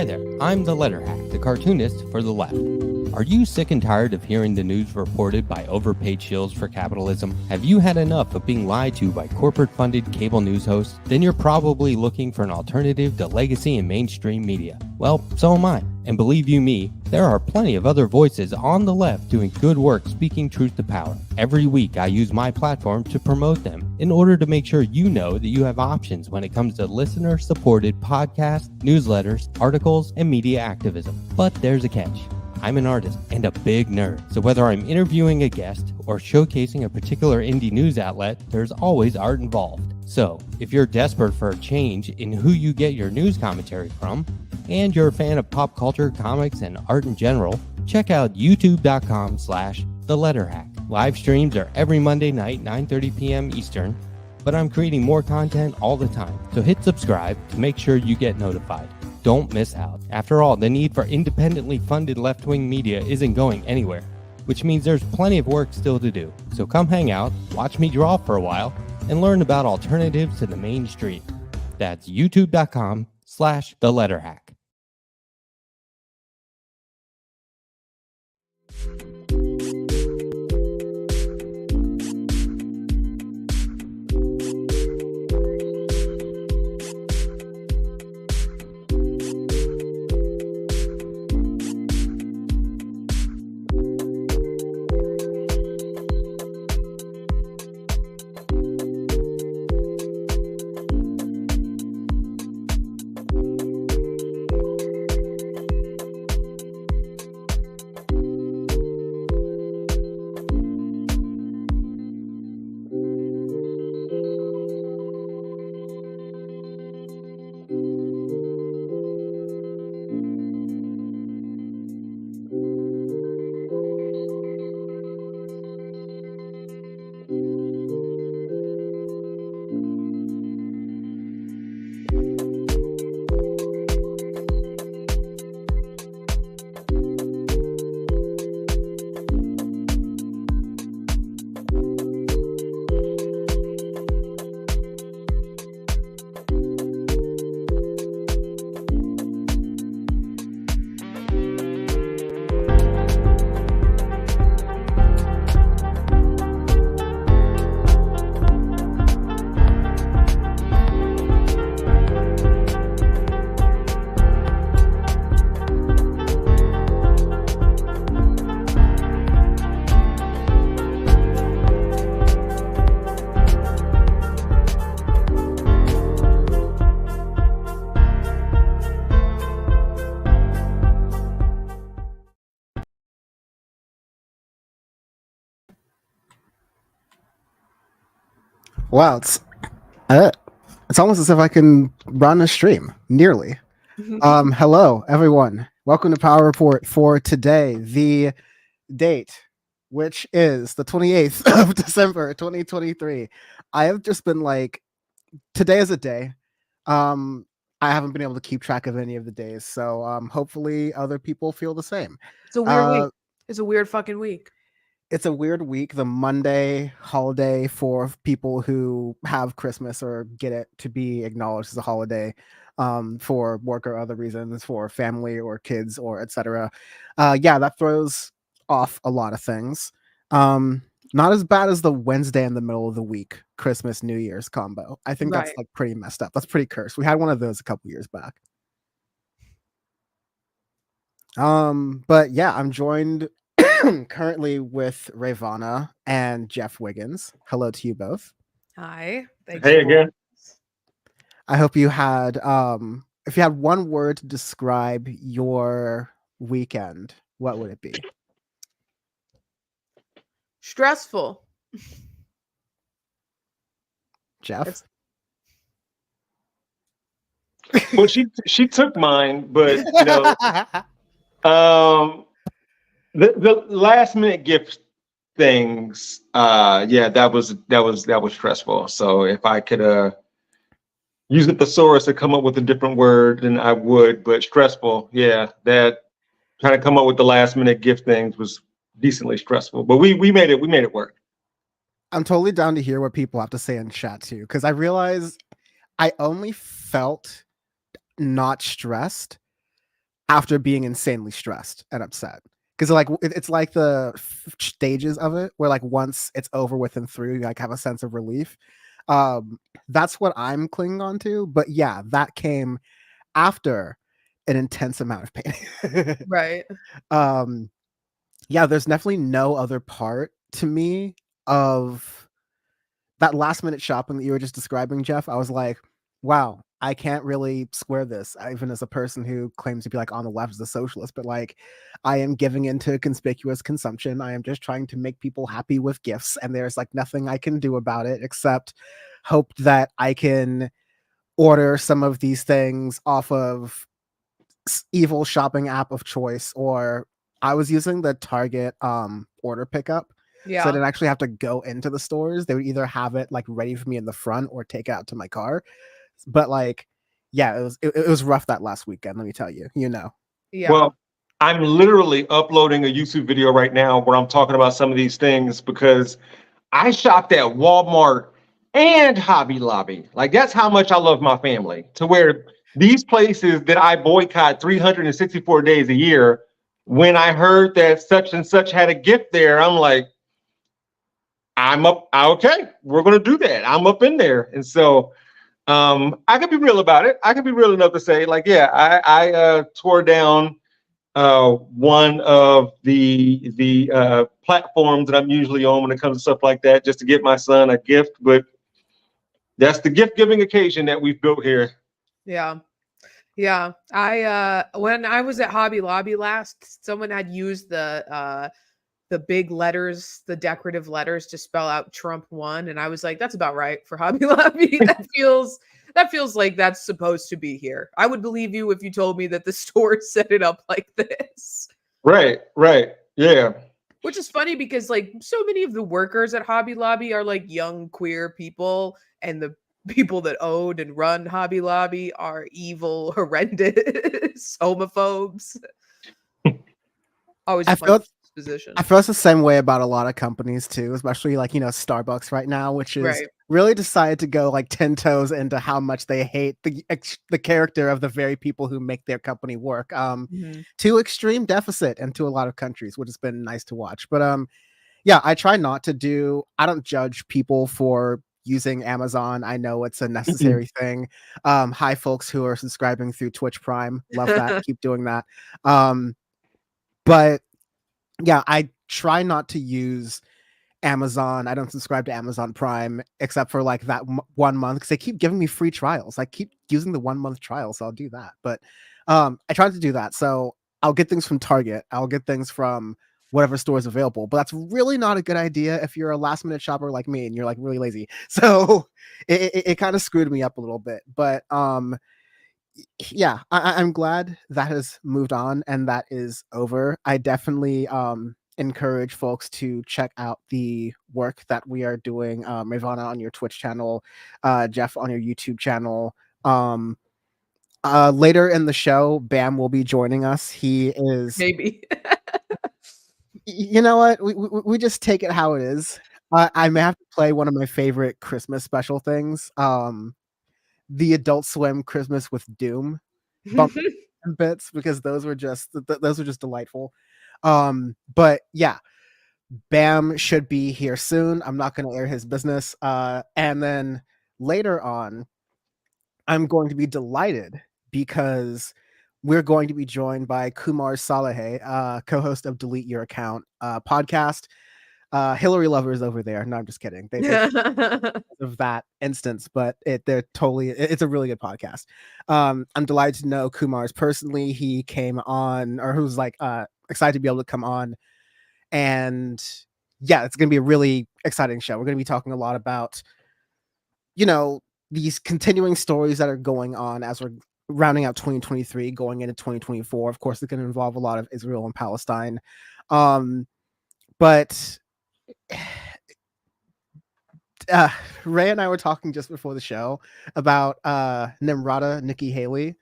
Hi there, I'm the Letter Hack, the cartoonist for the left. Are you sick and tired of hearing the news reported by overpaid shills for capitalism? Have you had enough of being lied to by corporate-funded cable news hosts? Then you're probably looking for an alternative to legacy and mainstream media. Well, so am I. And believe you me, there are plenty of other voices on the left doing good work speaking truth to power. Every week I use my platform to promote them in order to make sure you know that you have options when it comes to listener-supported podcasts, newsletters, articles, and media activism. But there's a catch. I'm an artist and a big nerd, so whether I'm interviewing a guest or showcasing a particular indie news outlet, there's always art involved. So, if you're desperate for a change in who you get your news commentary from, and you're a fan of pop culture, comics, and art in general, check out youtube.com/theletterhack. Live streams are every Monday night, 9:30 p.m. Eastern, but I'm creating more content all the time, so hit subscribe to make sure you get notified. Don't miss out. After all, the need for independently funded left-wing media isn't going anywhere, which means there's plenty of work still to do. So come hang out, watch me draw for a while, and learn about alternatives to the mainstream. That's youtube.com/theletterhack. Wow, it's almost as if I can run a stream, nearly. Hello, everyone. Welcome to Power Report for today, the date, which is the 28th of December, 2023. I have just been like, today is a day. I haven't been able to keep track of any of the days, so hopefully other people feel the same. It's a weird week. It's a weird fucking week. It's a weird week, the Monday holiday for people who have Christmas or get it to be acknowledged as a holiday for work or other reasons, for family or kids or etc. Yeah, that throws off a lot of things. Not as bad as the Wednesday in the middle of the week, Christmas, New Year's combo. I think that's like pretty messed up. That's pretty cursed. We had one of those a couple years back. But yeah, I'm joined currently with Rayyvana and Jeff Wiggins. Hello to you both. Hi. Hey again. I hope you had if you had one word to describe your weekend, what would it be? Stressful. Jeff? Well, she took mine, but you know, the last minute gift things, yeah, that was stressful. So if I could use a thesaurus to come up with a different word, then I would. But stressful, yeah, that trying to come up with the last minute gift things was decently stressful. But we made it work. I'm totally down to hear what people have to say in chat too, because I realized I only felt not stressed after being insanely stressed and upset. Because like it's like the stages of it where like once it's over with and through, you like have a sense of relief. That's what I'm clinging on to. But yeah, that came after an intense amount of pain. Right. Yeah, there's definitely no other part to me of that last minute shopping that you were just describing, Jeff. I was like, wow, I can't really square this, even as a person who claims to be like on the left as a socialist, but like I am giving into conspicuous consumption. I am just trying to make people happy with gifts, and there's like nothing I can do about it except hope that I can order some of these things off of evil shopping app of choice, or I was using the Target order pickup. Yeah. So I didn't actually have to go into the stores. They would either have it like ready for me in the front or take it out to my car. But like, yeah, it was rough that last weekend, let me tell you, you know. Yeah. Well, I'm literally uploading a YouTube video right now where I'm talking about some of these things because I shopped at Walmart and Hobby Lobby. Like, that's how much I love my family, to where these places that I boycott 364 days a year, when I heard that such and such had a gift there, I'm like, I'm up. Okay, we're going to do that. I'm up in there. And so I can be real about it. I can be real enough to say, like, yeah, I tore down one of the platforms that I'm usually on when it comes to stuff like that, just to get my son a gift. But that's the gift giving occasion that we've built here. Yeah. Yeah. I when I was at Hobby Lobby last, someone had used the big letters, the decorative letters to spell out Trump won. And I was like, that's about right for Hobby Lobby. That feels like that's supposed to be here. I would believe you if you told me that the store set it up like this. Right. Yeah. Which is funny because like so many of the workers at Hobby Lobby are like young queer people, and the people that own and run Hobby Lobby are evil, horrendous homophobes. Always I a feel fun position. I feel it's the same way about a lot of companies too, especially like, you know, Starbucks right now, which is Right. really decided to go like 10 toes into how much they hate the character of the very people who make their company work. Mhm. To extreme deficit and to a lot of countries, which has been nice to watch. But yeah, I try not to I don't judge people for using Amazon. I know it's a necessary thing. Hi folks who are subscribing through Twitch Prime. Love that. Keep doing that. But yeah, I try not to use Amazon. I don't subscribe to Amazon Prime except for like that 1 month because they keep giving me free trials. I keep using the 1 month trial, so I'll do that. But I try to do that. So I'll get things from Target. I'll get things from whatever store is available. But that's really not a good idea if you're a last minute shopper like me and you're like really lazy. So it kind of screwed me up a little bit. But yeah, I'm glad that has moved on and that is over. I definitely encourage folks to check out the work that we are doing. Rayyvana on your Twitch channel, Jeff on your YouTube channel. Later in the show, Bam will be joining us. He is Maybe. You know what? We just take it how it is. I may have to play one of my favorite Christmas special things. The Adult Swim Christmas with Doom bump bits, because those were just delightful. But yeah, Bam should be here soon. I'm not going to air his business. And then later on, I'm going to be delighted because we're going to be joined by Kumars Salehi, co-host of Delete Your Account podcast. Hillary lovers over there. No, I'm just kidding. They of that instance, but it's a really good podcast. I'm delighted to know Kumars personally. He came on, or who's like excited to be able to come on, and yeah, it's gonna be a really exciting show. We're gonna be talking a lot about, you know, these continuing stories that are going on as we're rounding out 2023, going into 2024. Of course, it's going to involve a lot of Israel and Palestine. But Ray and I were talking just before the show about Nimrata Nikki Haley,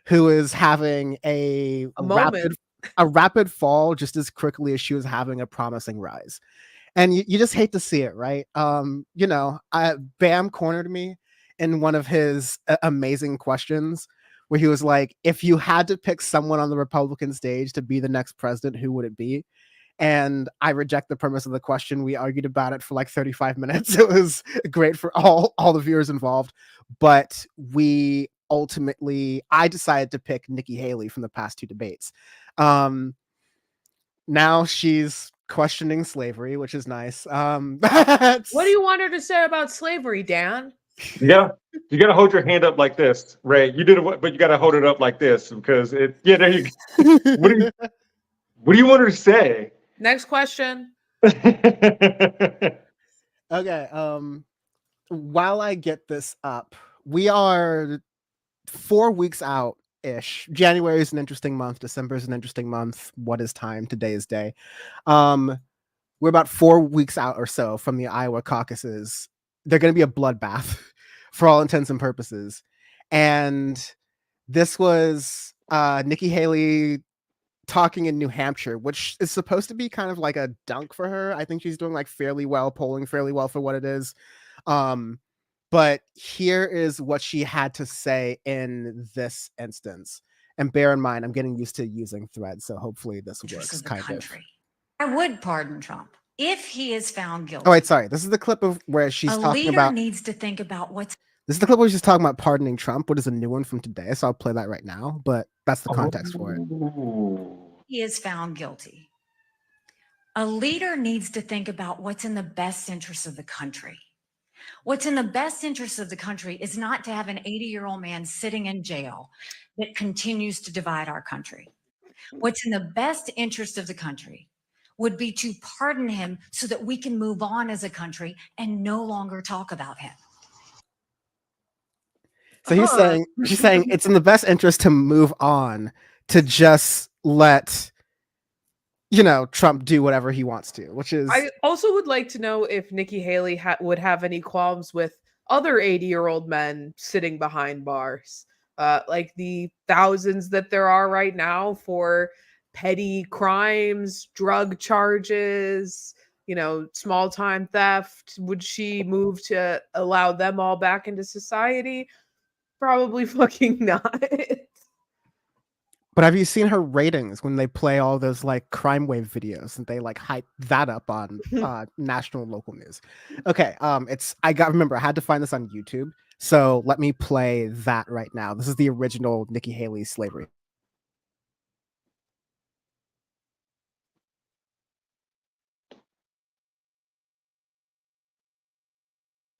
who is having a rapid fall just as quickly as she was having a promising rise. And you just hate to see it, right? Bam cornered me in one of his amazing questions where he was like, if you had to pick someone on the Republican stage to be the next president, who would it be? And I reject the premise of the question. We argued about it for like 35 minutes. It was great for all the viewers involved. But I decided to pick Nikki Haley from the past 2 debates. Now she's questioning slavery, which is nice. What do you want her to say about slavery, Dan? Yeah, you gotta hold your hand up like this, Ray. You did it, but you gotta hold it up like this because it. Yeah, there you go. What do you want her to say? Next question. Okay. While I get this up, we are 4 weeks out ish. January is an interesting month. December is an interesting month. What is time? Today is day. We're about 4 weeks out or so from the Iowa caucuses. They're going to be a bloodbath for all intents and purposes. And this was Nikki Haley talking in New Hampshire, which is supposed to be kind of like a dunk for her. I think she's doing like fairly well, polling fairly well for what it is. But here is what she had to say in this instance. And bear in mind, I'm getting used to using threads, so hopefully this works kind of. I would pardon Trump if he is found guilty. Oh, wait, sorry. This is the clip of where she's talking about. A leader needs to think about what's. This is the clip where she's talking about pardoning Trump, which is a new one from today. So I'll play that right now, but that's the context for it. He is found guilty. A leader needs to think about what's in the best interest of the country. What's in the best interest of the country is not to have an 80-year-old man sitting in jail that continues to divide our country. What's in the best interest of the country would be to pardon him so that we can move on as a country and no longer talk about him. So she's saying it's in the best interest to move on, to just let, Trump do whatever he wants to, which is. I also would like to know if Nikki Haley would have any qualms with other 80-year-old men sitting behind bars, like the thousands that there are right now for petty crimes, drug charges, small time theft. Would she move to allow them all back into society? Probably fucking not. But have you seen her ratings when they play all those like crime wave videos and they like hype that up on national and local news? Okay, remember I had to find this on YouTube, so let me play that right now. This is the original Nikki Haley slavery.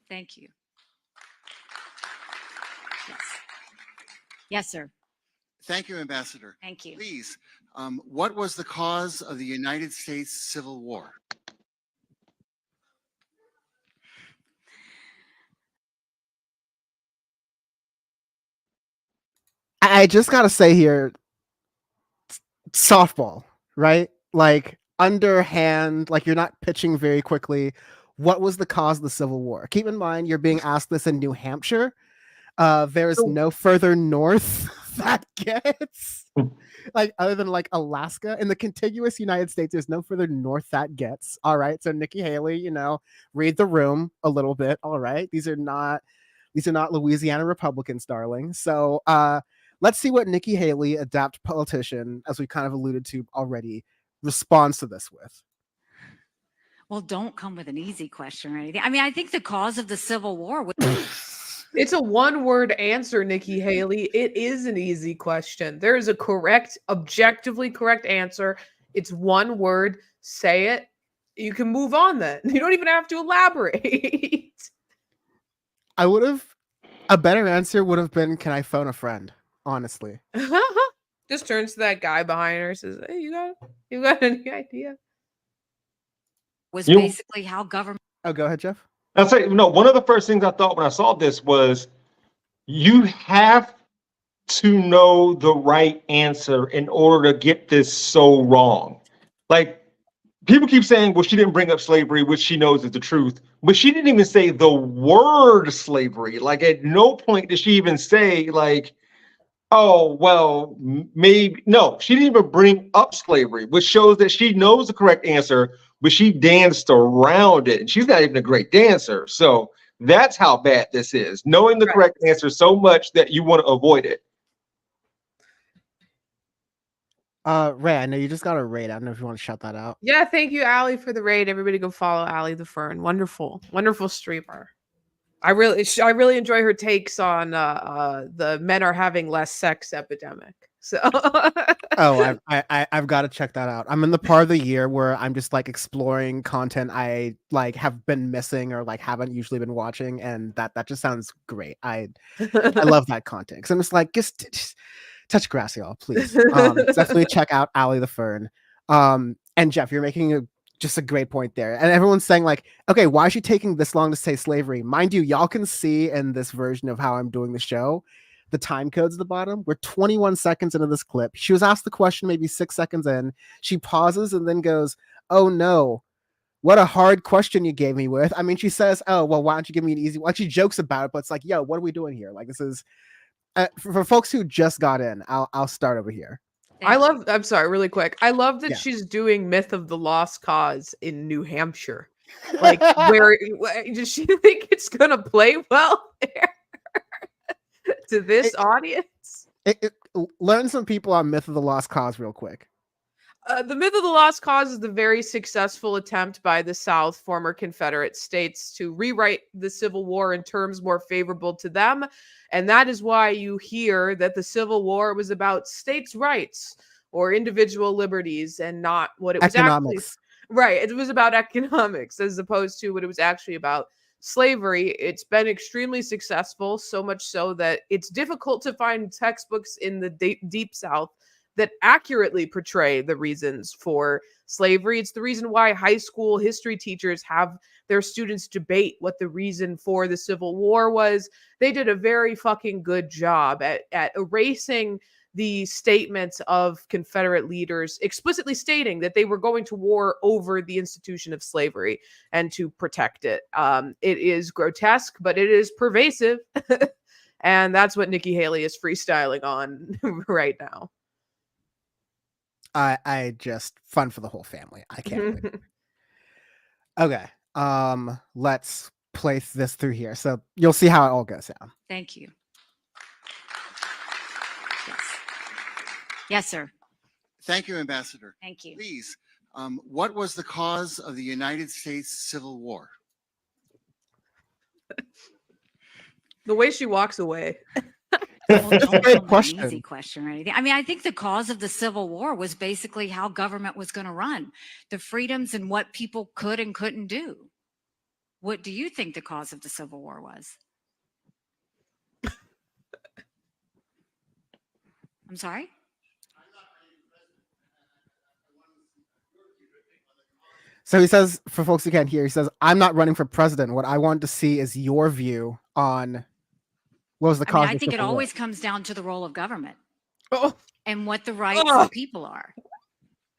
Thank you. Yes. Yes, sir. Thank you, Ambassador. Thank you. Please, what was the cause of the United States Civil War? I just gotta say here, softball, right? Like underhand, like you're not pitching very quickly. What was the cause of the Civil War? Keep in mind, you're being asked this in New Hampshire. There is no further north that gets, like, other than like Alaska. In the contiguous United States, there's no further north that gets. All right, so Nikki Haley, read the room a little bit. All right, these are not Louisiana Republicans, darling. So let's see what Nikki Haley, adept politician, as we kind of alluded to already, responds to this with. Well, don't come with an easy question or anything. I mean, I think the cause of the Civil War was. It's a one-word answer, Nikki Haley. It is an easy question. There is a correct, objectively correct answer. It's one word. Say it. You can move on then. You don't even have to elaborate. A better answer would have been, can I phone a friend? Honestly. Just turns to that guy behind her and says, hey, you got any idea? Was basically how government. Oh, go ahead, Jeff. I'll say, one of the first things I thought when I saw this was you have to know the right answer in order to get this so wrong. Like, people keep saying, well, she didn't bring up slavery, which she knows is the truth, but she didn't even say the word slavery. Like, at no point did she even say, like, oh, well, maybe. No, she didn't even bring up slavery, which shows that she knows the correct answer, but she danced around it. And she's not even a great dancer. So that's how bad this is. Knowing the correct answer so much that you want to avoid it. Ray, I know you just got a raid. I don't know if you want to shout that out. Yeah, thank you, Allie, for the raid. Everybody go follow Allie the Fern. Wonderful, wonderful streamer. I really enjoy her takes on the men are having less sex epidemic. So Oh, I've got to check that out. I'm in the part of the year where I'm just like exploring content I like have been missing or like haven't usually been watching, and that just sounds great. I love that content because I'm just like just touch grass, y'all, please. Definitely check out Allie the Fern. And Jeff, you're making just a great point there. And everyone's saying like, okay, why is she taking this long to say slavery? Mind you, y'all can see in this version of how I'm doing the show, the time codes at the bottom. We're 21 seconds into this clip. She was asked the question maybe 6 seconds in. She pauses and then goes, "Oh no, what a hard question you gave me with." I mean, she says, "Oh, well, why don't you give me an easy one?" Like, she jokes about it, but it's like, yo, what are we doing here? Like, this is for folks who just got in. I'll start over here. I'm sorry, really quick. I love that Yeah. she's doing Myth of the Lost Cause in New Hampshire. Like, where does she think it's gonna play well there to this audience? Learn some people on Myth of the Lost Cause real quick. The Myth of the Lost Cause is the very successful attempt by the South, former Confederate states, to rewrite the Civil War in terms more favorable to them. And that is why you hear that the Civil War was about states' rights or individual liberties and not what it was Economics. actually. Right. It was about economics as opposed to what it was actually about. Slavery. It's been extremely successful, so much so that it's difficult to find textbooks in the deep South that accurately portray the reasons for slavery. It's the reason why high school history teachers have their students debate what the reason for the Civil War was. They did a very fucking good job at erasing the statements of Confederate leaders explicitly stating that they were going to war over the institution of slavery and to protect it. It is grotesque, but it is pervasive. And that's what Nikki Haley is freestyling on right now. I just fun for the whole family. I can't wait. Okay. Let's place this through here. So you'll see how it all goes down. Thank you. Yes. Yes, sir. Thank you, Ambassador. Thank you. Please, what was the cause of the United States Civil War? The way she walks away. Well, It's a don't great come with an question. easy question or anything. I mean, I think the cause of the Civil War was basically how government was going to run, the freedoms and what people could and couldn't do. What do you think the cause of the Civil War was? I'm sorry? So he says, for folks who can't hear, he says, "I'm not running for president. What I want to see is your view on what was the cause." I think it always comes down to the role of government and what the rights of people are.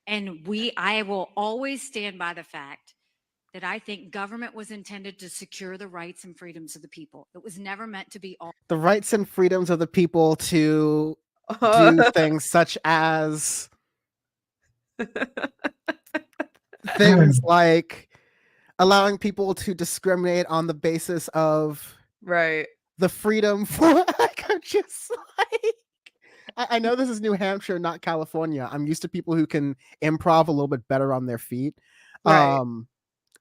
And I will always stand by the fact that I think government was intended to secure the rights and freedoms of the people. It was never meant to be all the rights and freedoms of the people to do things such as things like allowing people to discriminate on the basis of Right. the freedom for like, I'm just like, I know this is New Hampshire, not California. I'm used to people who can improv a little bit better on their feet. Right.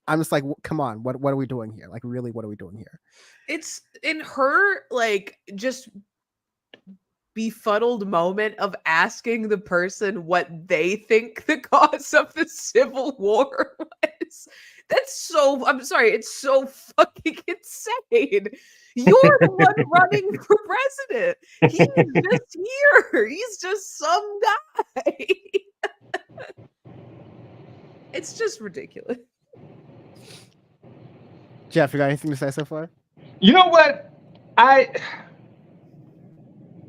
I'm just like, come on, what are we doing here? Like, really, what are we doing here? It's in her like just befuddled moment of asking the person what they think the cause of the Civil War was. That's so, I'm sorry, it's so fucking insane. You're the one running for president. He's just here. He's just some guy. It's just ridiculous. Jeff, you got anything to say so far? You know what?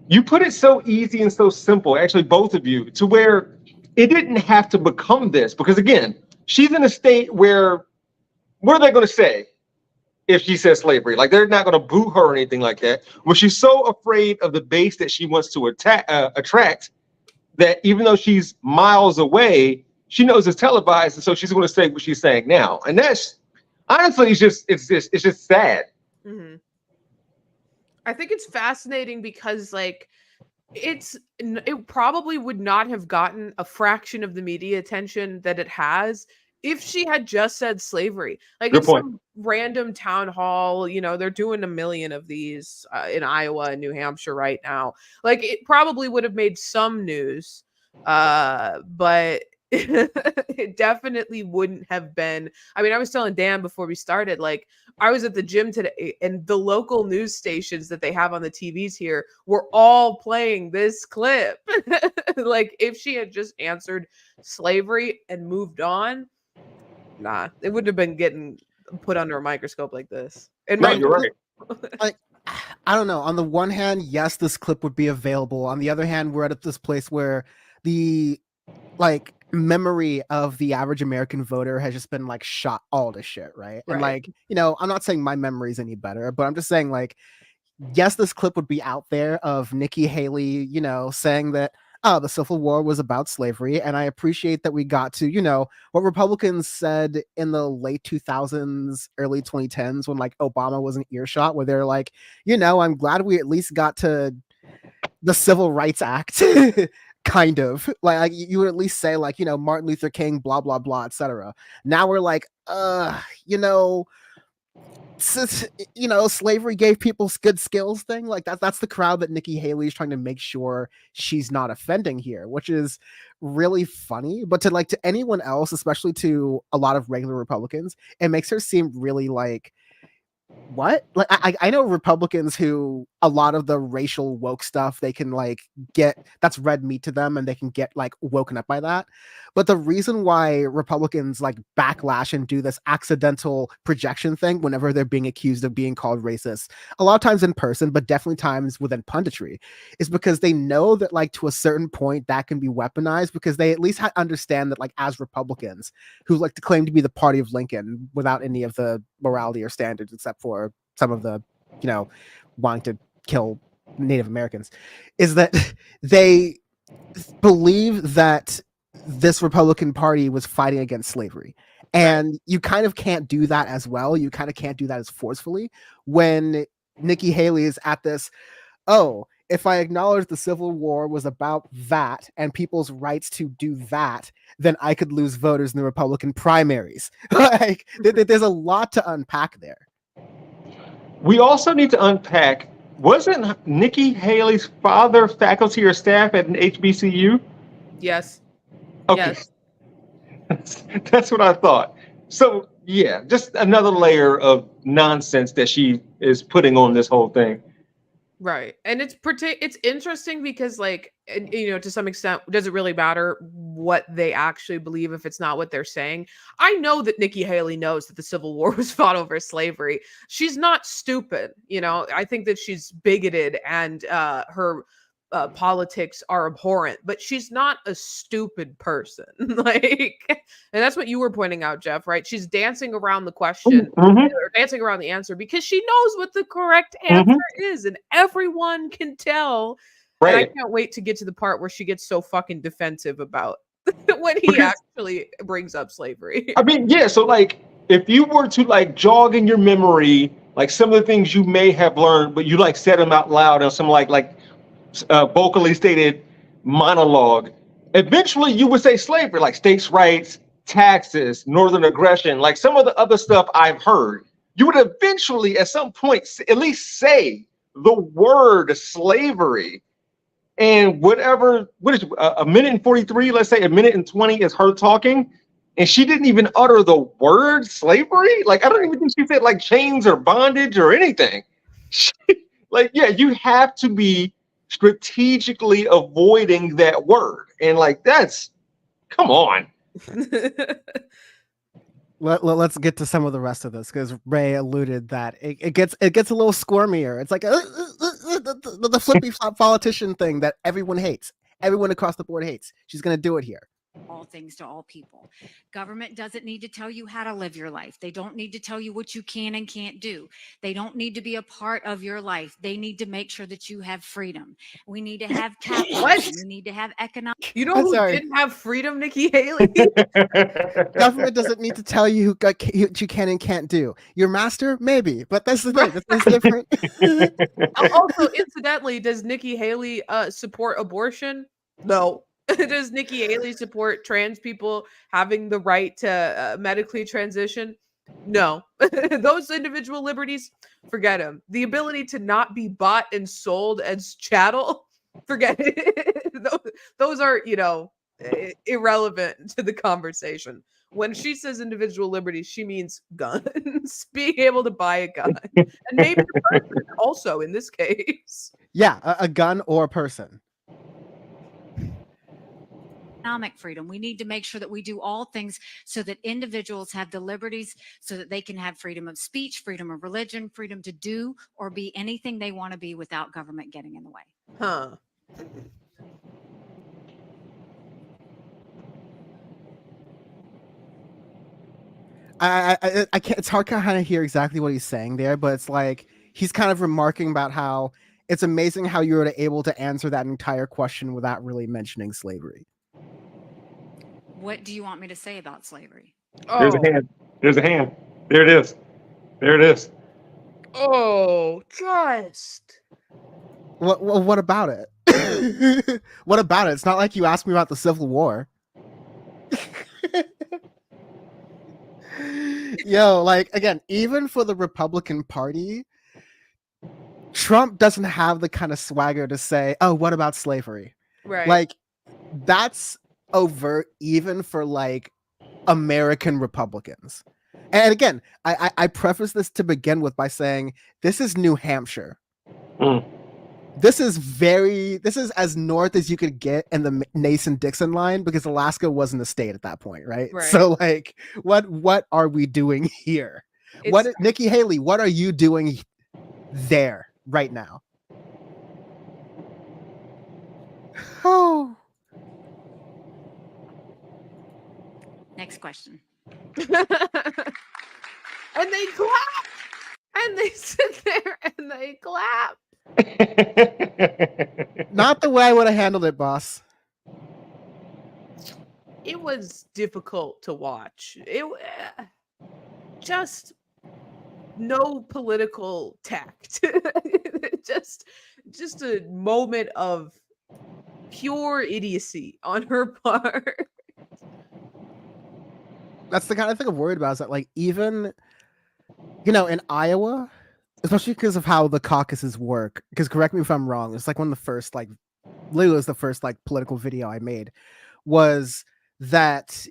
You put it so easy and so simple, actually, both of you, to where it didn't have to become this. Because again, she's in a state where, what are they going to say if she says slavery? Like, they're not going to boo her or anything like that. Well, she's so afraid of the base that she wants to attract that even though she's miles away, she knows it's televised, and so she's going to say what she's saying now. And that's honestly, it's just sad. Mm-hmm. I think it's fascinating because, like, it probably would not have gotten a fraction of the media attention that it has if she had just said slavery. Like, Good it's point. some random town hall, they're doing a million of these in Iowa and New Hampshire right now. Like, it probably would have made some news, but it definitely wouldn't have been. I mean, I was telling Dan before we started, like, I was at the gym today and the local news stations that they have on the TVs here were all playing this clip. Like, if she had just answered slavery and moved on, nah, it wouldn't have been getting put under a microscope like this. In No, my you're right. Like, I don't know. On the one hand, yes, this clip would be available. On the other hand, we're at this place where the memory of the average American voter has just been like shot all to shit, right? And Right. I'm not saying my memory is any better, but I'm just saying, like, yes, this clip would be out there of Nikki Haley, saying that, oh, the Civil War was about slavery. And I appreciate that we got to, what Republicans said in the late 2000s, early 2010s, when like Obama was in earshot, where they're like, I'm glad we at least got to the Civil Rights Act. Kind of like you would at least say, like, Martin Luther King, blah, blah, blah, etc. Now we're like, slavery gave people good skills thing. Like, that's the crowd that Nikki Haley is trying to make sure she's not offending here, which is really funny. But to anyone else, especially to a lot of regular Republicans, it makes her seem really like, what? Like, I know Republicans who a lot of the racial woke stuff they can like get, that's red meat to them, and they can get like woken up by that. But the reason why Republicans like backlash and do this accidental projection thing whenever they're being accused of being called racist, a lot of times in person, but definitely times within punditry, is because they know that, like, to a certain point that can be weaponized, because they at least understand that, like, as Republicans who like to claim to be the party of Lincoln without any of the morality or standards, except for some of the, wanting to kill Native Americans, is that they believe that this Republican Party was fighting against slavery. And you kind of can't do that as well. You kind of can't do that as forcefully when Nikki Haley is at this, oh, if I acknowledge the Civil War was about that and people's rights to do that, then I could lose voters in the Republican primaries. Like, there's a lot to unpack there. We also need to unpack, wasn't Nikki Haley's father faculty or staff at an HBCU? Yes. Okay. Yes. That's what I thought. So yeah, just another layer of nonsense that she is putting on this whole thing. Right. And it's interesting because, like, to some extent, does it really matter what they actually believe if it's not what they're saying? I know that Nikki Haley knows that the Civil War was fought over slavery. She's not stupid. I think that she's bigoted and her politics are abhorrent, but she's not a stupid person. Like, and that's what you were pointing out, Jeff, right? She's dancing around the question or dancing around the answer because she knows what the correct answer is, and everyone can tell. Right. And I can't wait to get to the part where she gets so fucking defensive about when he actually brings up slavery. I mean, yeah, so like if you were to like jog in your memory, like some of the things you may have learned, but you like said them out loud on some like vocally stated monologue, eventually you would say slavery, like states' rights, taxes, northern aggression, like some of the other stuff I've heard. You would eventually at some point at least say the word slavery. And what is a minute and 43, let's say a minute and 20 is her talking, and she didn't even utter the word slavery. Like, I don't even think she said like chains or bondage or anything. Like, yeah, you have to be strategically avoiding that word. And like, come on. Let's get to some of the rest of this, because Ray alluded that it gets a little squirmier. It's like the flippy flop politician thing that everyone hates. Everyone across the board hates. She's going to do it here. all things to all people. Government doesn't need to tell you how to live your life. They don't need to tell you what you can and can't do. They don't need to be a part of your life. They need to make sure that you have freedom. We need to have capitalism. We need to have economic. You know I'm who sorry. didn't have freedom, Nikki Haley? Government doesn't need to tell you what you can and can't do. Your master, maybe, but that's the thing. That's different. Also, incidentally, does Nikki Haley support abortion? No. Does Nikki Haley support trans people having the right to medically transition? No. Those individual liberties, forget them. The ability to not be bought and sold as chattel, forget it. Those are, irrelevant to the conversation. When she says individual liberties, she means guns, being able to buy a gun, and maybe a person also in this case. Yeah, a gun or a person. Economic freedom. We need to make sure that we do all things so that individuals have the liberties so that they can have freedom of speech, freedom of religion, freedom to do or be anything they want to be without government getting in the way. Huh. I can't. It's hard to kind of hear exactly what he's saying there, but it's like he's kind of remarking about how it's amazing how you were able to answer that entire question without really mentioning slavery. What do you want me to say about slavery? There's a hand. There's a hand. There it is. There it is. Oh, just. What about it? What about it? It's not like you asked me about the Civil War. Yo, like, again, even for the Republican Party, Trump doesn't have the kind of swagger to say, oh, what about slavery? Right. Like, that's overt even for like American Republicans. And again, I preface this to begin with by saying this is New Hampshire. This is as north as you could get in the Mason-Dixon line, because Alaska wasn't a state at that point, right? So like, what are we doing here? Nikki Haley, what are you doing there right now? Oh. Next question. And they clap. And they sit there and they clap. Not the way I would have handled it, boss. It was difficult to watch. It just no political tact. just a moment of pure idiocy on her part. That's the kind of thing I'm worried about, is that like, even, in Iowa, especially because of how the caucuses work, because correct me if I'm wrong, it's like one of the first, like, literally was the first like political video I made, was that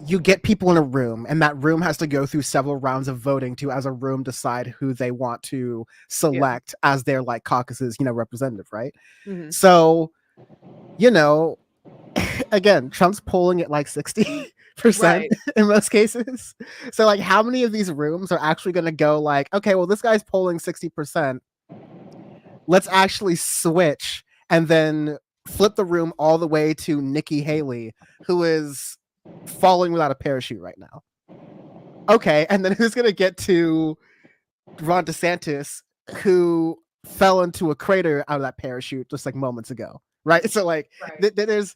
you get people in a room and that room has to go through several rounds of voting to, as a room, decide who they want to select as their like caucuses, representative, right? Mm-hmm. So, again, Trump's polling at like 60% in most cases. So like, how many of these rooms are actually going to go like, okay, well, this guy's polling 60%. Let's actually switch and then flip the room all the way to Nikki Haley, who is falling without a parachute right now. Okay, and then who's going to get to Ron DeSantis, who fell into a crater out of that parachute just like moments ago, right? So like, there's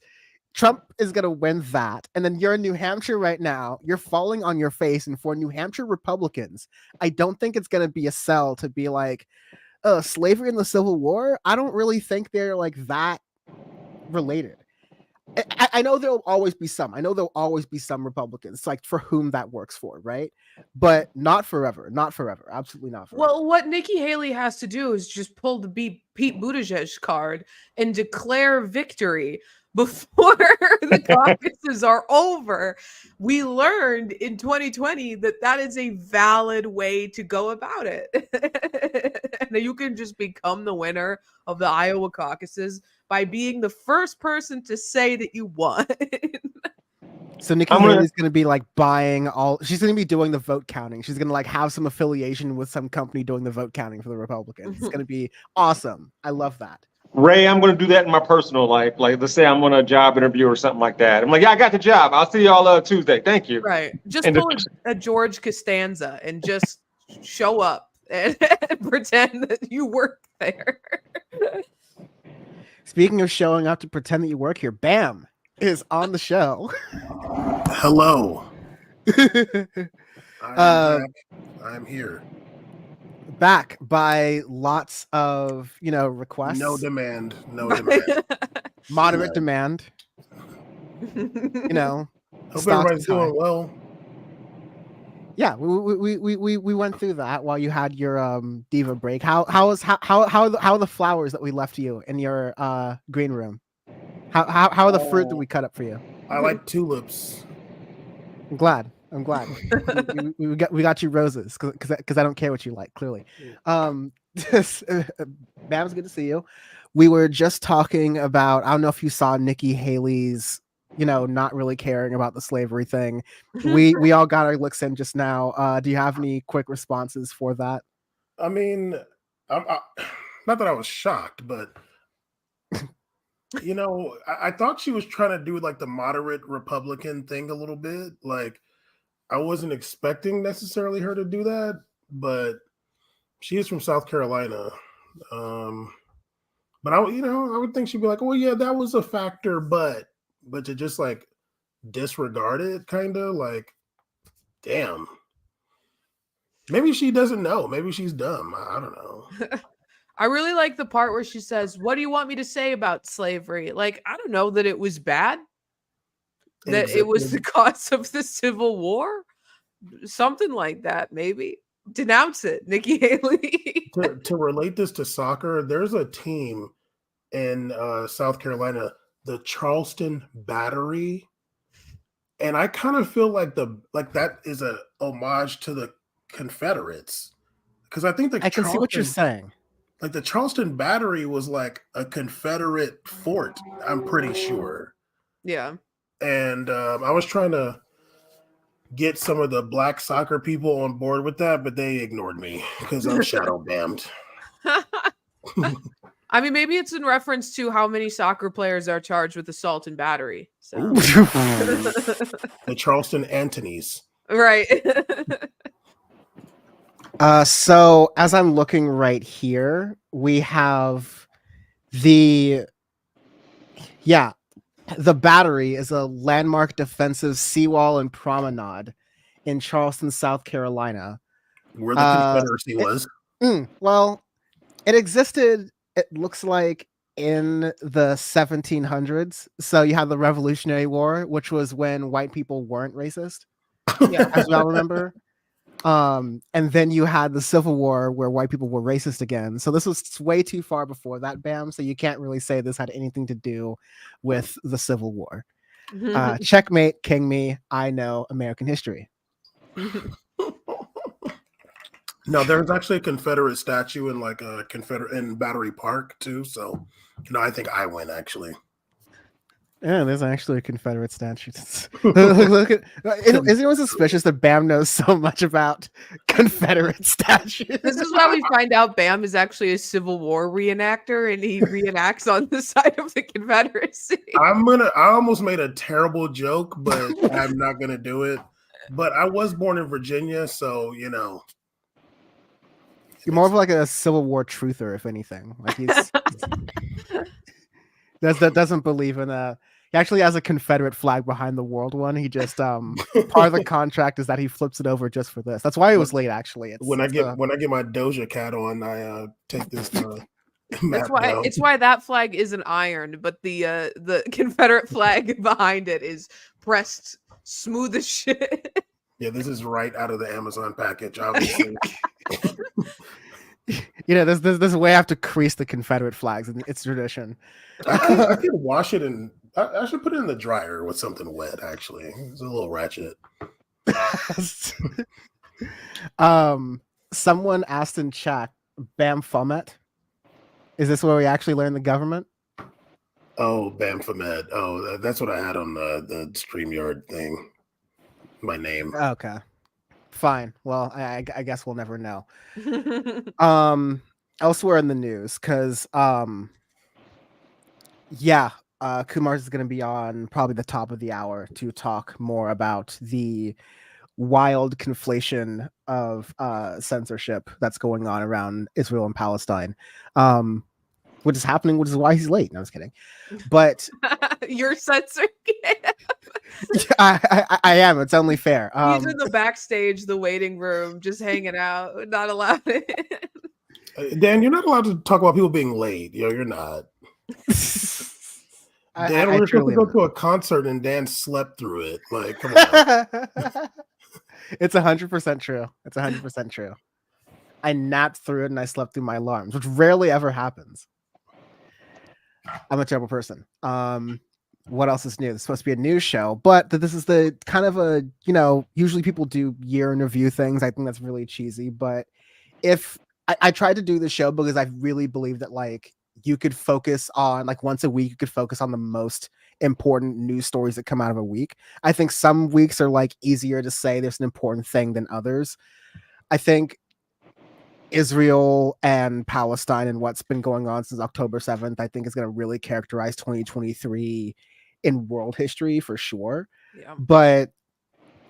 Trump is going to win that. And then you're in New Hampshire right now. You're falling on your face. And for New Hampshire Republicans, I don't think it's going to be a sell to be like, slavery and the Civil War. I don't really think they're like that related. I know there'll always be some. I know there'll always be some Republicans like for whom that works for, right? But not forever. Not forever. Absolutely not forever. Well, what Nikki Haley has to do is just pull the Pete Buttigieg card and declare victory before the caucuses are over. We learned in 2020 that is a valid way to go about it. And you can just become the winner of the Iowa caucuses by being the first person to say that you won. So Nikki Haley's going to be like buying she's going to be doing the vote counting. She's going to like have some affiliation with some company doing the vote counting for the Republicans. It's going to be awesome. I love that. Ray, I'm going to do that in my personal life. Like, let's say I'm on a job interview or something like that. I'm like, yeah, I got the job. I'll see y'all Tuesday. Thank you. Right. Just And pull a George Costanza and just show up and pretend that you work there. Speaking of showing up to pretend that you work here, Bam is on the show. Hello. I'm here. Back by lots of requests. No demand. No demand. Moderate demand. Hope stocks everybody's is high. doing well. Yeah, we went through that while you had your diva break. How are the flowers that we left you in your green room? How are the fruit that we cut up for you? I like tulips. I'm glad. we got you roses because I don't care what you like. Clearly, Bam's good to see you. We were just talking about. I don't know if you saw Nikki Haley's. Not really caring about the slavery thing. We all got our looks in just now. Do you have any quick responses for that? I mean, not that I was shocked, but I thought she was trying to do like the moderate Republican thing a little bit. Like, I wasn't expecting necessarily her to do that, but she is from South Carolina. But I would think she'd be like, "Oh yeah, that was a factor," but to just like disregard it, kind of like, damn. Maybe she doesn't know. Maybe she's dumb. I don't know. I really like the part where she says, "What do you want me to say about slavery?" Like, I don't know that it was bad. That it was the cause of the Civil War, something like that. Maybe denounce it, Nikki Haley. to relate this to soccer, there's a team in South Carolina, the Charleston Battery, and I kind of feel like that is a homage to the Confederates, because I think I can see what you're saying. Like the Charleston Battery was like a Confederate fort, I'm pretty sure. Yeah. And I was trying to get some of the black soccer people on board with that, but they ignored me because I'm shadow banned. I mean, maybe it's in reference to how many soccer players are charged with assault and battery. So. The Charleston Antonys. Right. So as I'm looking right here, we have the Battery is a landmark defensive seawall and promenade in Charleston, South Carolina. Where the Confederacy was. Well, it existed, it looks like, in the 1700s. So you had the Revolutionary War, which was when white people weren't racist, as we all remember. And then you had the Civil War where white people were racist again. So this was way too far before that, Bam. So you can't really say this had anything to do with the Civil War. Checkmate, king me. I know American history. No, there's actually a Confederate statue in like a Confederate in Battery Park too. So, I think I win actually. Yeah, there's actually a Confederate statue. Look at, is anyone suspicious that Bam knows so much about Confederate statues? This is why we find out Bam is actually a Civil War reenactor, and he reenacts on the side of the Confederacy. I almost made a terrible joke, but I'm not gonna do it. But I was born in Virginia, so You're more of like a Civil War truther, if anything. Like he's that doesn't believe in he actually has a Confederate flag behind the world one. He just part of the contract is that he flips it over just for this. That's why it was late. Actually, when I get my Doja Cat on, I take this. It's why that flag isn't ironed, but the Confederate flag behind it is pressed smooth as shit. Yeah, this is right out of the Amazon package, obviously. There's a way I have to crease the Confederate flags, and it's tradition. I could wash it, and I should put it in the dryer with something wet. Actually, it's a little ratchet. Someone asked in chat, Bamfomet. Is this where we actually learn the government? Oh, Bamfomet. Oh, that's what I had on the StreamYard thing. My name. Okay. Fine. Well, I guess we'll never know. Elsewhere in the news, because Yeah, Kumars is going to be on probably the top of the hour to talk more about the wild conflation of censorship that's going on around Israel and Palestine, which is happening, which is why he's late. No, I was kidding. But You're censoring him. I am. It's only fair. He's in the backstage, the waiting room, just hanging out, not allowed in. Dan, you're not allowed to talk about people being late. You're not. Dan, we were supposed to go to a concert and Dan slept through it. Like, come on. It's 100% true. It's 100% true. I napped through it and I slept through my alarms, which rarely ever happens. I'm a terrible person. What else is new? It's supposed to be a news show, but this is the kind of a, usually people do year in review things. I think that's really cheesy, but if I tried to do the show because I really believe that like you could focus on like once a week, you could focus on the most important news stories that come out of a week. I think some weeks are like easier to say there's an important thing than others. I think Israel and Palestine and what's been going on since October 7th, I think is going to really characterize 2023 in world history for sure. Yeah. But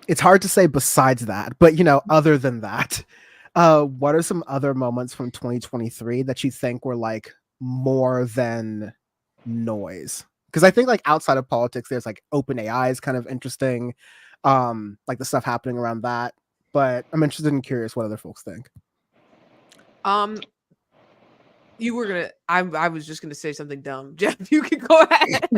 it's hard to say besides that. But, other than that, what are some other moments from 2023 that you think were like more than noise? Because I think like outside of politics, there's like OpenAI is kind of interesting, like the stuff happening around that. But I'm interested and curious what other folks think. You were gonna. I was just gonna say something dumb. Jeff, you can go ahead.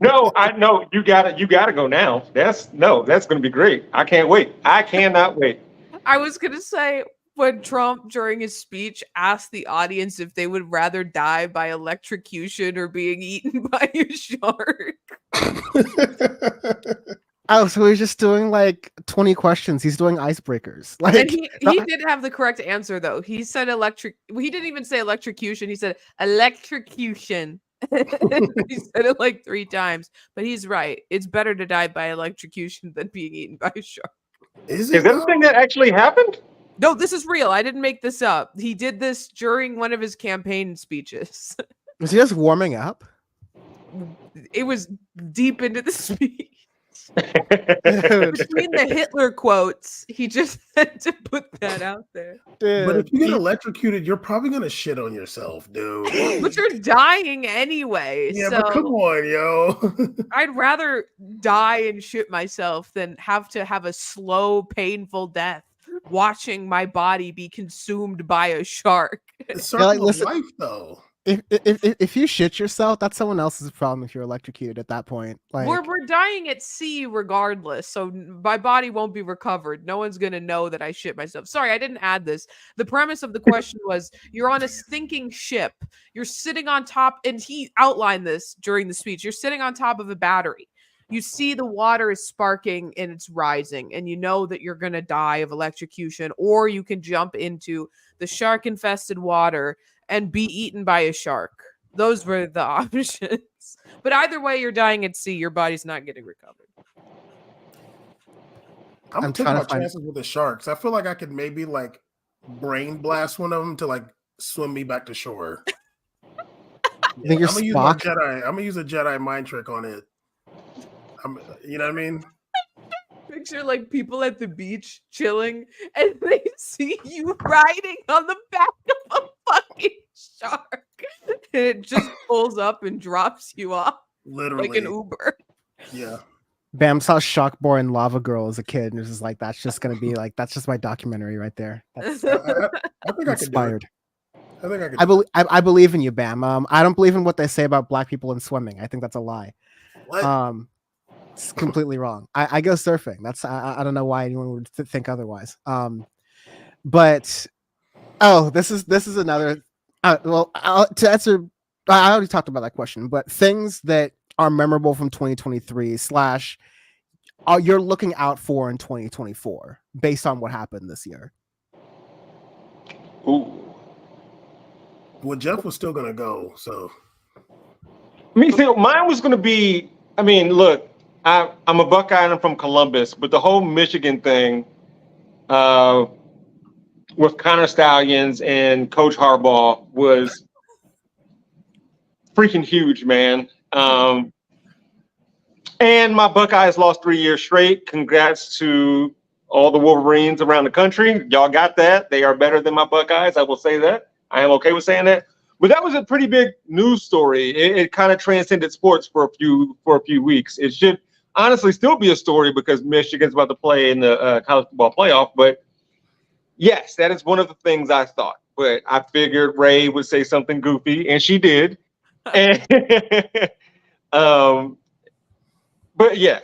No, I know you gotta go now. That's gonna be great. I can't wait. I cannot wait. I was gonna say when Trump during his speech asked the audience if they would rather die by electrocution or being eaten by a shark. Oh, so he's just doing like 20 questions. He's doing icebreakers. Like, and he did have the correct answer though. He said he didn't even say electrocution. He said electrocution. He said it like 3 times, but he's right. It's better to die by electrocution than being eaten by a shark. Is that a thing that actually happened? No, this is real. I didn't make this up. He did this during one of his campaign speeches. Was he just warming up? It was deep into the speech. Between the Hitler quotes, he just had to put that out there. Dude, but if you get electrocuted, you're probably gonna shit on yourself, dude. But you're dying anyway. Yeah, so but come on, yo. I'd rather die and shit myself than have to have a slow, painful death watching my body be consumed by a shark. It's circle of life, though. If you shit yourself, that's someone else's problem if you're electrocuted at that point. Like we're dying at sea regardless, so my body won't be recovered. No one's gonna know that I shit myself. Sorry, I didn't add this. The premise of the question was you're on a sinking ship. You're sitting on top, and he outlined this during the speech. You're sitting on top of a battery. You see the water is sparking and it's rising, and you know that you're gonna die of electrocution, or you can jump into the shark-infested water and be eaten by a shark. Those were the options. But either way, you're dying at sea. Your body's not getting recovered. I'm taking my chances with the sharks. I feel like I could maybe like brain blast one of them to like swim me back to shore. Yeah, I'm gonna use a Jedi mind trick on it. You know what I mean? Picture like people at the beach chilling and they see you riding on the back of a fucking shark. And it just pulls up and drops you off. Literally. Like an Uber. Yeah. Bam saw Shock Boy and Lava Girl as a kid and it was just like, that's just gonna be like, that's just my documentary right there. That's I think inspired. I think I could. I believe in you, Bam. I don't believe in what they say about black people in swimming. I think that's a lie. What? It's completely wrong. I go surfing. That's I don't know why anyone would think otherwise. But this is another. To answer, I already talked about that question. But things that are memorable from 2023 / you're looking out for in 2024 based on what happened this year. Ooh. Well, Jeff was still gonna go, so. Me too. Mine was gonna be. I mean, look. I'm a Buckeye and I'm from Columbus, but the whole Michigan thing with Connor Stallions and Coach Harbaugh was freaking huge, man. And my Buckeyes lost 3 years straight. Congrats to all the Wolverines around the country. Y'all got that. They are better than my Buckeyes. I will say that. I am okay with saying that. But that was a pretty big news story. It kind of transcended sports for a few weeks. It should honestly still be a story because Michigan's about to play in the college football playoff. But yes, that is one of the things I thought. But I figured Ray would say something goofy, and she did. And but yeah,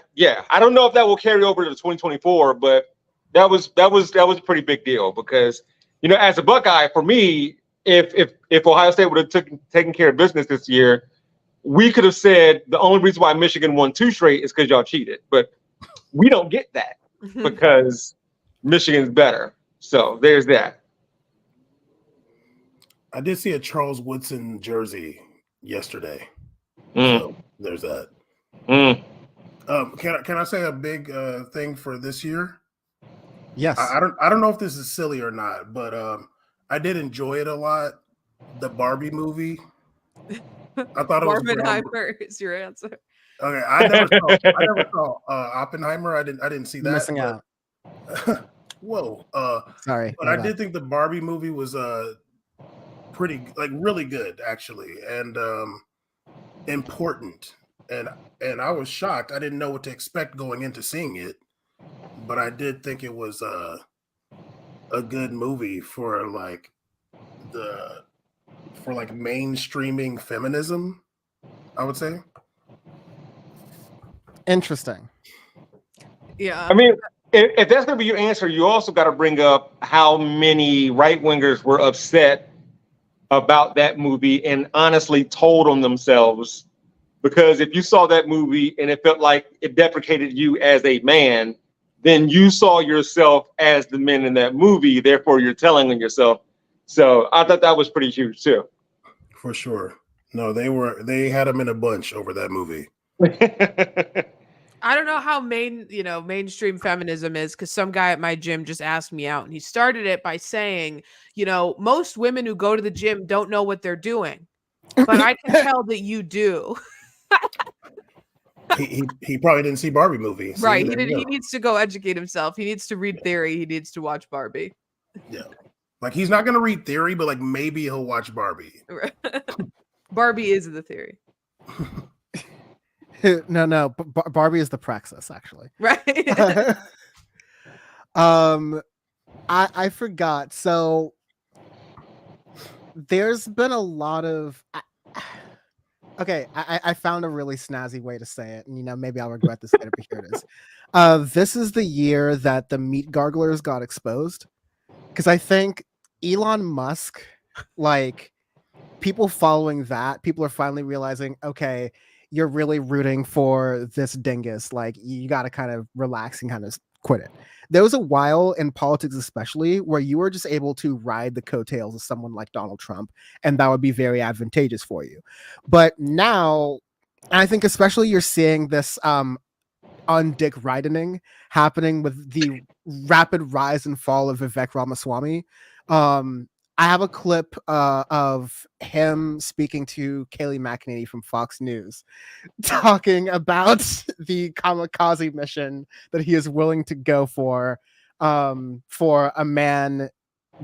I don't know if that will carry over to 2024, but that was a pretty big deal because, you know, as a Buckeye, for me, if Ohio State would have taken care of business this year, we could have said the only reason why Michigan won 2 straight is because y'all cheated. But we don't get that because Michigan's better. So there's that. I did see a Charles Woodson jersey yesterday. So there's that. Can I say a big thing for this year? Yes. I don't know if this is silly or not, but I did enjoy it a lot. The Barbie movie. I thought it was Barbenheimer is your answer. Okay, I never saw Oppenheimer. I didn't see that. Missing out. Whoa. Sorry. But I did think the Barbie movie was pretty, like, really good actually, and important. And I was shocked. I didn't know what to expect going into seeing it, but I did think it was a good movie for mainstreaming feminism, I would say. Interesting. Yeah. I mean, if that's going to be your answer, you also got to bring up how many right-wingers were upset about that movie and honestly told on themselves. Because if you saw that movie and it felt like it deprecated you as a man, then you saw yourself as the men in that movie. Therefore, you're telling on yourself. So I thought that was pretty huge too. For sure. No, they had them in a bunch over that movie. I don't know how mainstream feminism is, because some guy at my gym just asked me out, and he started it by saying, most women who go to the gym don't know what they're doing, but I can tell that you do. he probably didn't see Barbie movie. See, right. He needs to go educate himself. He needs to read theory. He needs to watch Barbie. Yeah. Like, he's not going to read theory, but like maybe he'll watch Barbie. Barbie is the theory. No. Barbie is the praxis, actually. Right. I forgot. So there's been a lot of. Okay, I found a really snazzy way to say it, and maybe I'll regret this later, but here it is. This is the year that the meat garglers got exposed, because I think Elon Musk, like, people following that, people are finally realizing, okay, you're really rooting for this dingus. Like, you got to kind of relax and kind of quit it. There was a while in politics, especially, where you were just able to ride the coattails of someone like Donald Trump, and that would be very advantageous for you. But now, I think especially you're seeing this undick ridening happening with the rapid rise and fall of Vivek Ramaswamy. I have a clip of him speaking to Kayleigh McEnany from Fox News, talking about the kamikaze mission that he is willing to go for a man,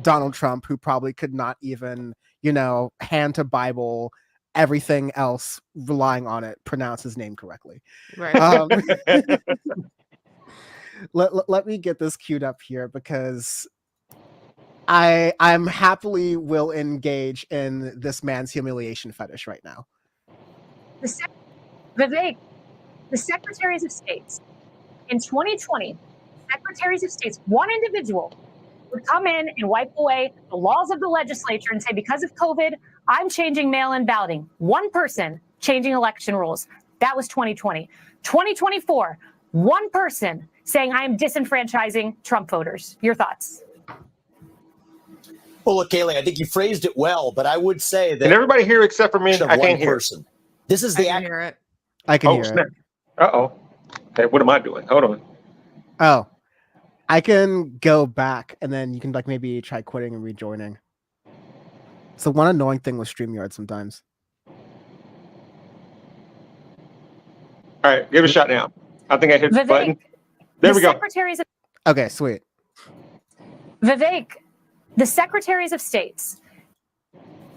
Donald Trump, who probably could not even, hand to Bible, everything else relying on it, pronounce his name correctly. Right. Let me get this queued up here, because I'm happily will engage in this man's humiliation fetish right now. Vivek, the secretaries of states in 2020, secretaries of states, one individual would come in and wipe away the laws of the legislature and say, because of COVID, I'm changing mail-in balloting. One person changing election rules. That was 2020. 2024, one person saying, I am disenfranchising Trump voters. Your thoughts? Well, look, Kayleigh, I think you phrased it well, but I would say that. Can everybody hear except for me? I can't hear. Person. This is the. I can hear it. I can hear snap. it. Uh-oh. Okay, what am I doing? Hold on. Oh, I can go back, and then you can maybe try quitting and rejoining. It's the one annoying thing with StreamYard sometimes. All right, give it a shot now. I think I hit the button. There we go. Okay, sweet. Vivek, the secretaries of states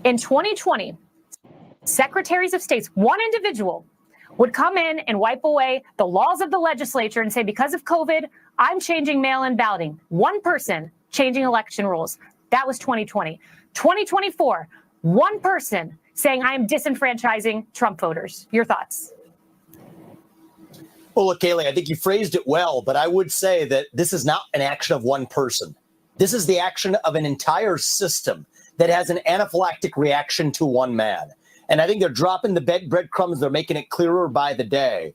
in 2020, secretaries of states, one individual would come in and wipe away the laws of the legislature and say, because of COVID, I'm changing mail-in balloting. One person changing election rules. That was 2020. 2024, one person saying, I am disenfranchising Trump voters. Your thoughts? Well, look, Haley, I think you phrased it well, but I would say that this is not an action of one person. This is the action of an entire system that has an anaphylactic reaction to one man. And I think they're dropping the breadcrumbs. They're making it clearer by the day.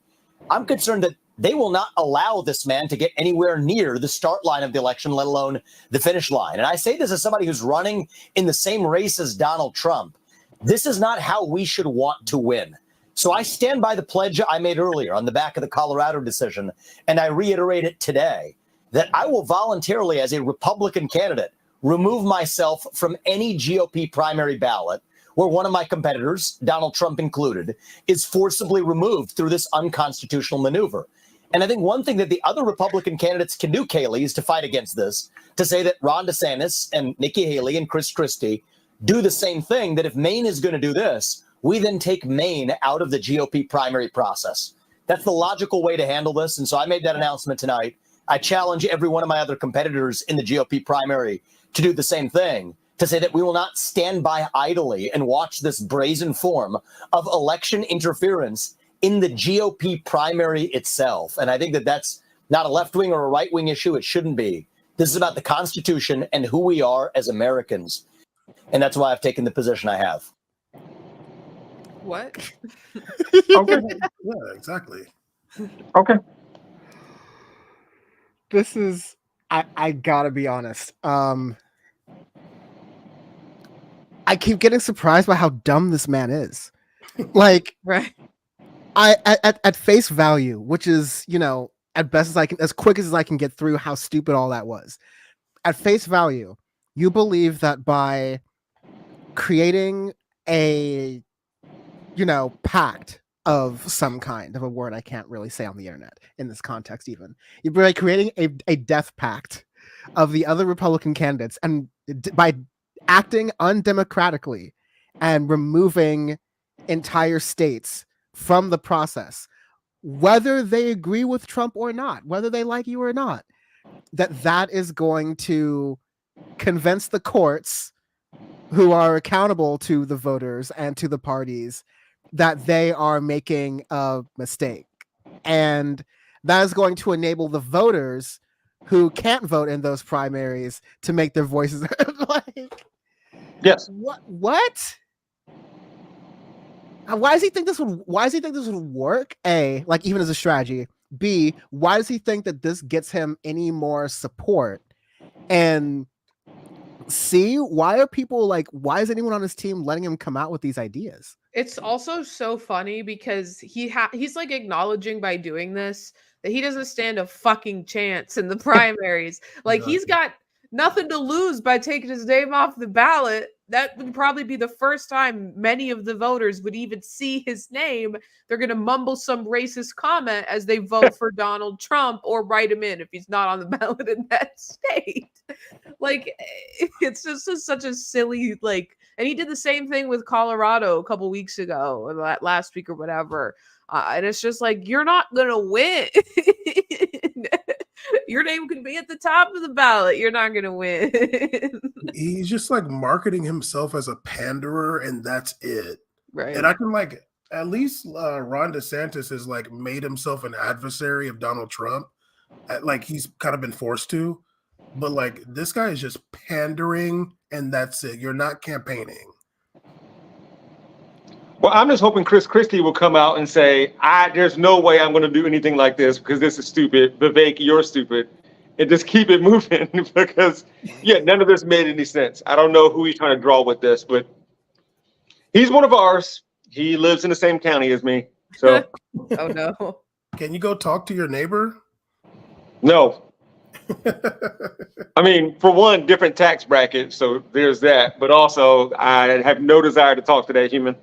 I'm concerned that they will not allow this man to get anywhere near the start line of the election, let alone the finish line. And I say this as somebody who's running in the same race as Donald Trump. This is not how we should want to win. So I stand by the pledge I made earlier on the back of the Colorado decision, and I reiterate it today, that I will voluntarily, as a Republican candidate, remove myself from any GOP primary ballot where one of my competitors, Donald Trump included, is forcibly removed through this unconstitutional maneuver. And I think one thing that the other Republican candidates can do, Kaylee, is to fight against this, to say that Ron DeSantis and Nikki Haley and Chris Christie do the same thing, that if Maine is going to do this, we then take Maine out of the GOP primary process. That's the logical way to handle this. And so I made that announcement tonight. I challenge every one of my other competitors in the GOP primary to do the same thing, to say that we will not stand by idly and watch this brazen form of election interference in the GOP primary itself. And I think that that's not a left-wing or a right-wing issue. It shouldn't be. This is about the Constitution and who we are as Americans. And that's why I've taken the position I have. What? Okay. Yeah, exactly. Okay. This is I gotta be honest. I keep getting surprised by how dumb this man is. Like, Right. at face value, which is, you know, at best as quick as I can get through how stupid all that was. At face value, you believe that by creating a, you know, pact of some kind, of a word I can't really say on the internet in this context, even by creating a death pact of the other Republican candidates, and by acting undemocratically and removing entire states from the process, whether they agree with Trump or not, whether they like you or not, that is going to convince the courts, who are accountable to the voters and to the parties, that they are making a mistake. And that is going to enable the voters who can't vote in those primaries to make their voices like, yes. What? Why does he think this would work? A, like, even as a strategy. B, why does he think that this gets him any more support? And C, why is anyone on his team letting him come out with these ideas? It's also so funny because he's like acknowledging by doing this that he doesn't stand a fucking chance in the primaries. Like, he's got nothing to lose by taking his name off the ballot. That would probably be the first time many of the voters would even see his name. They're going to mumble some racist comment as they vote for Donald Trump or write him in if he's not on the ballot in that state. Like, it's just such a silly, like, and he did the same thing with Colorado a couple weeks ago, or last week or whatever. And it's just like, you're not going to win. Your name could be at the top of the ballot. You're not going to win. He's just like marketing himself as a panderer, and that's it. Right. And I can like, at least Ron DeSantis has like made himself an adversary of Donald Trump. Like, he's kind of been forced to. But like, this guy is just pandering, and that's it. You're not campaigning. Well, I'm just hoping Chris Christie will come out and say, there's no way I'm going to do anything like this because this is stupid. Vivek, you're stupid. And just keep it moving because, none of this made any sense. I don't know who he's trying to draw with this, but he's one of ours. He lives in the same county as me. So, oh, no. Can you go talk to your neighbor? No. I mean, for one, different tax bracket. So there's that. But also, I have no desire to talk to that human.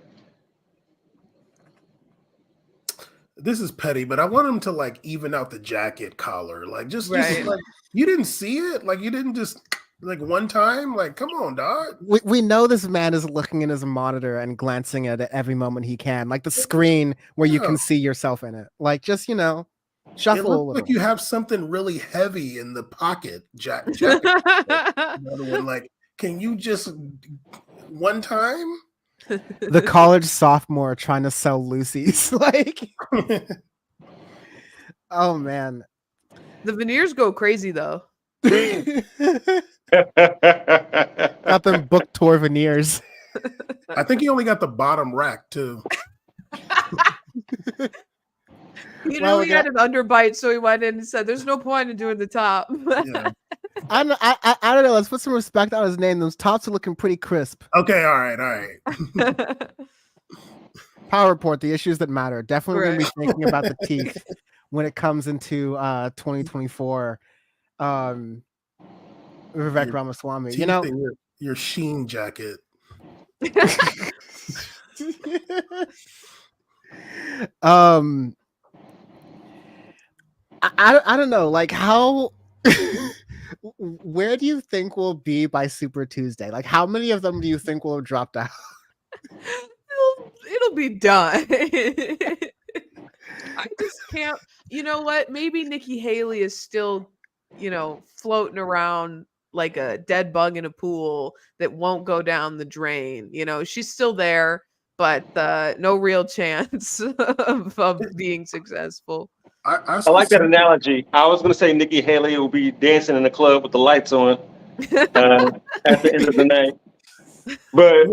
this is petty, but I want him to like even out the jacket collar. Like just Right. like you didn't see it, like you didn't just like one time. Like, come on, dog. We know this man is looking in his monitor and glancing at it every moment he can, like the screen where you can see yourself in it. Like, just, It shuffle a looks little. like you have something really heavy in the pocket, jacket. Another one, like, can you just one time? The college sophomore trying to sell Lucy's, like, oh man. The veneers go crazy though. Got them book tour veneers. I think he only got the bottom rack too. He had an underbite, so he went in and said, "There's no point in doing the top." Yeah. I don't know. Let's put some respect on his name. Those tops are looking pretty crisp. Okay, all right. Power report, the issues that matter. Definitely going to Right. be thinking about the teeth when it comes into 2024. Vivek Ramaswamy. Teeth in your Sheen jacket. I don't know, like how where do you think we'll be by Super Tuesday? Like how many of them do you think will have dropped out? It'll be done. I just can't. You know what? Maybe Nikki Haley is still, floating around like a dead bug in a pool that won't go down the drain. She's still there, but no real chance of being successful. I like that analogy. I was going to say Nikki Haley will be dancing in the club with the lights on at the end of the night. But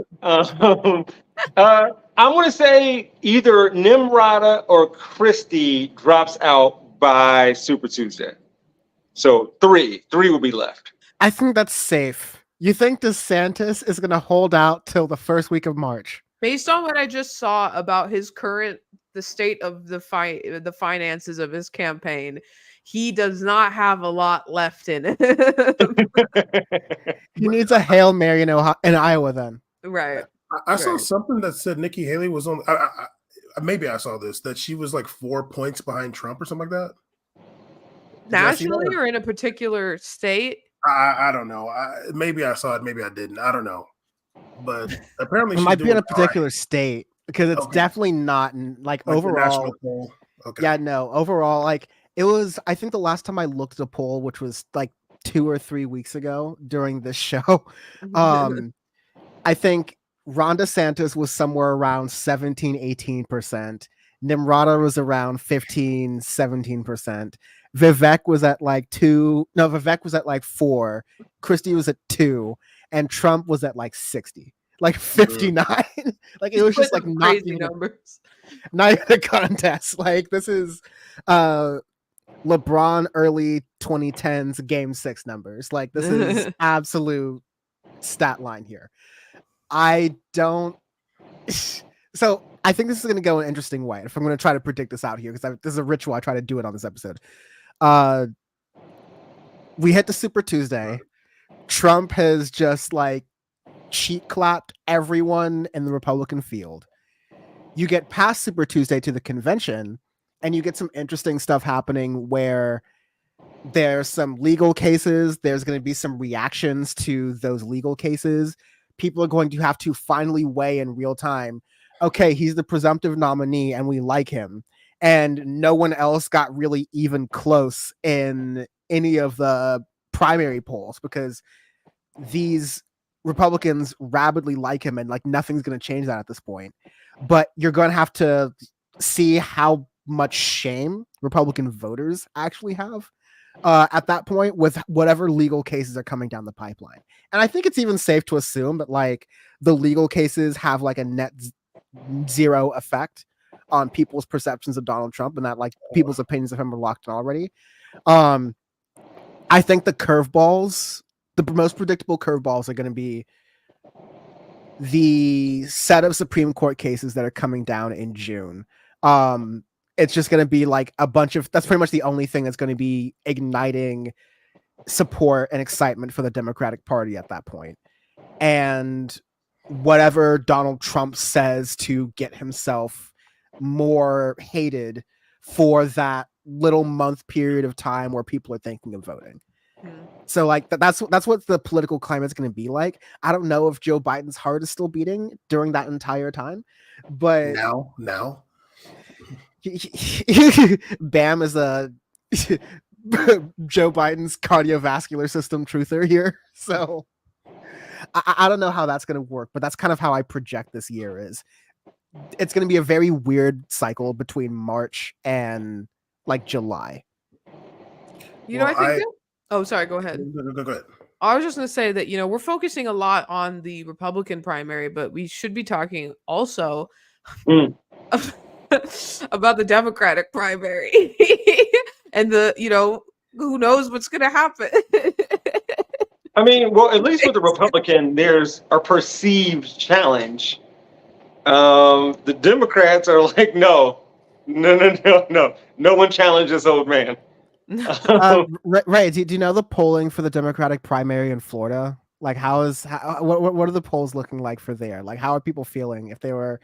I'm going to say either Nimrata or Christie drops out by Super Tuesday. So three will be left. I think that's safe. You think DeSantis is going to hold out till the first week of March? Based on what I just saw about the state of the finances of his campaign, he does not have a lot left in it. He needs a Hail Mary in Iowa then. Right. I saw something that said Nikki Haley was on. Maybe I saw this, that she was like 4 points behind Trump or something like that. Nationally or in a particular state? I don't know. Maybe I saw it. Maybe I didn't. I don't know. But apparently, it might be in a particular state because it's definitely not like overall. Okay. Yeah, no, overall, like it was. I think the last time I looked at a poll, which was like 2 or 3 weeks ago during this show, I think Ron DeSantis was somewhere around 17-18%. Nimrata was around 15-17%. Vivek was at like 2. No, Vivek was at like 4. Christie was at 2, and Trump was at like 60, like 59. Like it was just like not crazy numbers. Not even a contest. Like this is LeBron early 2010s game 6 numbers. Like this is absolute stat line here. So I think this is going to go an interesting way. If I'm going to try to predict this out here, because this is a ritual, I try to do it on this episode. We hit the Super Tuesday. Trump has just like cheek clapped everyone in the Republican field. You get past Super Tuesday to the convention, and you get some interesting stuff happening where there's some legal cases. There's going to be some reactions to those legal cases. People are going to have to finally weigh in real time. Okay, he's the presumptive nominee and we like him. And no one else got really even close in any of the primary polls because these Republicans rabidly like him and like nothing's going to change that at this point. But you're going to have to see how much shame Republican voters actually have at that point with whatever legal cases are coming down the pipeline. And I think it's even safe to assume that like the legal cases have like a net zero effect on people's perceptions of Donald Trump and that like people's opinions of him are locked in already. I think the curveballs, the most predictable curveballs are going to be the set of Supreme Court cases that are coming down in June. It's just going to be like a bunch of, that's pretty much the only thing that's going to be igniting support and excitement for the Democratic Party at that point. And whatever Donald Trump says to get himself more hated for that little month period of time where people are thinking of voting. So like that's what the political climate's going to be like. I don't know if Joe Biden's heart is still beating during that entire time, but now Bam is a Joe Biden's cardiovascular system truther here. So I don't know how that's going to work, but that's kind of how I project this year is. It's going to be a very weird cycle between March and like July. I think oh, sorry, go ahead. Go ahead. I was just going to say that, we're focusing a lot on the Republican primary, but we should be talking also about the Democratic primary and who knows what's going to happen. I mean, well, at least with the Republican, there's a perceived challenge. The Democrats are like, no one challenges old man. Ray, do you know the polling for the Democratic primary in Florida? Like, what are the polls looking like for there? Like, how are people feeling if they were?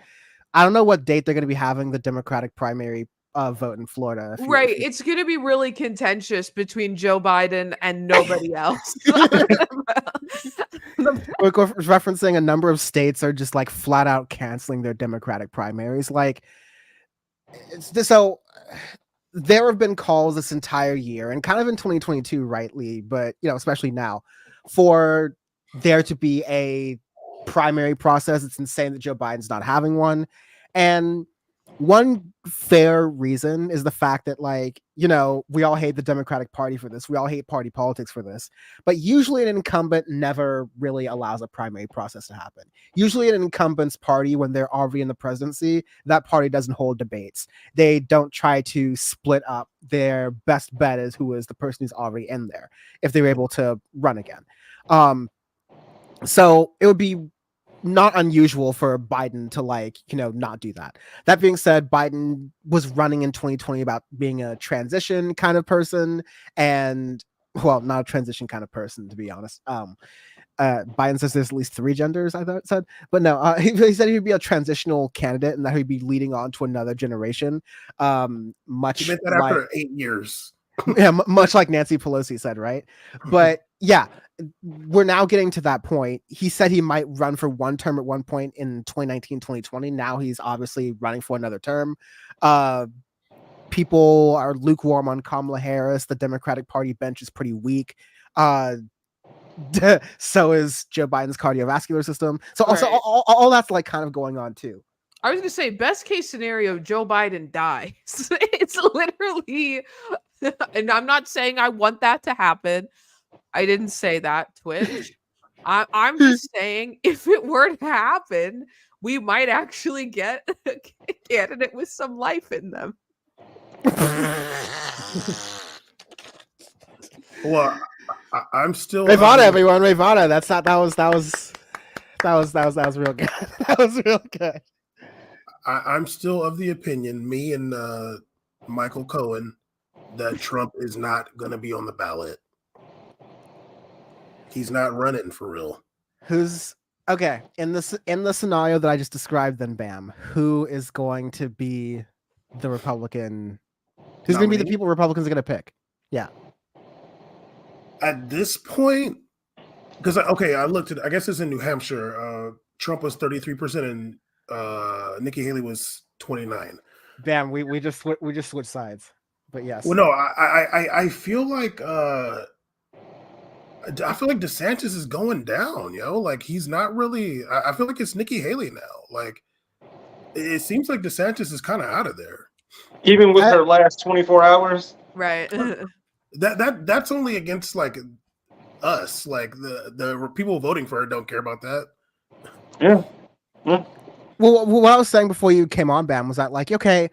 I don't know what date they're going to be having the Democratic primary vote in Florida. Right, it's going to be really contentious between Joe Biden and nobody else. We're referencing a number of states are just like flat out canceling their Democratic primaries. Like, so there have been calls this entire year and kind of in 2022, rightly, but especially now, for there to be a primary process. It's insane that Joe Biden's not having one. And one fair reason is the fact that, like, we all hate the Democratic Party for this. We all hate party politics for this. But usually an incumbent never really allows a primary process to happen. Usually an incumbent's party, when they're already in the presidency, that party doesn't hold debates. They don't try to split up. Their best bet is who is the person who's already in there if they're able to run again. So it would be not unusual for Biden to not do that. That being said, Biden was running in 2020 about being a transition kind of person, and not a transition kind of person, to be honest. Biden says there's at least 3 genders, I thought it said, but no, he said he'd be a transitional candidate and that he'd be leading on to another generation. Much he meant that after 8 years. Yeah, much like Nancy Pelosi said, right? But yeah, we're now getting to that point. He said he might run for one term at one point in 2019, 2020. Now he's obviously running for another term. People are lukewarm on Kamala Harris. The Democratic Party bench is pretty weak. So is Joe Biden's cardiovascular system. So also all that's like kind of going on too. I was going to say, best case scenario, Joe Biden dies. It's literally, and I'm not saying I want that to happen. I didn't say that, Twitch. I'm just saying, if it were to happen, we might actually get a candidate with some life in them. Well, I'm still Rayyvana, everyone. Rayyvana. That was real good. That was real good. I'm still of the opinion, me and Michael Cohen, that Trump is not going to be on the ballot. He's not running for real. Who's okay in the scenario that I just described? Then, Bam, who is going to be the Republican? Who's going to be the people Republicans are going to pick? Yeah. At this point, because I looked at. I guess it's in New Hampshire. Trump was 33% and Nikki Haley was 29%. Bam, we just switched sides. But yes. Well, no, I feel like DeSantis is going down, like he's not really. I feel like it's Nikki Haley now. Like it seems like DeSantis is kind of out of there. Even with her last 24 hours, right? That's only against like us. Like the people voting for her don't care about that. Yeah. Well, what I was saying before you came on, Bam, was that like, okay,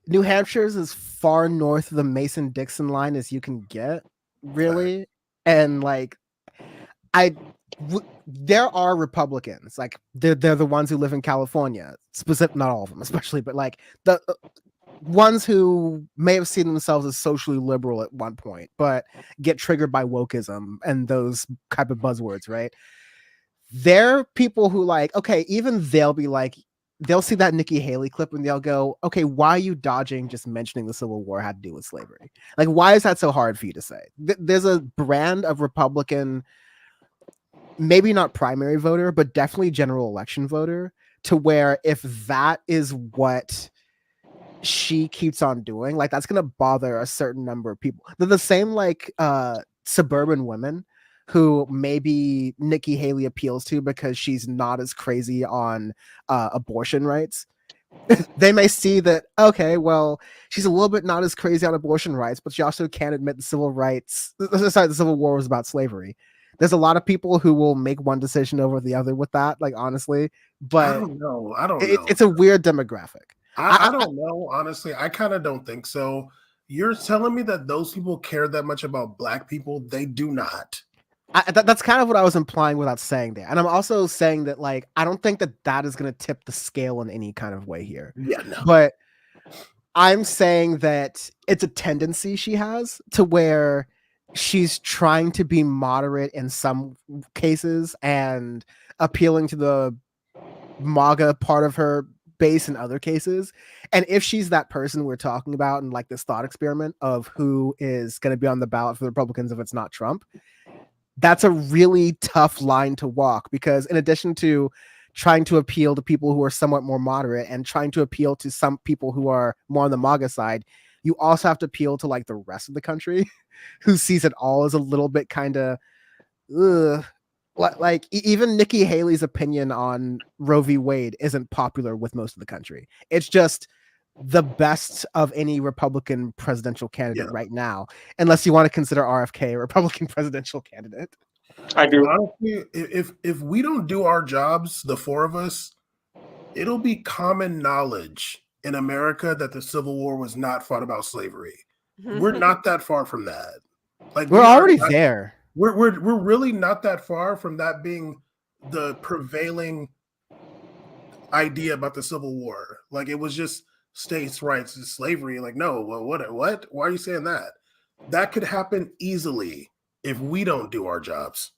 New Hampshire is as far north of the Mason-Dixon line as you can get, really. And like, there are Republicans, like they're the ones who live in California, not all of them, especially, but like the ones who may have seen themselves as socially liberal at one point, but get triggered by wokeism and those type of buzzwords, right? They're people who like, okay, even they'll be like, they'll see that Nikki Haley clip and they'll go, okay, why are you dodging just mentioning the Civil War had to do with slavery? Like, why is that so hard for you to say? There's a brand of Republican, maybe not primary voter, but definitely general election voter, to where if that is what she keeps on doing, like, that's going to bother a certain number of people. They're the same like suburban women who maybe Nikki Haley appeals to because she's not as crazy on abortion rights. They may see that, okay, well, she's a little bit not as crazy on abortion rights, but she also can't admit the Civil War was about slavery. There's a lot of people who will make one decision over the other with that, like, honestly, but I don't know. I don't know. It's a weird demographic. I don't know, honestly. I kind of don't think so. You're telling me that those people care that much about Black people? They do not. That's kind of what I was implying without saying that. And I'm also saying that, like, I don't think that is going to tip the scale in any kind of way here. Yeah, no. But I'm saying that it's a tendency she has to where she's trying to be moderate in some cases and appealing to the MAGA part of her base in other cases. And if she's that person we're talking about in like this thought experiment of who is going to be on the ballot for the Republicans if it's not Trump, that's a really tough line to walk, because in addition to trying to appeal to people who are somewhat more moderate and trying to appeal to some people who are more on the MAGA side, you also have to appeal to like the rest of the country who sees it all as a little bit kind of like even Nikki Haley's opinion on Roe v. Wade isn't popular with most of the country. It's just the best of any Republican presidential candidate right now, unless you want to consider RFK a Republican presidential candidate. I do. Honestly, if we don't do our jobs, the four of us, it'll be common knowledge in America that the Civil War was not fought about slavery. We're not that far from that. Like, we're already there. We're really not that far from that being the prevailing idea about the Civil War. Like, it was just states' rights and slavery. Like, no, well, what? Why are you saying that? That could happen easily if we don't do our jobs.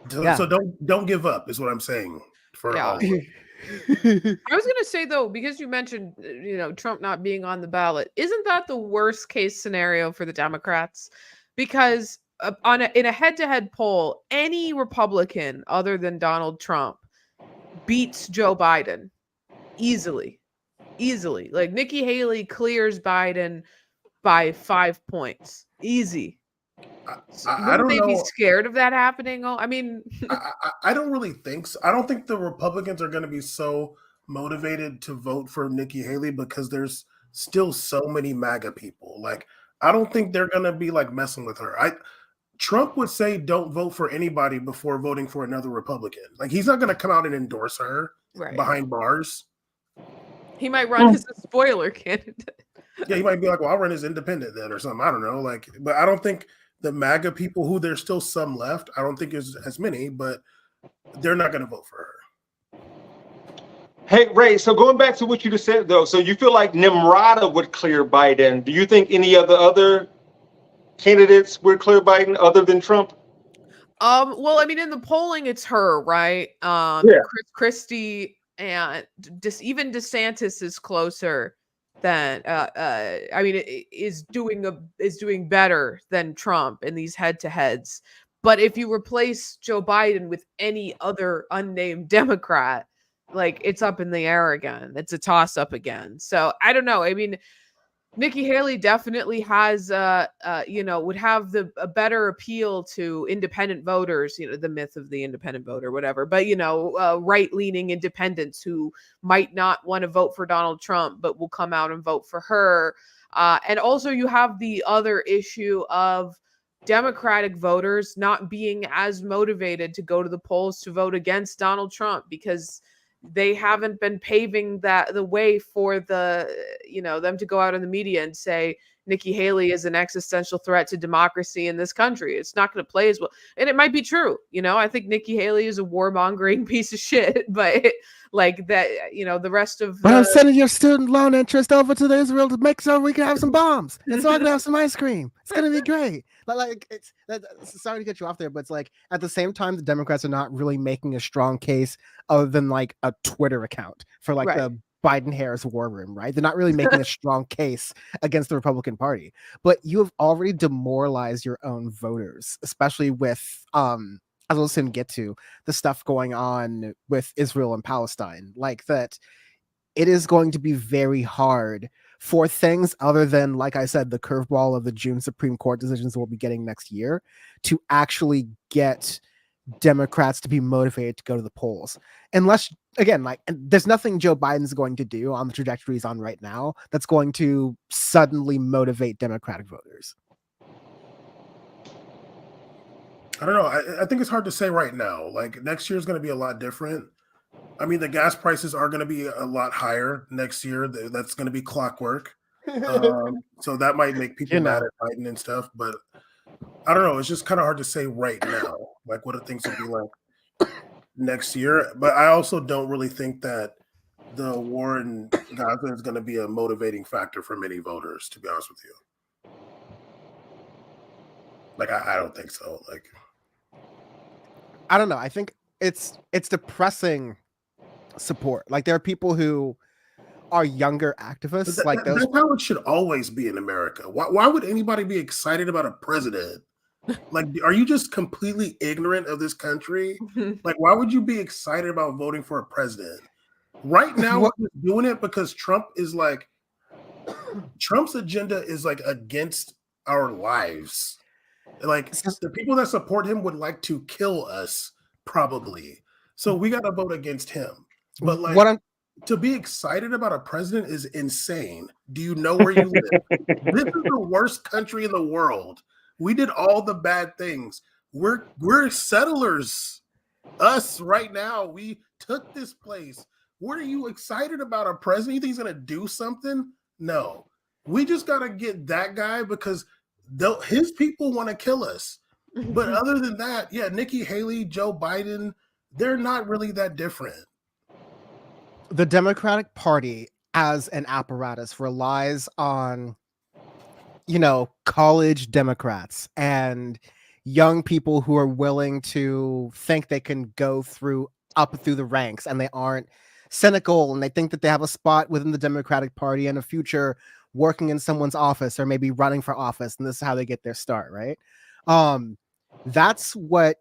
So don't give up is what I'm saying. I was going to say, though, because you mentioned, Trump not being on the ballot, isn't that the worst case scenario for the Democrats? Because in a head-to-head poll, any Republican other than Donald Trump beats Joe Biden easily. Like, Nikki Haley clears Biden by 5 points. Easy. Wouldn't they be scared of that happening? I mean, I don't really think so. I don't think the Republicans are going to be so motivated to vote for Nikki Haley because there's still so many MAGA people. Like, I don't think they're going to be like messing with her. Trump would say don't vote for anybody before voting for another Republican. Like, he's not going to come out and endorse her behind bars. He might run as a spoiler candidate. Yeah, he might be like, well, I'll run as independent then or something. I don't know. Like, but I don't think the MAGA people, who there's still some left, I don't think is as many, but they're not going to vote for her. Hey, Ray, so going back to what you just said, though, so you feel like Nimrata would clear Biden. Do you think any of the other candidates would clear Biden other than Trump? Well, I mean, in the polling, it's her, right? Christie and even DeSantis is closer than is doing better than Trump in these head-to-heads. But if you replace Joe Biden with any other unnamed Democrat, like, it's up in the air again. It's a toss-up again. So I don't know. I mean, Nikki Haley definitely has, would have a better appeal to independent voters, the myth of the independent voter, whatever. But, right-leaning independents who might not want to vote for Donald Trump, but will come out and vote for her. And also you have the other issue of Democratic voters not being as motivated to go to the polls to vote against Donald Trump because they haven't been paving the way for them to go out in the media and say, Nikki Haley is an existential threat to democracy in this country. It's not going to play as well. And it might be true. I think Nikki Haley is a warmongering piece of shit, but like that, the rest of But I'm sending your student loan interest over to Israel to make sure we can have some bombs and so I can have some ice cream. It's going to be great. Like sorry to get you off there, but it's like at the same time, the Democrats are not really making a strong case other than like a Twitter account for like the Biden-Harris war room, right? They're not really making a strong case against the Republican Party, but you have already demoralized your own voters, especially with as we'll soon get to the stuff going on with Israel and Palestine. Like that, it is going to be very hard for things other than, like I said, the curveball of the June Supreme Court decisions we'll be getting next year to actually get Democrats to be motivated to go to the polls. Unless, again, like there's nothing Joe Biden's going to do on the trajectory he's on right now that's going to suddenly motivate Democratic voters. I don't know. I think it's hard to say right now. Like next year is going to be a lot different. I mean, the gas prices are going to be a lot higher next year. That's going to be clockwork. So that might make people mad at Biden and stuff. But I don't know. It's just kind of hard to say right now, like what things will be like next year. But I also don't really think that the war in Gaza is going to be a motivating factor for many voters, to be honest with you. Like, I don't think so. Like, I don't know. I think it's depressing support. Like there are people who are younger activists. That's how it should always be in America. Why would anybody be excited about a president? Like, are you just completely ignorant of this country? Like, why would you be excited about voting for a president? Right now, we're just doing it because Trump is like, Trump's agenda is like against our lives. Like the people that support him would like to kill us, probably. So we got to vote against him. But like, to be excited about a president is insane. Do you know where you live? This is the worst country in the world. We did all the bad things. We're settlers. Us right now. We took this place. What are you excited about a president? You think he's gonna do something? No. We just gotta get that guy because his people want to kill us. But other than that, yeah, Nikki Haley, Joe Biden, they're not really that different. The Democratic Party as an apparatus relies on, college Democrats and young people who are willing to think they can go up through the ranks and they aren't cynical and they think that they have a spot within the Democratic Party and a future working in someone's office or maybe running for office, and this is how they get their start, right? That's what,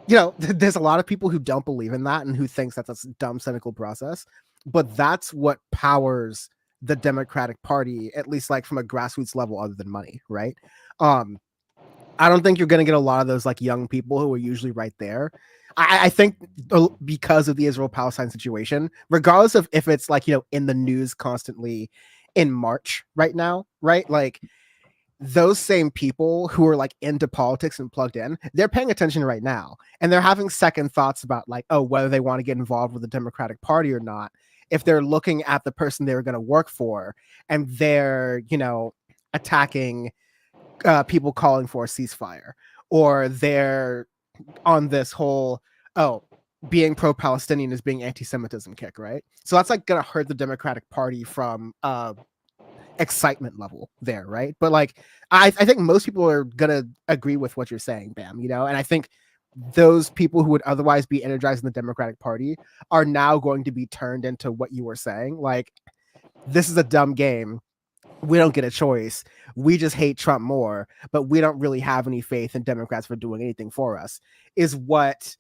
there's a lot of people who don't believe in that and who thinks that's a dumb, cynical process, but that's what powers the Democratic Party, at least like from a grassroots level other than money, right? I don't think you're going to get a lot of those like young people who are usually right there. I think because of the Israel-Palestine situation, regardless of if it's like, in the news constantly in March right now, right? Like those same people who are like into politics and plugged in, they're paying attention right now. And they're having second thoughts about like, whether they want to get involved with the Democratic Party or not. If they're looking at the person they were going to work for and they're, attacking people calling for a ceasefire, or they're on this whole, being pro-Palestinian is being anti-Semitism kick, right? So that's like going to hurt the Democratic Party from excitement level there, right? But like, I think most people are going to agree with what you're saying, Bam, and I think those people who would otherwise be energized in the Democratic Party are now going to be turned into what you were saying. Like, this is a dumb game. We don't get a choice. We just hate Trump more, but we don't really have any faith in Democrats for doing anything for us, is what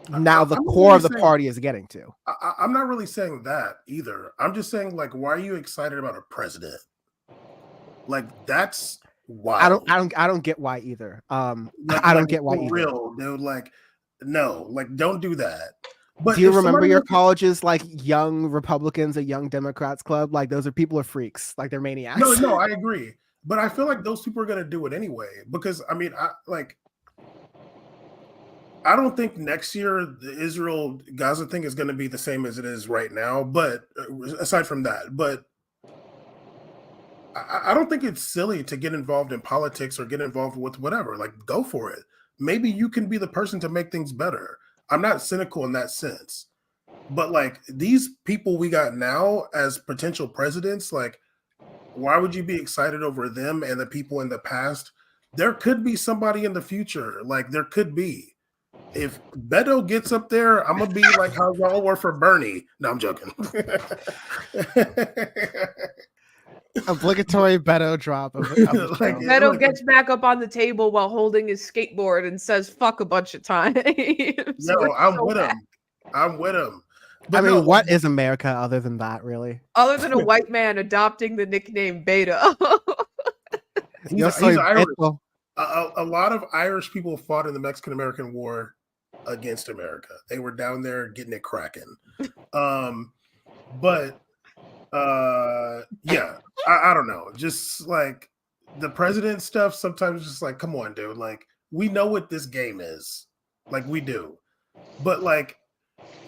now the core of the party is getting to. I'm not really saying that either. I'm just saying, like, why are you excited about a president? Like, that's wild. I don't get why either. I don't get why either. Real, dude. Like, no, like, don't do that. But do you remember your college's like young Republicans or young Democrats club? Like those are people are freaks, like they're maniacs. No, I agree. But I feel like those people are gonna do it anyway. Because I mean, I don't think next year the Israel Gaza thing is gonna be the same as it is right now. But aside from that, but I don't think it's silly to get involved in politics or get involved with whatever. Like, go for it. Maybe you can be the person to make things better. I'm not cynical in that sense. But like these people we got now as potential presidents, like, why would you be excited over them and the people in the past? There could be somebody in the future. Like, there could be. If Beto gets up there, I'm gonna be like how y'all were for Bernie. No, I'm joking. Obligatory Beto drop. Of Like, Beto like- gets back up on the table while holding his skateboard and says "fuck" a bunch of times. Yo, I'm with him. I'm with him. I mean, no, what is America other than that, really? Other than a white man adopting the nickname Beta. Yo he's soy Irish. Beto. A lot of Irish people fought in the Mexican-American War against America. They were down there getting it cracking. But yeah, I don't know. Just like the president stuff, sometimes just like, come on, dude. Like, we know what this game is. Like, we do. But like,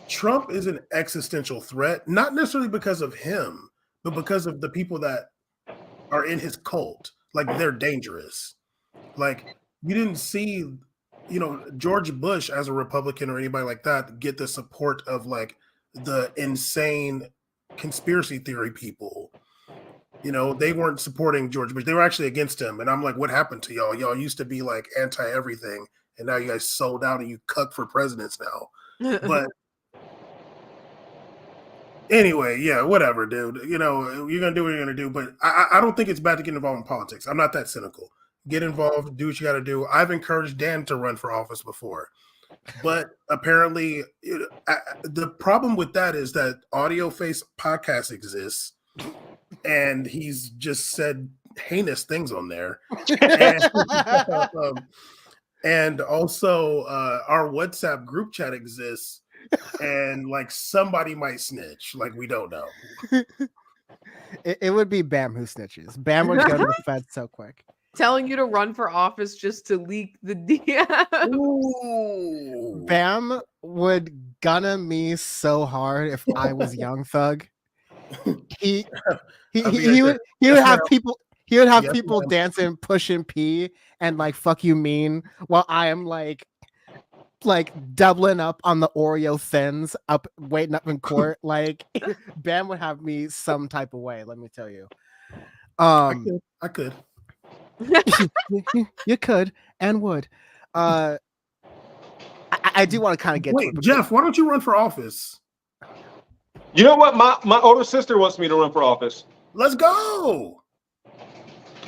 Trump is an existential threat, not necessarily because of him, but because of the people that are in his cult. Like, they're dangerous. Like, you didn't see, George Bush as a Republican or anybody like that get the support of like the insane conspiracy theory people. They weren't supporting George Bush. They were actually against him. And I'm like, what happened to y'all? Y'all used to be like anti-everything. And now you guys sold out and you cuck for presidents now. But anyway, yeah, whatever, dude. You're going to do what you're going to do. But I don't think it's bad to get involved in politics. I'm not that cynical. Get involved, do what you got to do. I've encouraged Dan to run for office before. But apparently, the problem with that is that Audio Face podcast exists. And he's just said heinous things on there. And also, our WhatsApp group chat exists. And like somebody might snitch. Like, we don't know. It would be Bam who snitches. Bam would go to the feds so quick. Telling you to run for office just to leak the DM. Ooh. Bam would gunna me so hard if I was Young Thug. He would have people. He would have people dancing, pushing P, and like "fuck you" mean, while I am like doubling up on the Oreo thins, waiting up in court. Like, Bam would have me some type of way. Let me tell you. I could. You could and would. I do want to kind of get. Wait, Jeff, why don't you run for office? You know what? My older sister wants me to run for office. Let's go.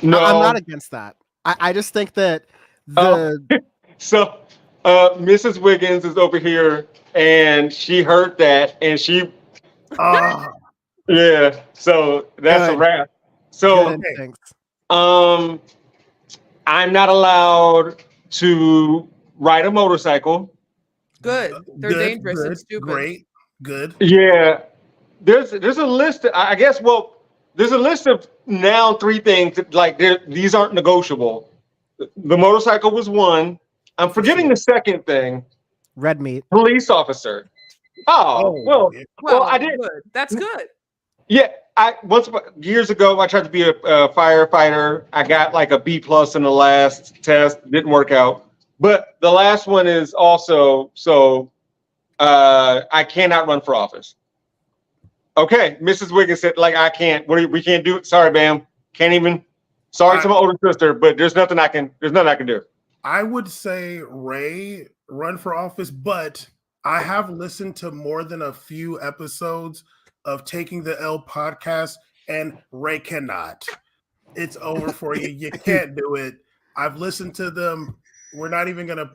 No, I'm not against that. I just think that the So, Mrs. Wiggins is over here, and she heard that, and she, yeah. So that's a Good. wrap. So, good instincts. I'm not allowed to ride a motorcycle. Good. They're dangerous and stupid. Great. Good. Yeah, there's a list. I guess. Well, there's a list of now 3 things that, like, these aren't negotiable. The motorcycle was one. I'm forgetting the second thing. Red meat. Police officer. Well, I did. Good. That's good. Yeah, years ago I tried to be a firefighter. I got like a B+ in the last test. Didn't work out. But the last one is also I cannot run for office. Okay, Mrs. Wiggins said, like, I can't. We can't do it. Sorry, Bam. Can't even. Sorry to my older sister, but there's nothing I can do. I would say Ray run for office, but I have listened to more than a few episodes of Taking the L podcast, and Ray cannot. It's over for you. You can't do it. I've listened to them. We're not even gonna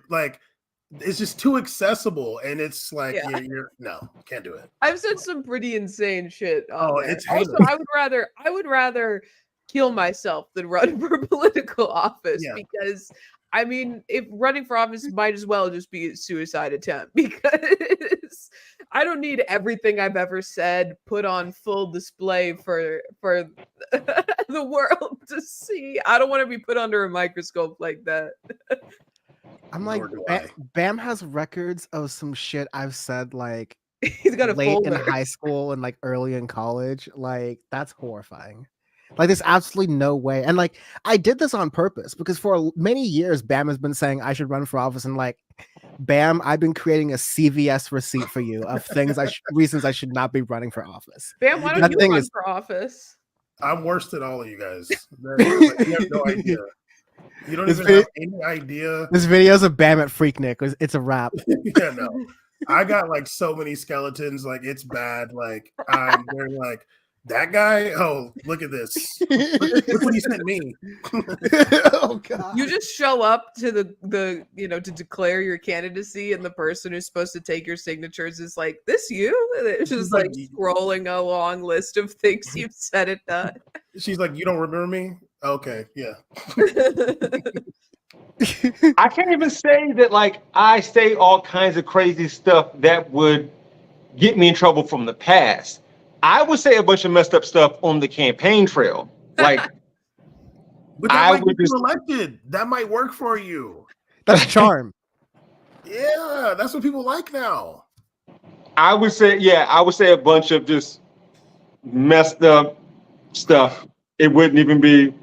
it's just too accessible, and it's like you're no, can't do it. I've said some pretty insane shit. It's also, I would rather kill myself than run for political office because I mean, if running for office might as well just be a suicide attempt, because I don't need everything I've ever said put on full display for the world to see. I don't want to be put under a microscope like that. I'm like, Bam has records of some shit I've said like he's got a late folder in high school and like early in college. Like, that's horrifying. Like, there's absolutely no way. And like, I did this on purpose because for many years, Bam has been saying I should run for office, and like, Bam, I've been creating a CVS receipt for you of things reasons I should not be running for office. Bam, why don't That you thing run is- for office? I'm worse than all of you guys. Like, you have no idea. You don't This even video- have any idea. This video's of Bam at Freaknik. It's a wrap. Yeah, no. I got like so many skeletons, like it's bad. Like they're like that guy. Oh, look at this. Look what he sent me. Oh god. You just show up to the to declare your candidacy, and the person who's supposed to take your signatures is like, "This you?" And it's just like scrolling a long list of things you've said and done. She's like, "You don't remember me?" Okay, yeah. I can't even say that like I say all kinds of crazy stuff that would get me in trouble from the past. I would say a bunch of messed up stuff on the campaign trail. Like, But that I might would get you just- elected. That might work for you. That's charm. Yeah, that's what people like now. I would say a bunch of just messed up stuff. It wouldn't even be,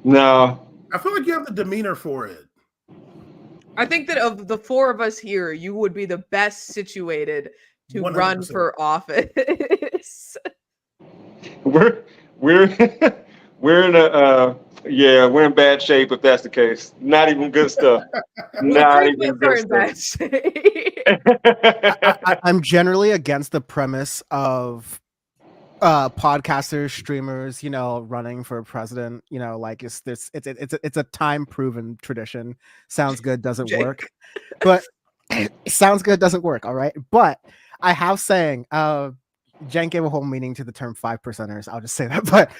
no. I feel like you have the demeanor for it. I think that of the four of us here, you would be the best situated to run 100%. for office. We're we're we're in bad shape if that's the case. Not even good stuff. Not Three even of us are good in stuff. bad shape. I'm generally against the premise of podcasters, streamers, running for president. Like it's a time proven tradition. Sounds good, doesn't work. But sounds good doesn't work. All right. But I have saying, Jen gave a whole meaning to the term 5%ers. I'll just say that. But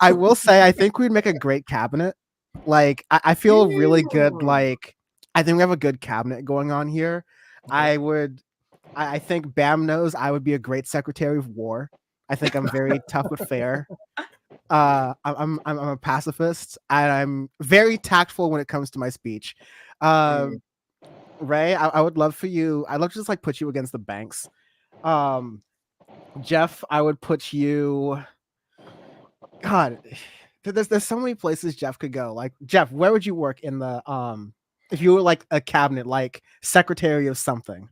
I will say I think we'd make a great cabinet. Like I feel really good. Like I think we have a good cabinet going on here. I think Bam knows I would be a great Secretary of War. I think I'm very tough but fair. I'm a pacifist, and I'm very tactful when it comes to my speech. Ray, I would love for you. I'd love to just like put you against the banks. Jeff, I would put you. God, there's so many places Jeff could go. Like Jeff, where would you work in the if you were like a cabinet, like secretary of something?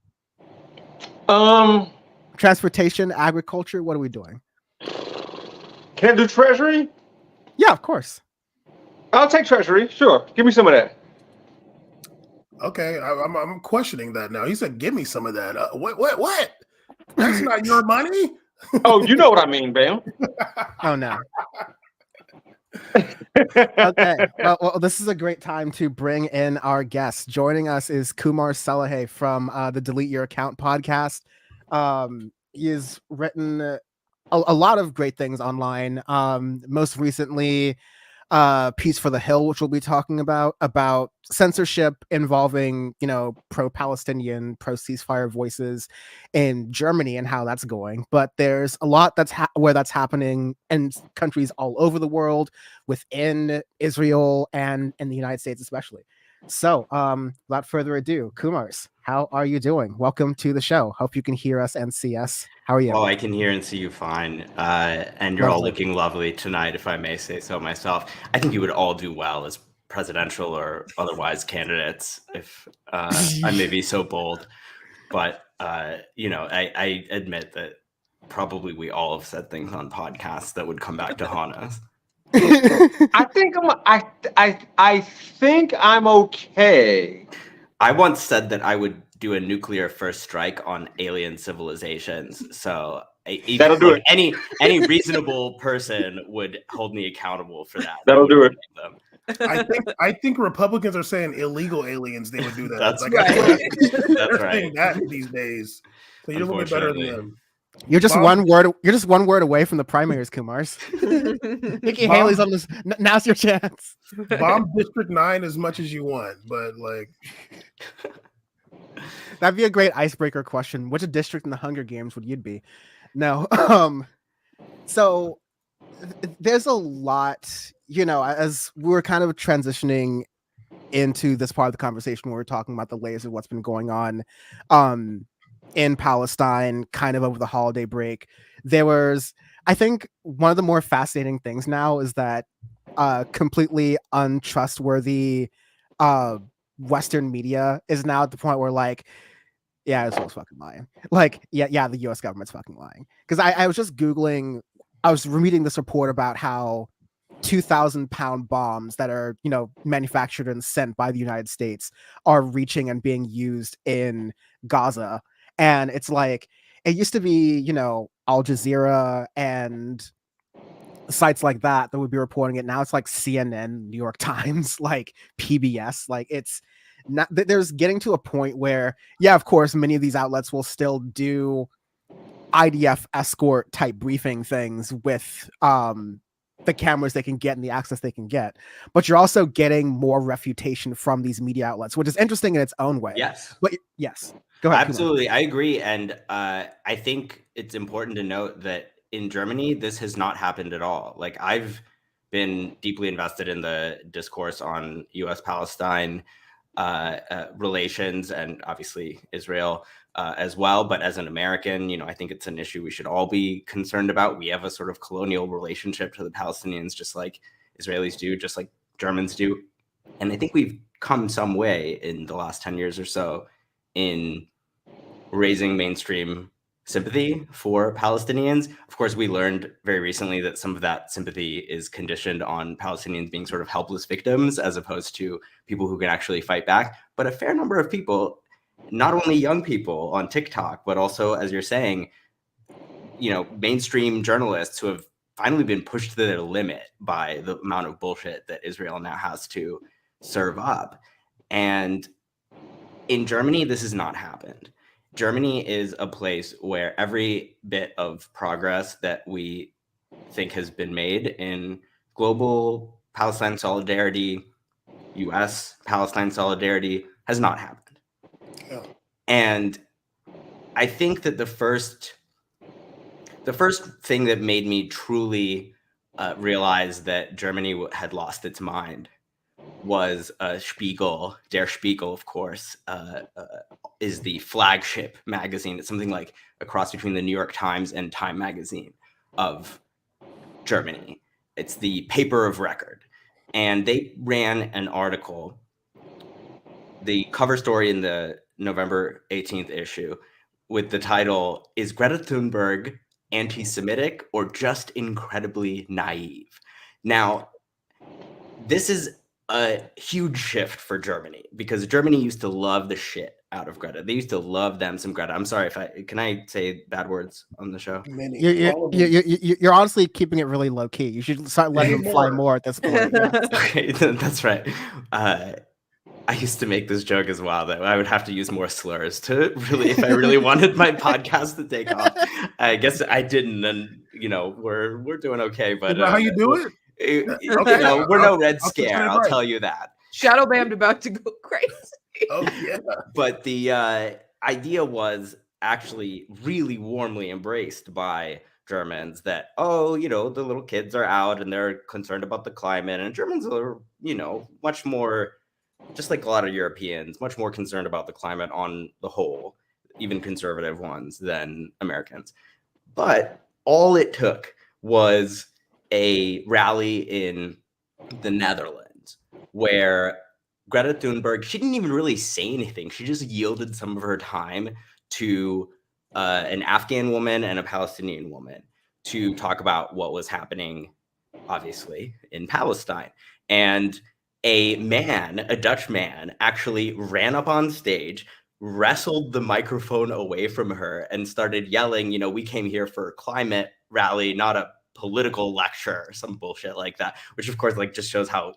Transportation, agriculture. What are we doing? Can I do Treasury? Yeah, of course. I'll take Treasury. Sure. Give me some of that. Okay, I'm questioning that now. He said, "Give me some of that." What? That's not your money. Oh, you know what I mean, Bam. Oh no. Okay. Well, this is a great time to bring in our guest. Joining us is Kumars Salehi from the Delete Your Account podcast. He has written a lot of great things online. Most recently, Peace for the Hill, which we'll be talking about censorship involving, pro-Palestinian, pro-ceasefire voices in Germany and how that's going. But there's a lot that's that's happening in countries all over the world, within Israel and in the United States especially. So, without further ado, Kumars, how are you doing? Welcome to the show. Hope you can hear us and see us. How are you? Well, I can hear and see you fine. And you're all Lovely. looking lovely tonight, if I may say so myself. I think you would all do well as presidential or otherwise candidates, if I may be so bold. But, I admit that probably we all have said things on podcasts that would come back to haunt us. I think I'm okay. I once said that I would do a nuclear first strike on alien civilizations. So That'll do it. Any reasonable person would hold me accountable for that. That'll do it. I think Republicans are saying illegal aliens. They would do that. That's like, right. That's they're saying right. that these days. So you're a little bit better than Unfortunately. them. You're just Bob- You're just one word away from the primaries, Kumars. Nikki Bob- Haley's on this. Now's your chance. Bomb District 9 as much as you want, but like That'd be a great icebreaker question. Which district in the Hunger Games would you be? No. So there's a lot, as we're kind of transitioning into this part of the conversation where we're talking about the layers of what's been going on. in Palestine kind of over the holiday break. There was, I think, one of the more fascinating things now is that completely untrustworthy Western media is now at the point where like, yeah, Israel's fucking lying. Like, yeah, the US government's fucking lying. Because I was just Googling, I was reading this report about how 2,000-pound bombs that are, manufactured and sent by the United States are reaching and being used in Gaza. And it's like, it used to be, Al Jazeera and sites like that would be reporting it. Now it's like CNN, New York Times, like PBS. Like it's not, there's getting to a point where, yeah, of course, many of these outlets will still do IDF escort type briefing things with the cameras they can get and the access they can get, but you're also getting more refutation from these media outlets, which is interesting in its own way. Yes. But yes, go ahead. Absolutely. I agree. And I think it's important to note that in Germany, this has not happened at all. Like, I've been deeply invested in the discourse on US-Palestine relations, and obviously Israel as well. But as an American, I think it's an issue we should all be concerned about. We have a sort of colonial relationship to the Palestinians, just like Israelis do, just like Germans do. And I think we've come some way in the last 10 years or so in raising mainstream sympathy for Palestinians. Of course, we learned very recently that some of that sympathy is conditioned on Palestinians being sort of helpless victims as opposed to people who can actually fight back. But a fair number of people, not only young people on TikTok, but also, as you're saying, mainstream journalists who have finally been pushed to their limit by the amount of bullshit that Israel now has to serve up. And in Germany, this has not happened. Germany is a place where every bit of progress that we think has been made in global Palestine solidarity, US Palestine solidarity, has not happened. Yeah. And I think that the first thing that made me truly realize that Germany had lost its mind was Spiegel. Der Spiegel, of course, is the flagship magazine. It's something like a cross between the New York Times and Time magazine of Germany. It's the paper of record. And they ran an article, the cover story in the November 18th issue, with the title, "Is Greta Thunberg anti-Semitic or just incredibly naive?" Now, this is a huge shift for Germany, because Germany used to love the shit out of Greta. They used to love them some Greta. I'm sorry, can I say bad words on the show? You're honestly keeping it really low key. You should start letting them fly more at this point. Yeah. Okay, that's right. I used to make this joke as well that I would have to use more slurs to really, if I really wanted my podcast to take off. I guess I didn't, and we're doing okay. But is that how you do it? We're no Red Scare. I'll tell you that. Shadow banned about to go crazy. Oh yeah. But the idea was actually really warmly embraced by Germans that, the little kids are out and they're concerned about the climate, and Germans are, much more, just like a lot of Europeans, much more concerned about the climate on the whole, even conservative ones, than Americans. But all it took was a rally in the Netherlands where Greta Thunberg, she didn't even really say anything. She just yielded some of her time to an Afghan woman and a Palestinian woman to talk about what was happening, obviously, in Palestine. And a Dutch man, actually ran up on stage, wrestled the microphone away from her, and started yelling, we came here for a climate rally, not a political lecture or some bullshit like that, which of course just shows how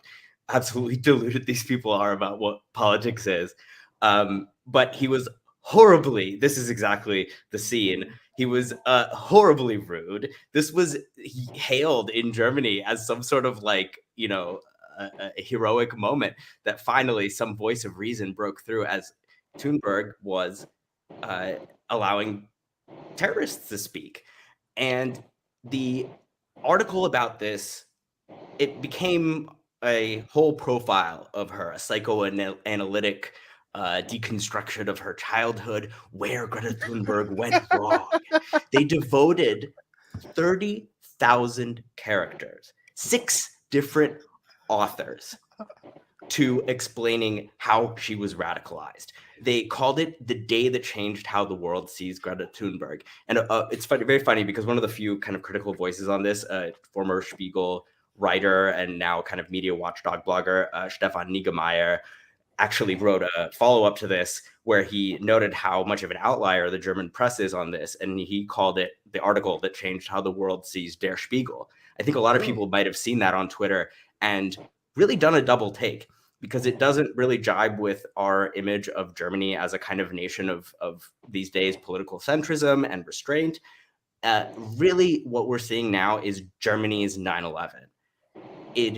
absolutely deluded these people are about what politics is. But he was horribly, this is exactly the scene, he was horribly rude. This was hailed in Germany as some sort of a heroic moment that finally some voice of reason broke through, as Thunberg was allowing terrorists to speak. And the article about this, it became a whole profile of her, a psychoanalytic deconstruction of her childhood, where Greta Thunberg went wrong. They devoted 30,000 characters, 6 different authors, to explaining how she was radicalized. They called it The Day That Changed How the World Sees Greta Thunberg. And it's funny, very funny, because one of the few kind of critical voices on this, former Spiegel writer and now kind of media watchdog blogger, Stefan Niggemeier, actually wrote a follow-up to this where he noted how much of an outlier the German press is on this. And he called it the article that changed how the world sees Der Spiegel. I think a lot of people might have seen that on Twitter and really done a double take, because it doesn't really jibe with our image of Germany as a kind of nation of these days political centrism and restraint. Really, what we're seeing now is Germany's 9/11. It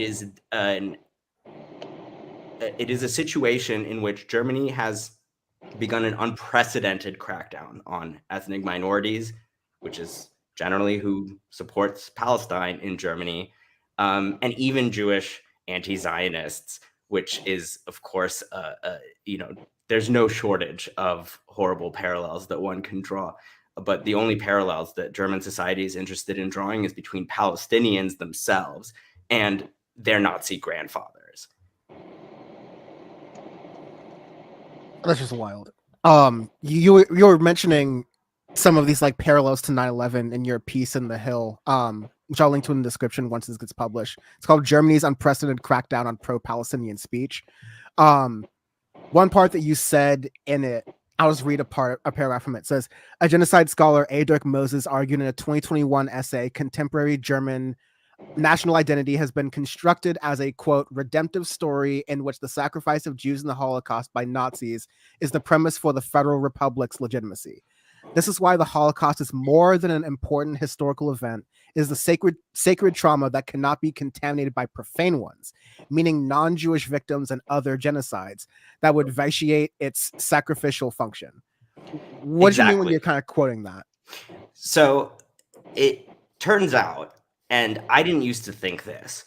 is a situation in which Germany has begun an unprecedented crackdown on ethnic minorities, which is generally who supports Palestine in Germany, and even Jewish anti-Zionists, which is, of course, there's no shortage of horrible parallels that one can draw. But the only parallels that German society is interested in drawing is between Palestinians themselves and their Nazi grandfathers. That's just wild. You were mentioning some of these like parallels to 9/11 in your piece in The Hill, which I'll link to in the description once this gets published. It's called Germany's Unprecedented Crackdown on Pro-Palestinian Speech. One part that you said in it, I'll just read a paragraph from it. It says, a genocide scholar, A. Dirk Moses, argued in a 2021 essay, contemporary German national identity has been constructed as a, quote, redemptive story in which the sacrifice of Jews in the Holocaust by Nazis is the premise for the Federal Republic's legitimacy. This is why the Holocaust is more than an important historical event. It is the sacred trauma that cannot be contaminated by profane ones, meaning non-Jewish victims and other genocides that would vitiate its sacrificial function. What do you mean when you're kind of quoting that? So it turns out, and I didn't used to think this,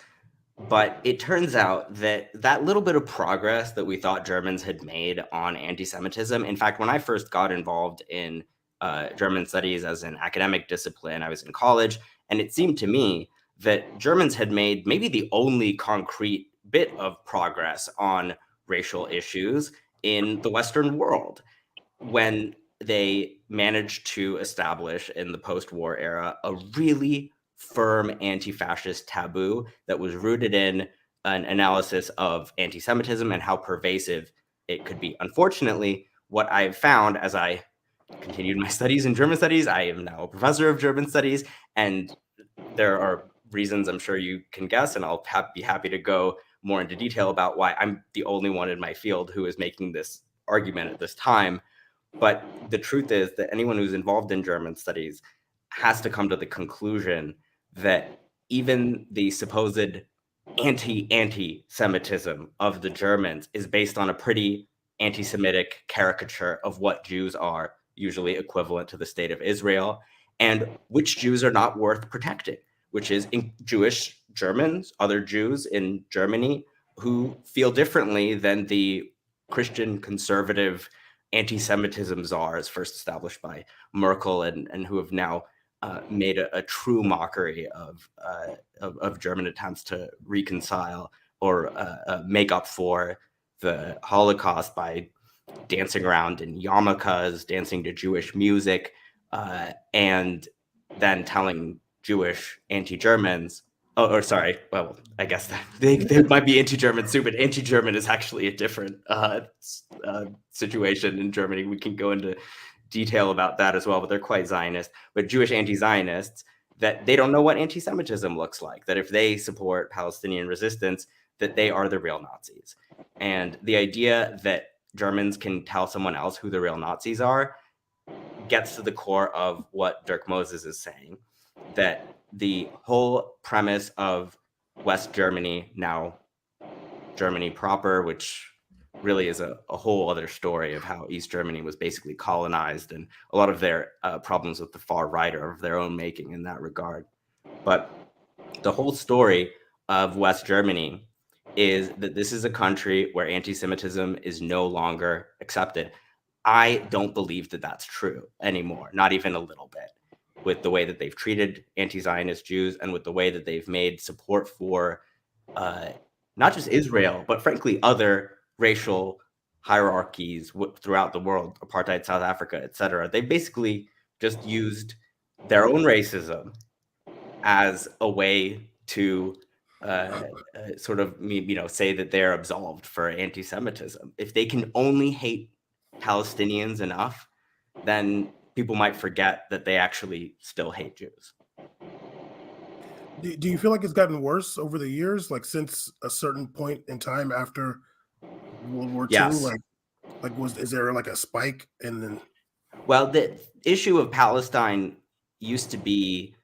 but it turns out that that little bit of progress that we thought Germans had made on anti-Semitism, in fact, when I first got involved in German studies as an academic discipline, I was in college, and it seemed to me that Germans had made maybe the only concrete bit of progress on racial issues in the Western world when they managed to establish in the post-war era a really firm anti-fascist taboo that was rooted in an analysis of anti-Semitism and how pervasive it could be. Unfortunately, what I've found as I continued my studies in German studies, I am now a professor of German studies, and there are reasons I'm sure you can guess, and I'll be happy to go more into detail about why I'm the only one in my field who is making this argument at this time. But the truth is that anyone who's involved in German studies has to come to the conclusion that even the supposed anti-Semitism of the Germans is based on a pretty anti-Semitic caricature of what Jews are, usually equivalent to the state of Israel, and which Jews are not worth protecting, which is Jewish Germans, other Jews in Germany who feel differently than the Christian conservative anti-Semitism czars first established by Merkel and who have now made a true mockery of German attempts to reconcile or make up for the Holocaust by dancing around in yarmulkes, dancing to Jewish music, and then telling Jewish anti-Germans, I guess they might be anti-German too, but anti-German is actually a different situation in Germany. We can go into detail about that as well, but they're quite Zionist. But Jewish anti-Zionists, that they don't know what anti-Semitism looks like, that if they support Palestinian resistance, that they are the real Nazis. And the idea that Germans can tell someone else who the real Nazis are gets to the core of what Dirk Moses is saying, that the whole premise of West Germany, now Germany proper, which really is a whole other story of how East Germany was basically colonized and a lot of their problems with the far right are of their own making in that regard. But the whole story of West Germany is that this is a country where anti-Semitism is no longer accepted. I don't believe that that's true anymore, not even a little bit, with the way that they've treated anti-Zionist Jews and with the way that they've made support for not just Israel, but frankly, other racial hierarchies throughout the world, apartheid, South Africa, etc. They basically just used their own racism as a way to sort of, say that they're absolved for anti-Semitism. If they can only hate Palestinians enough, then people might forget that they actually still hate Jews. Do you feel like it's gotten worse over the years, like since a certain point in time after World War II? Yes. Is there like a spike and then? Well, the issue of Palestine used to be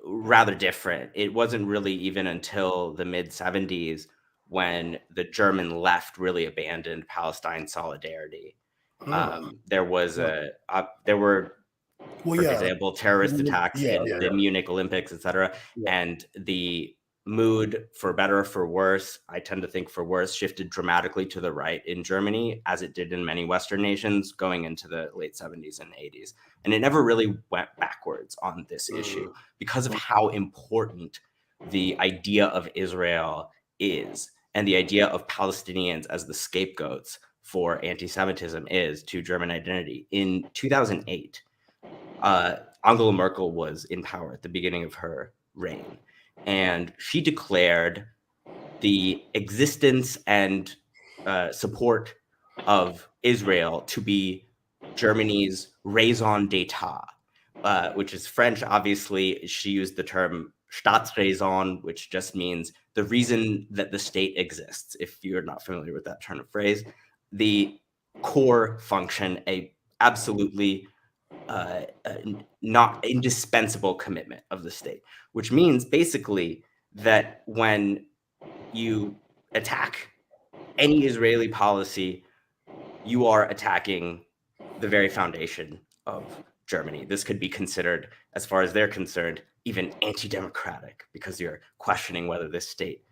rather different. It wasn't really even until the mid-70s when the German left really abandoned Palestine solidarity. There were, for example, terrorist attacks in the Munich Olympics, etc. And the mood, for better or for worse, I tend to think for worse, shifted dramatically to the right in Germany, as it did in many Western nations going into the late 70s and 80s. And it never really went backwards on this issue because of how important the idea of Israel is, and the idea of Palestinians as the scapegoats for anti-Semitism is to German identity. In 2008, Angela Merkel was in power at the beginning of her reign, and she declared the existence and support of Israel to be Germany's raison d'etat, which is French. Obviously, she used the term Staatsräson, which just means the reason that the state exists. If you're not familiar with that turn of phrase, the core function, a absolutely not indispensable commitment of the state, which means basically that when you attack any Israeli policy, you are attacking the very foundation of Germany. This could be considered, as far as they're concerned, even anti-democratic, because you're questioning whether this state,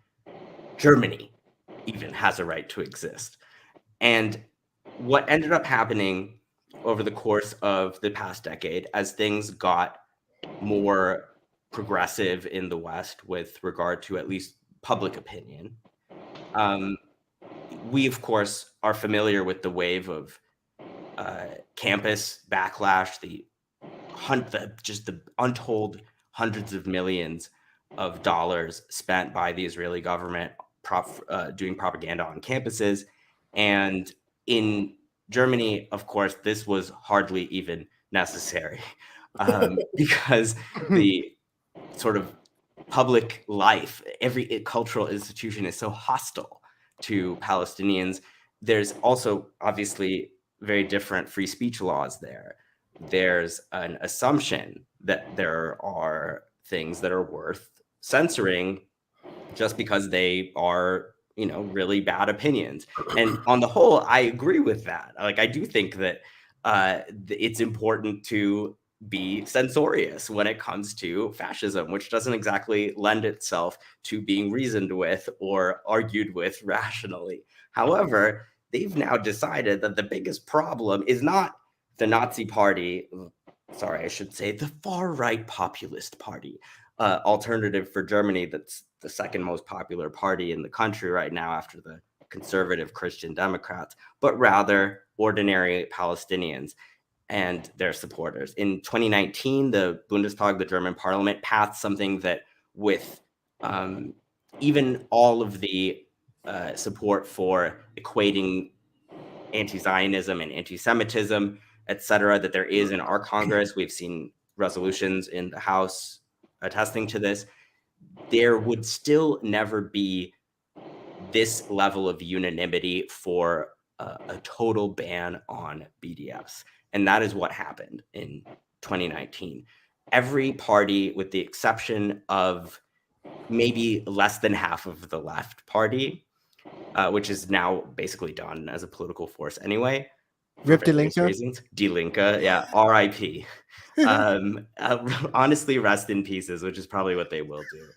Germany, even has a right to exist. And what ended up happening over the course of the past decade, as things got more progressive in the West with regard to at least public opinion, we, of course, are familiar with the wave of campus backlash, the untold hundreds of millions of dollars spent by the Israeli government doing propaganda on campuses. And in Germany, of course, this was hardly even necessary because the sort of public life, every cultural institution is so hostile to Palestinians. There's also obviously very different free speech laws there. There's an assumption that there are things that are worth censoring just because they are, really bad opinions. And on the whole, I agree with that. Like, I do think that it's important to be censorious when it comes to fascism, which doesn't exactly lend itself to being reasoned with or argued with rationally. However, they've now decided that the biggest problem is not the Nazi party, sorry, I should say the far-right populist party, Alternative for Germany, that's the second most popular party in the country right now after the conservative Christian Democrats, but rather ordinary Palestinians and their supporters. In 2019, the Bundestag, the German parliament, passed something that, with even all of the support for equating anti-Zionism and anti-Semitism, etc., that there is in our Congress, we've seen resolutions in the House attesting to this, there would still never be this level of unanimity for a total ban on BDS. And that is what happened in 2019. Every party, with the exception of maybe less than half of the left party, which is now basically done as a political force anyway. Rip Die Linke. Reasons. Die Linke, yeah, RIP. Honestly, rest in pieces, which is probably what they will do.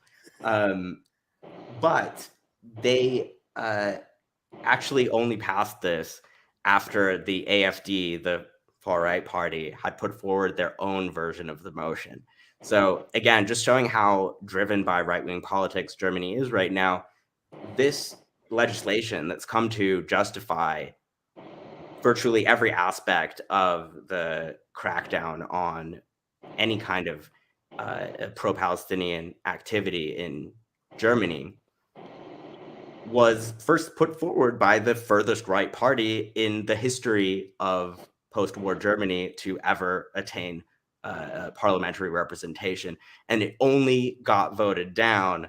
But they actually only passed this after the AfD, the far right party, had put forward their own version of the motion. So again, just showing how driven by right-wing politics Germany is right now, this legislation that's come to justify virtually every aspect of the crackdown on any kind of pro-Palestinian activity in Germany was first put forward by the furthest right party in the history of post-war Germany to ever attain parliamentary representation. And it only got voted down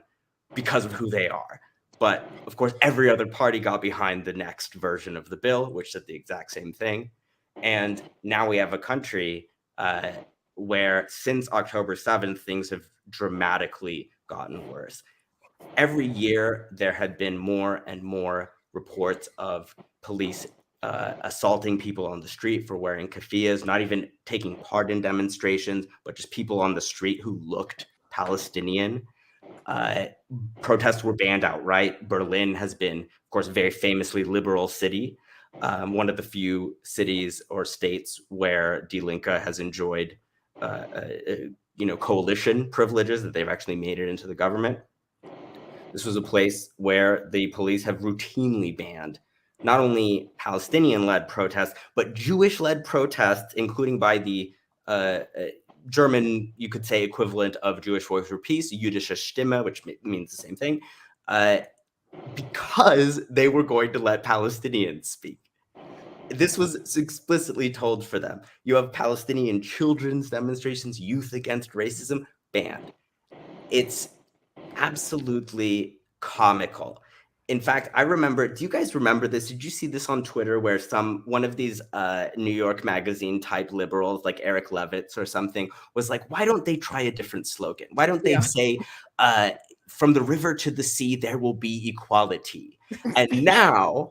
because of who they are. But of course, every other party got behind the next version of the bill, which said the exact same thing. And now we have a country where since October 7th, things have dramatically gotten worse. Every year, there had been more and more reports of police assaulting people on the street for wearing keffiyehs, not even taking part in demonstrations, but just people on the street who looked Palestinian. Protests were banned outright. Berlin has been, of course, a very famously liberal city, one of the few cities or states where Die Linke has enjoyed coalition privileges, that they've actually made it into the government. This was a place where the police have routinely banned not only Palestinian-led protests, but Jewish-led protests, including by the German, you could say, equivalent of Jewish Voice for Peace, Jüdische Stimme, which means the same thing, because they were going to let Palestinians speak. This was explicitly told for them. You have Palestinian children's demonstrations, youth against racism, banned. It's absolutely comical. In fact, I remember, do you guys remember this? Did you see this on Twitter where one of these New York Magazine type liberals like Eric Levitz or something was like, why don't they try a different slogan? Why don't they say, from the river to the sea, there will be equality? And now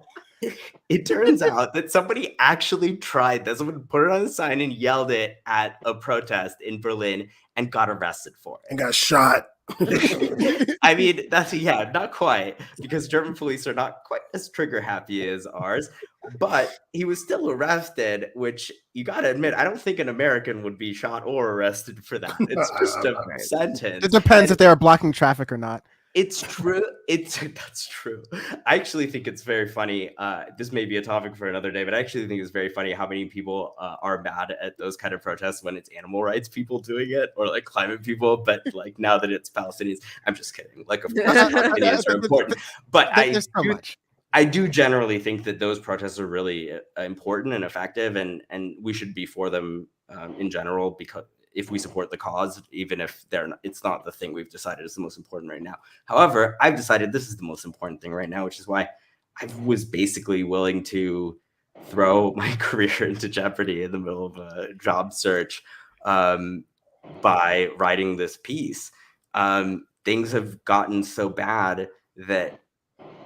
it turns out that somebody actually tried this. Someone put it on a sign and yelled it at a protest in Berlin and got arrested for it. And got shot. I mean, not quite, because German police are not quite as trigger happy as ours, but he was still arrested, which you got to admit, I don't think an American would be shot or arrested for that. It's just a sentence. It depends if they are blocking traffic or not. It's true. That's true. I actually think it's very funny. This may be a topic for another day, but I actually think it's very funny how many people are mad at those kind of protests when it's animal rights people doing it or like climate people. But like now that it's Palestinians, I'm just kidding. Like, of course, Palestinians are important, but I do generally think that those protests are really important and effective, and we should be for them in general, because if we support the cause, even if it's not the thing we've decided is the most important right now. However, I've decided this is the most important thing right now, which is why I was basically willing to throw my career into jeopardy in the middle of a job search by writing this piece. Things have gotten so bad that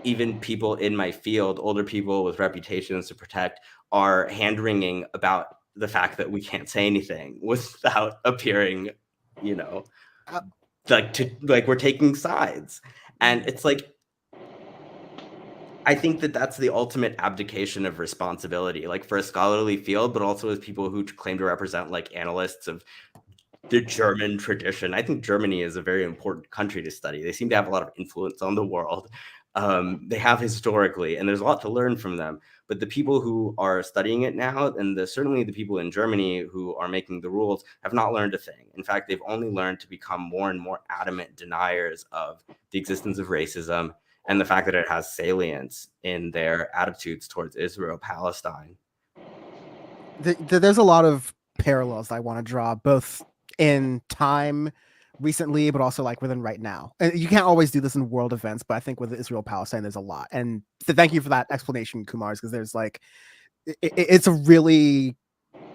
even people in my field, older people with reputations to protect, are hand-wringing about the fact that we can't say anything without appearing, like we're taking sides. And it's like, I think that that's the ultimate abdication of responsibility, like for a scholarly field, but also as people who claim to represent like analysts of the German tradition. I think Germany is a very important country to study. They seem to have a lot of influence on the world. They have historically, and there's a lot to learn from them. But the people who are studying it now, and certainly the people in Germany who are making the rules, have not learned a thing. In fact, they've only learned to become more and more adamant deniers of the existence of racism and the fact that it has salience in their attitudes towards Israel, Palestine. There's a lot of parallels I want to draw, both in time recently, but also like within right now. And you can't always do this in world events, but I think with Israel Palestine there's a lot. And thank you for that explanation, Kumars, because there's like it's a really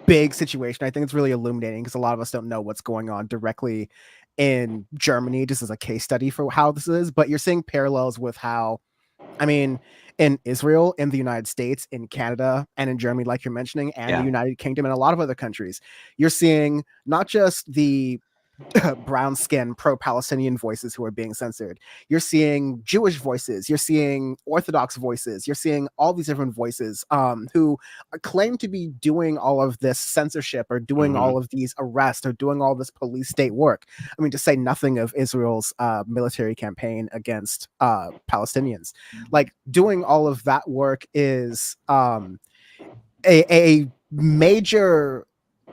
big situation. I think it's really illuminating because a lot of us don't know what's going on directly in Germany, just as a case study for how this is. But you're seeing parallels with how, I mean, in Israel, in the United States, in Canada, and in Germany, like you're mentioning, and the United Kingdom, and a lot of other countries, you're seeing not just the brown-skinned pro-Palestinian voices who are being censored. You're seeing Jewish voices. You're seeing Orthodox voices. You're seeing all these different voices who claim to be doing all of this censorship or doing all of these arrests or doing all this police state work. I mean, to say nothing of Israel's military campaign against Palestinians. Like, doing all of that work is a major.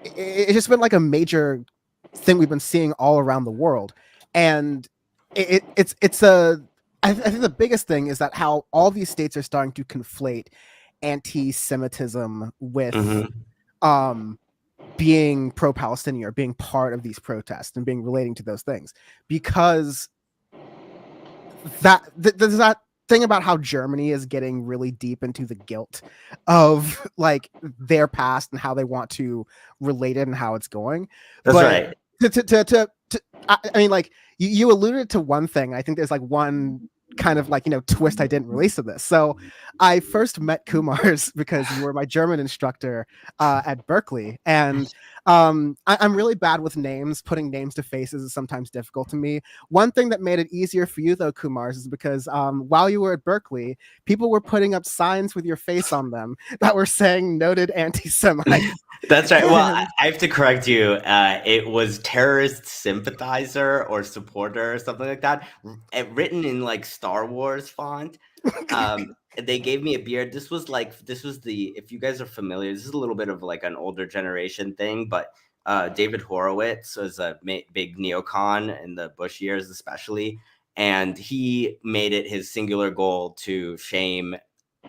It's just been like a major thing we've been seeing all around the world, and it's a. I think the biggest thing is that how all these states are starting to conflate anti-Semitism with being pro-Palestinian or being part of these protests and being relating to those things, because there's that thing about how Germany is getting really deep into the guilt of like their past and how they want to relate it and how it's going. That's But right. I mean, like you alluded to one thing. I think there's like one kind of like, twist I didn't release of this. So I first met Kumars because you were my German instructor at Berkeley, and I'm really bad with names. Putting names to faces is sometimes difficult to me. One thing that made it easier for you though, Kumars, is because while you were at Berkeley, people were putting up signs with your face on them that were saying "noted anti-Semite." That's right. Well, I have to correct you. It was terrorist sympathizer or supporter or something like that, written in like Star Wars font. They gave me a beard. This was the, if you guys are familiar, this is a little bit of like an older generation thing, but David Horowitz was a big neocon in the Bush years, especially. And he made it his singular goal to shame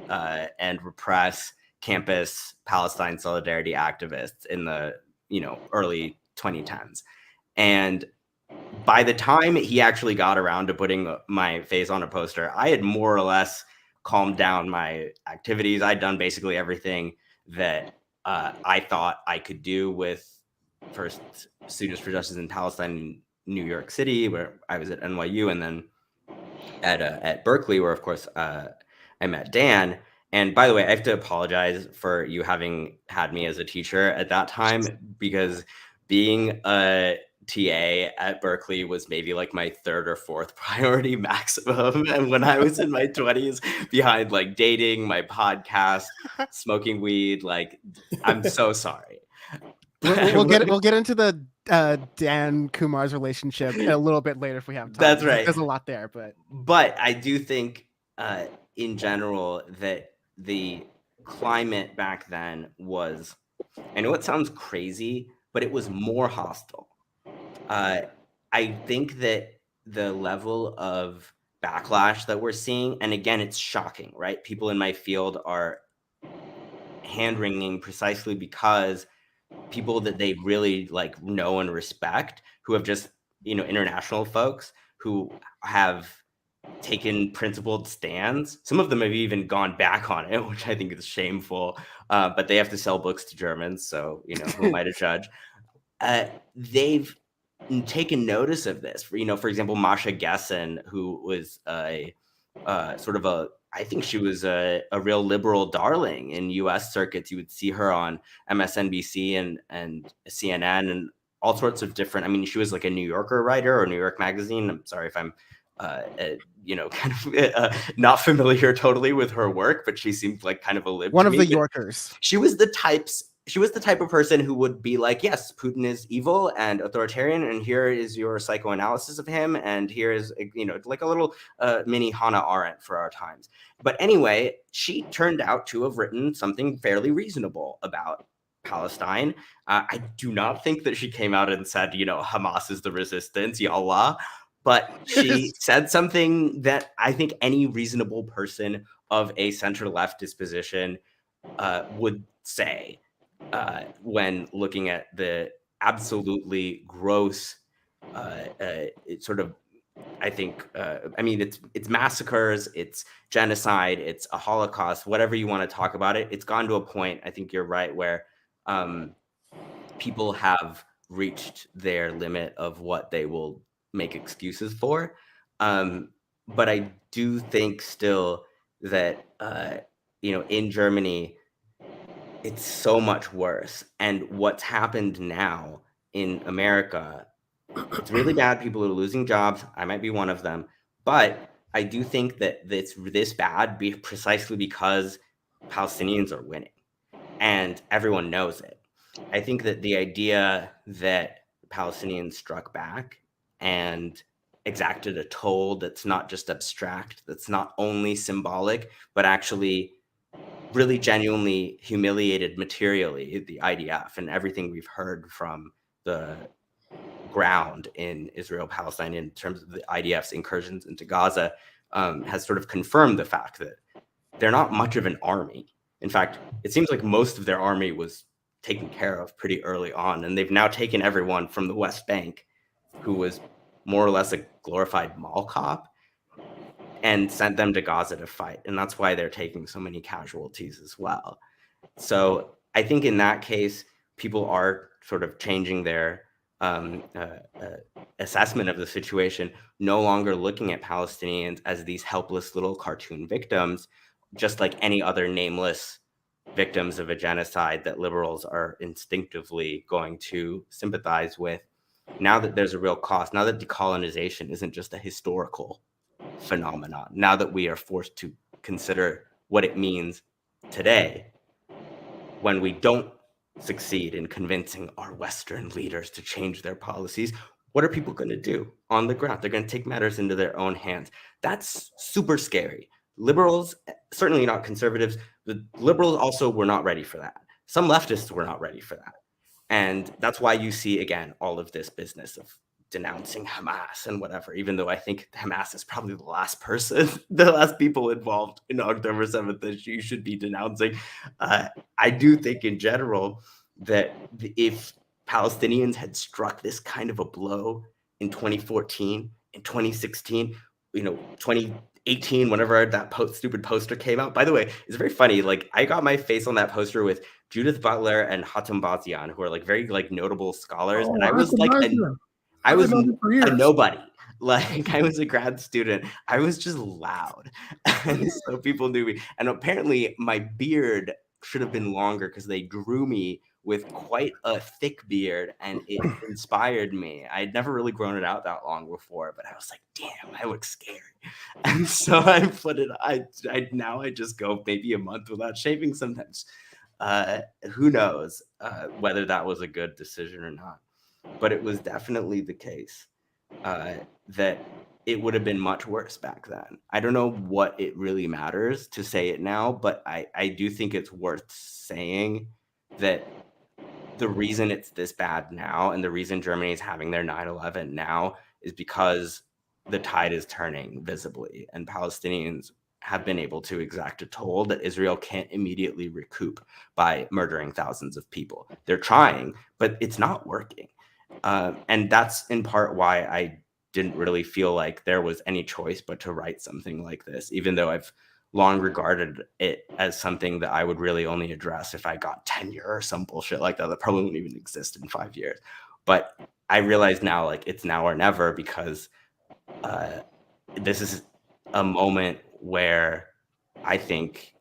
and repress campus Palestine solidarity activists in the early 2010s. And by the time he actually got around to putting my face on a poster, I had more or less calmed down my activities. I'd done basically everything that I thought I could do with first Students for Justice in Palestine in New York City, where I was at NYU, and then at Berkeley, where of course I met Dan. And by the way, I have to apologize for you having had me as a teacher at that time, because being a TA at Berkeley was maybe like my third or fourth priority maximum. And when I was in my 20s, behind like dating, my podcast, smoking weed, like, I'm so sorry. We'll get into the Dan Kumar's relationship a little bit later if we have time. That's right. There's a lot there, but I do think in general that the climate back then was, I know it sounds crazy, but it was more hostile. I think that the level of backlash that we're seeing, and again, it's shocking, right? People in my field are hand-wringing precisely because people that they really like know and respect, who have just, international folks who have taken principled stands. Some of them have even gone back on it, which I think is shameful. But they have to sell books to Germans, so who am I to judge? They've taken notice of this. For example, Masha Gessen, who was I think she was a real liberal darling in U.S. circuits. You would see her on MSNBC and CNN and all sorts of different. I mean, she was like a New Yorker writer or New York Magazine. I'm sorry if I'm kind of not familiar totally with her work, but she seemed like kind of a lib. one of the Yorkers. She was the type of person who would be like, yes, Putin is evil and authoritarian, and here is your psychoanalysis of him, and here is like a little mini Hannah Arendt for our times. But anyway, she turned out to have written something fairly reasonable about Palestine. I do not think that she came out and said, Hamas is the resistance, ya Allah. But she said something that I think any reasonable person of a center-left disposition would say when looking at the absolutely gross sort of, I think, it's massacres, it's genocide, it's a Holocaust, whatever you want to talk about it. It's gone to a point, I think you're right, where people have reached their limit of what they will make excuses for. But I do think still that, in Germany, it's so much worse. And what's happened now in America It's really bad. People are losing jobs. I might be one of them. But I do think that it's this bad precisely because Palestinians are winning. And everyone knows it. I think that the idea that Palestinians struck back and exacted a toll that's not just abstract, that's not only symbolic, but actually really genuinely humiliated materially the IDF, and everything we've heard from the ground in Israel, Palestine, in terms of the IDF's incursions into Gaza, has sort of confirmed the fact that they're not much of an army. In fact, it seems like most of their army was taken care of pretty early on, and they've now taken everyone from the West Bank, who was more or less a glorified mall cop, and sent them to Gaza to fight. And that's why they're taking so many casualties as well. So I think in that case, people are sort of changing their assessment of the situation, no longer looking at Palestinians as these helpless little cartoon victims, just like any other nameless victims of a genocide that liberals are instinctively going to sympathize with. Now that there's a real cost, now that decolonization isn't just a historical phenomenon, now that we are forced to consider what it means today, when we don't succeed in convincing our Western leaders to change their policies, what are people going to do on the ground? They're going to take matters into their own hands. That's super scary. Liberals, certainly not conservatives, the liberals also were not ready for that. Some leftists were not ready for that. And that's why you see, again, all of this business of denouncing Hamas and whatever, even though I think Hamas is probably the last people involved in October 7th that you should be denouncing. I do think in general that if Palestinians had struck this kind of a blow in 2014, in 2016, 2018, whenever that stupid poster came out. By the way, it's very funny. Like, I got my face on that poster with Judith Butler and Hatem Bazian, who are like very like notable scholars. And I was like, I was a nobody. Like, I was a grad student. I was just loud. And so people knew me. And apparently my beard should have been longer because they drew me with quite a thick beard, and it inspired me. I had never really grown it out that long before, but I was like, damn, I look scary. And so I put it, now I just go maybe a month without shaving sometimes. Who knows whether that was a good decision or not. But it was definitely the case that it would have been much worse back then. I don't know what it really matters to say it now, but I do think it's worth saying that the reason it's this bad now, and the reason Germany is having their 9/11 now, is because the tide is turning visibly, and Palestinians have been able to exact a toll that Israel can't immediately recoup by murdering thousands of people. They're trying, but it's not working. And that's in part why I didn't really feel like there was any choice but to write something like this, even though I've long regarded it as something that I would really only address if I got tenure or some bullshit like that probably wouldn't even exist in 5 years. But I realize now, like, it's now or never, because this is a moment where I think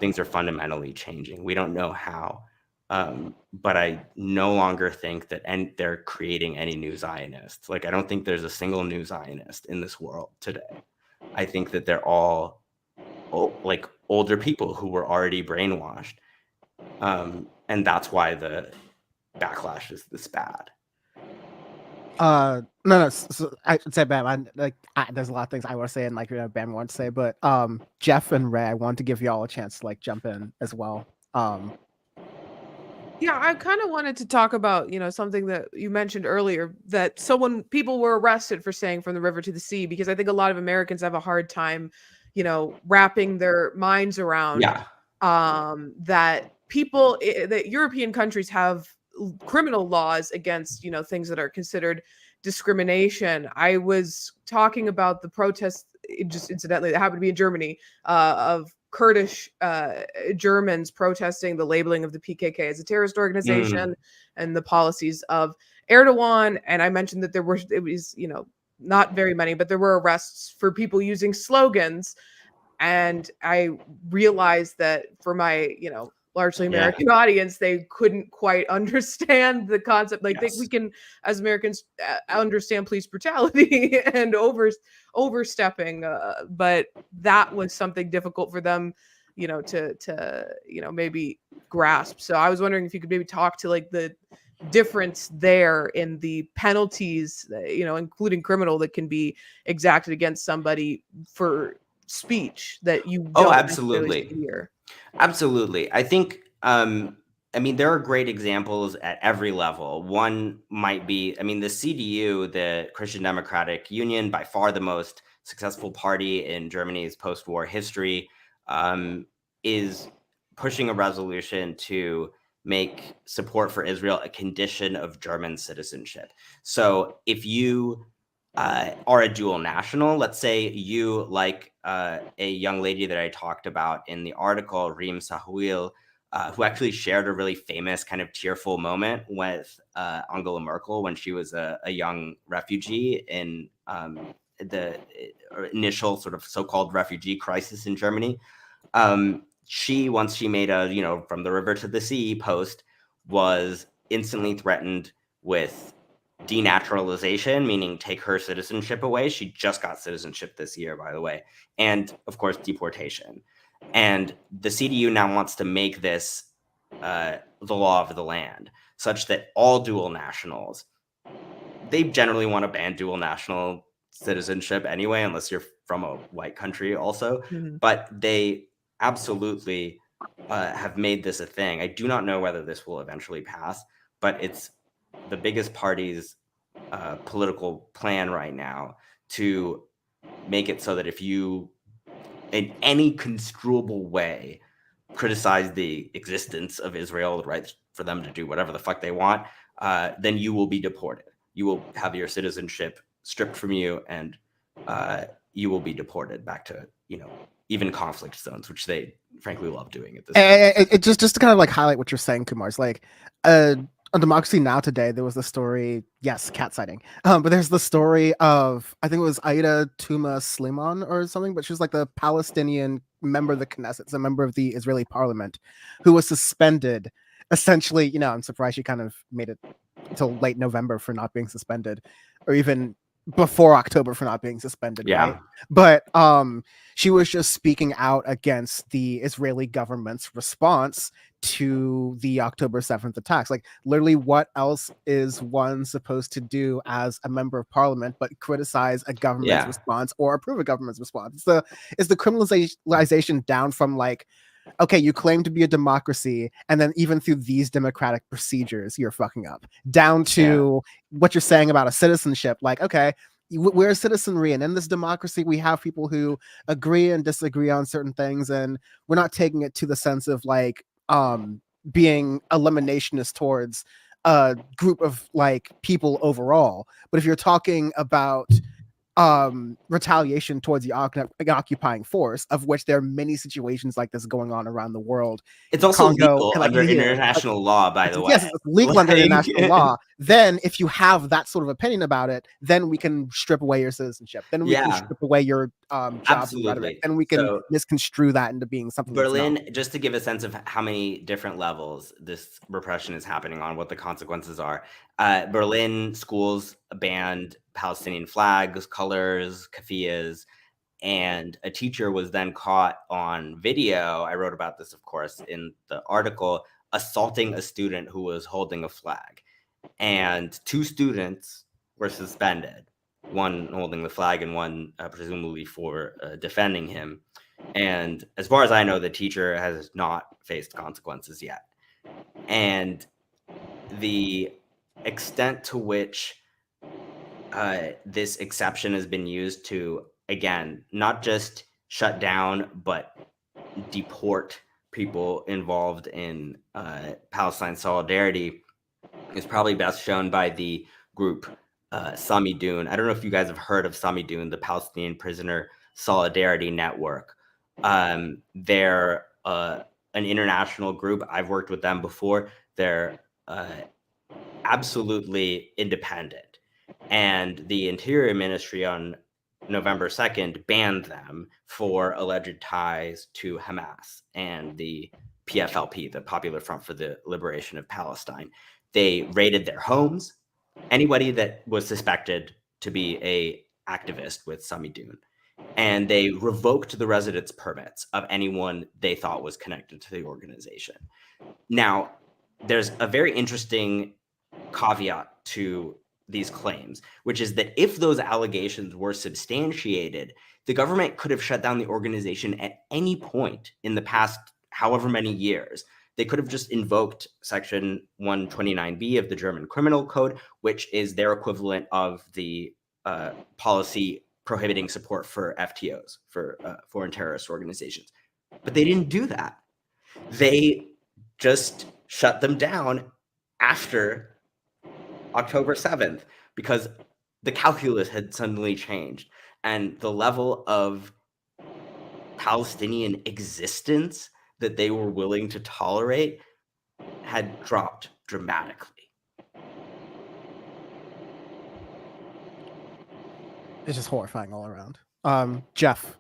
things are fundamentally changing. We don't know how, but I no longer think that they're creating any new Zionists. Like, I don't think there's a single new Zionist in this world today. I think that they're all like older people who were already brainwashed. And that's why the backlash is this bad. No, so I'd say Bam. There's a lot of things I want to say, and Bam wants to say, but Jeff and Ray, I want to give y'all a chance to jump in as well. Yeah, I kind of wanted to talk about, something that you mentioned earlier, that people were arrested for saying from the river to the sea, because I think a lot of Americans have a hard time, wrapping their minds around that that European countries have criminal laws against, things that are considered discrimination. I was talking about the protests, just incidentally, that happened to be in Germany, of Kurdish Germans protesting the labeling of the PKK as a terrorist organization and the policies of Erdogan. And I mentioned that it was, not very many, but there were arrests for people using slogans. And I realized that for my, largely Yeah. American audience, they couldn't quite understand the concept. Like Yes. we can, as Americans, understand police brutality and overstepping, but that was something difficult for them, to maybe grasp. So I was wondering if you could maybe talk to like the difference there in the penalties, including criminal, that can be exacted against somebody for speech that you Oh, don't necessarily absolutely. see here. Absolutely. I think, there are great examples at every level. One might be, the CDU, the Christian Democratic Union, by far the most successful party in Germany's post-war history, is pushing a resolution to make support for Israel a condition of German citizenship. So if you are a dual national, let's say you, like a young lady that I talked about in the article, Reem Sahwil, who actually shared a really famous kind of tearful moment with Angela Merkel when she was a young refugee in the initial sort of so-called refugee crisis in Germany. Once she made a, from the river to the sea post, was instantly threatened with denaturalization, meaning take her citizenship away. She just got citizenship this year, by the way. And of course, deportation. And the CDU now wants to make this the law of the land, such that all dual nationals, they generally want to ban dual national citizenship anyway, unless you're from a white country also. Mhm. But they absolutely have made this a thing. I do not know whether this will eventually pass, but it's the biggest party's political plan right now to make it so that if you, in any construable way, criticize the existence of Israel, the right for them to do whatever the fuck they want, then you will be deported. You will have your citizenship stripped from you, and you will be deported back to, even conflict zones, which they frankly love doing at this point. It just to kind of like highlight what you're saying, Kumars, like on Democracy Now! Today, there was the story, yes, cat sighting, but there's the story of, I think it was Aida Tuma Slimon or something, but she was like the Palestinian member of the Knesset, a member of the Israeli parliament, who was suspended. Essentially, I'm surprised she kind of made it until late November for not being suspended, or even before October for not being suspended, Yeah. right? But she was just speaking out against the Israeli government's response to the October 7th attacks. Like, literally, what else is one supposed to do as a member of parliament but criticize a government's response or approve a government's response? It's the criminalization down from like, okay, you claim to be a democracy, and then even through these democratic procedures, you're fucking up. Down to what you're saying about a citizenship, like, okay, we're a citizenry, and in this democracy, we have people who agree and disagree on certain things, and we're not taking it to the sense of like being eliminationist towards a group of like people overall. But if you're talking about retaliation towards the occupying force, of which there are many situations like this going on around the world. It's also Congo, legal like, under here, international law, by the way. Yes, it's legal under international law. Then if you have that sort of opinion about it, then we can strip away your citizenship. Then we can strip away your job Absolutely. rhetoric. And we can misconstrue that into being something Berlin, that's not. just to give a sense of how many different levels this repression is happening on, what the consequences are. Berlin schools banned Palestinian flags, colors, keffiyehs, and a teacher was then caught on video. I wrote about this, of course, in the article, assaulting a student who was holding a flag. And 2 students were suspended, one holding the flag and one presumably for defending him. And as far as I know, the teacher has not faced consequences yet. And the extent to which this exception has been used to, again, not just shut down, but deport people involved in Palestine solidarity is probably best shown by the group Samidun. I don't know if you guys have heard of Samidun, the Palestinian Prisoner Solidarity Network. They're an international group. I've worked with them before. They're absolutely independent. And the Interior Ministry on November 2nd banned them for alleged ties to Hamas and the PFLP, the Popular Front for the Liberation of Palestine. They raided their homes, anybody that was suspected to be a activist with Samidun, and they revoked the residence permits of anyone they thought was connected to the organization. Now, there's a very interesting caveat to these claims, which is that if those allegations were substantiated, the government could have shut down the organization at any point in the past however many years. They could have just invoked Section 129B of the German Criminal Code, which is their equivalent of the policy prohibiting support for FTOs, for foreign terrorist organizations. But they didn't do that. They just shut them down after October 7th because the calculus had suddenly changed and the level of Palestinian existence that they were willing to tolerate had dropped dramatically. It's just horrifying all around. Jeff.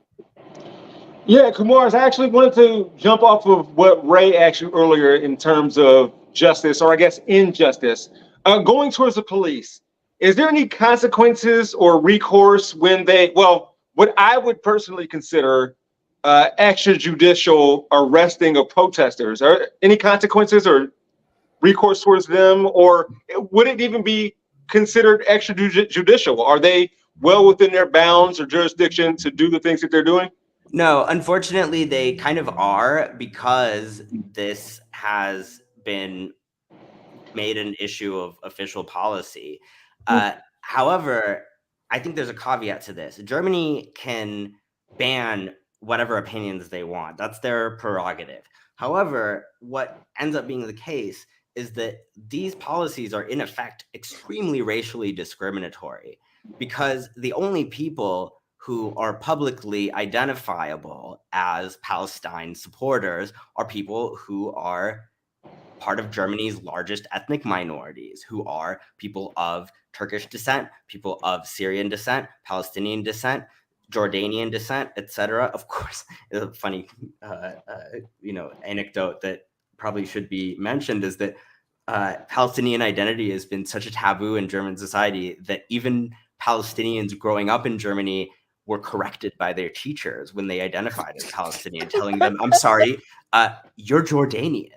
Yeah, Kumars, I actually wanted to jump off of what Ray asked you earlier in terms of justice, or I guess injustice. Going towards the police, is there any consequences or recourse when they, well, what I would personally consider extrajudicial arresting of protesters? Are any consequences or recourse towards them, or would it even be considered extrajudicial? Are they well within their bounds or jurisdiction to do the things that they're doing? No, unfortunately, they kind of are, because this has been made an issue of official policy. However, I think there's a caveat to this. Germany can ban whatever opinions they want. That's their prerogative. However, what ends up being the case is that these policies are in effect extremely racially discriminatory, because the only people who are publicly identifiable as Palestine supporters are people who are part of Germany's largest ethnic minorities, who are people of Turkish descent, people of Syrian descent, Palestinian descent, Jordanian descent, etc. Of course, a funny anecdote that probably should be mentioned is that Palestinian identity has been such a taboo in German society that even Palestinians growing up in Germany were corrected by their teachers when they identified as Palestinian, telling them, I'm sorry, you're Jordanian.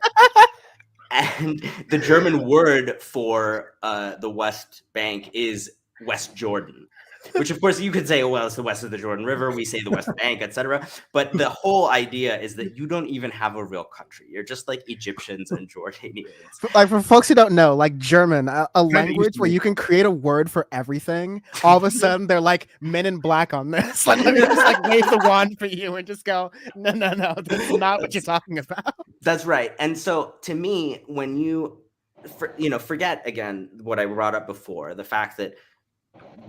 And the German word for the West Bank is West Jordan, which of course you could say, oh, well, it's the west of the Jordan River. We say the West Bank, etc. But the whole idea is that you don't even have a real country. You're just like Egyptians and Jordanians. Like, for folks who don't know, like German, a language where you can create a word for everything. All of a sudden, they're like Men in Black on this. Like, let me just like wave the wand for you and just go, no, that's not what you're talking about. That's right. And so, to me, when you, forget again what I brought up before, the fact that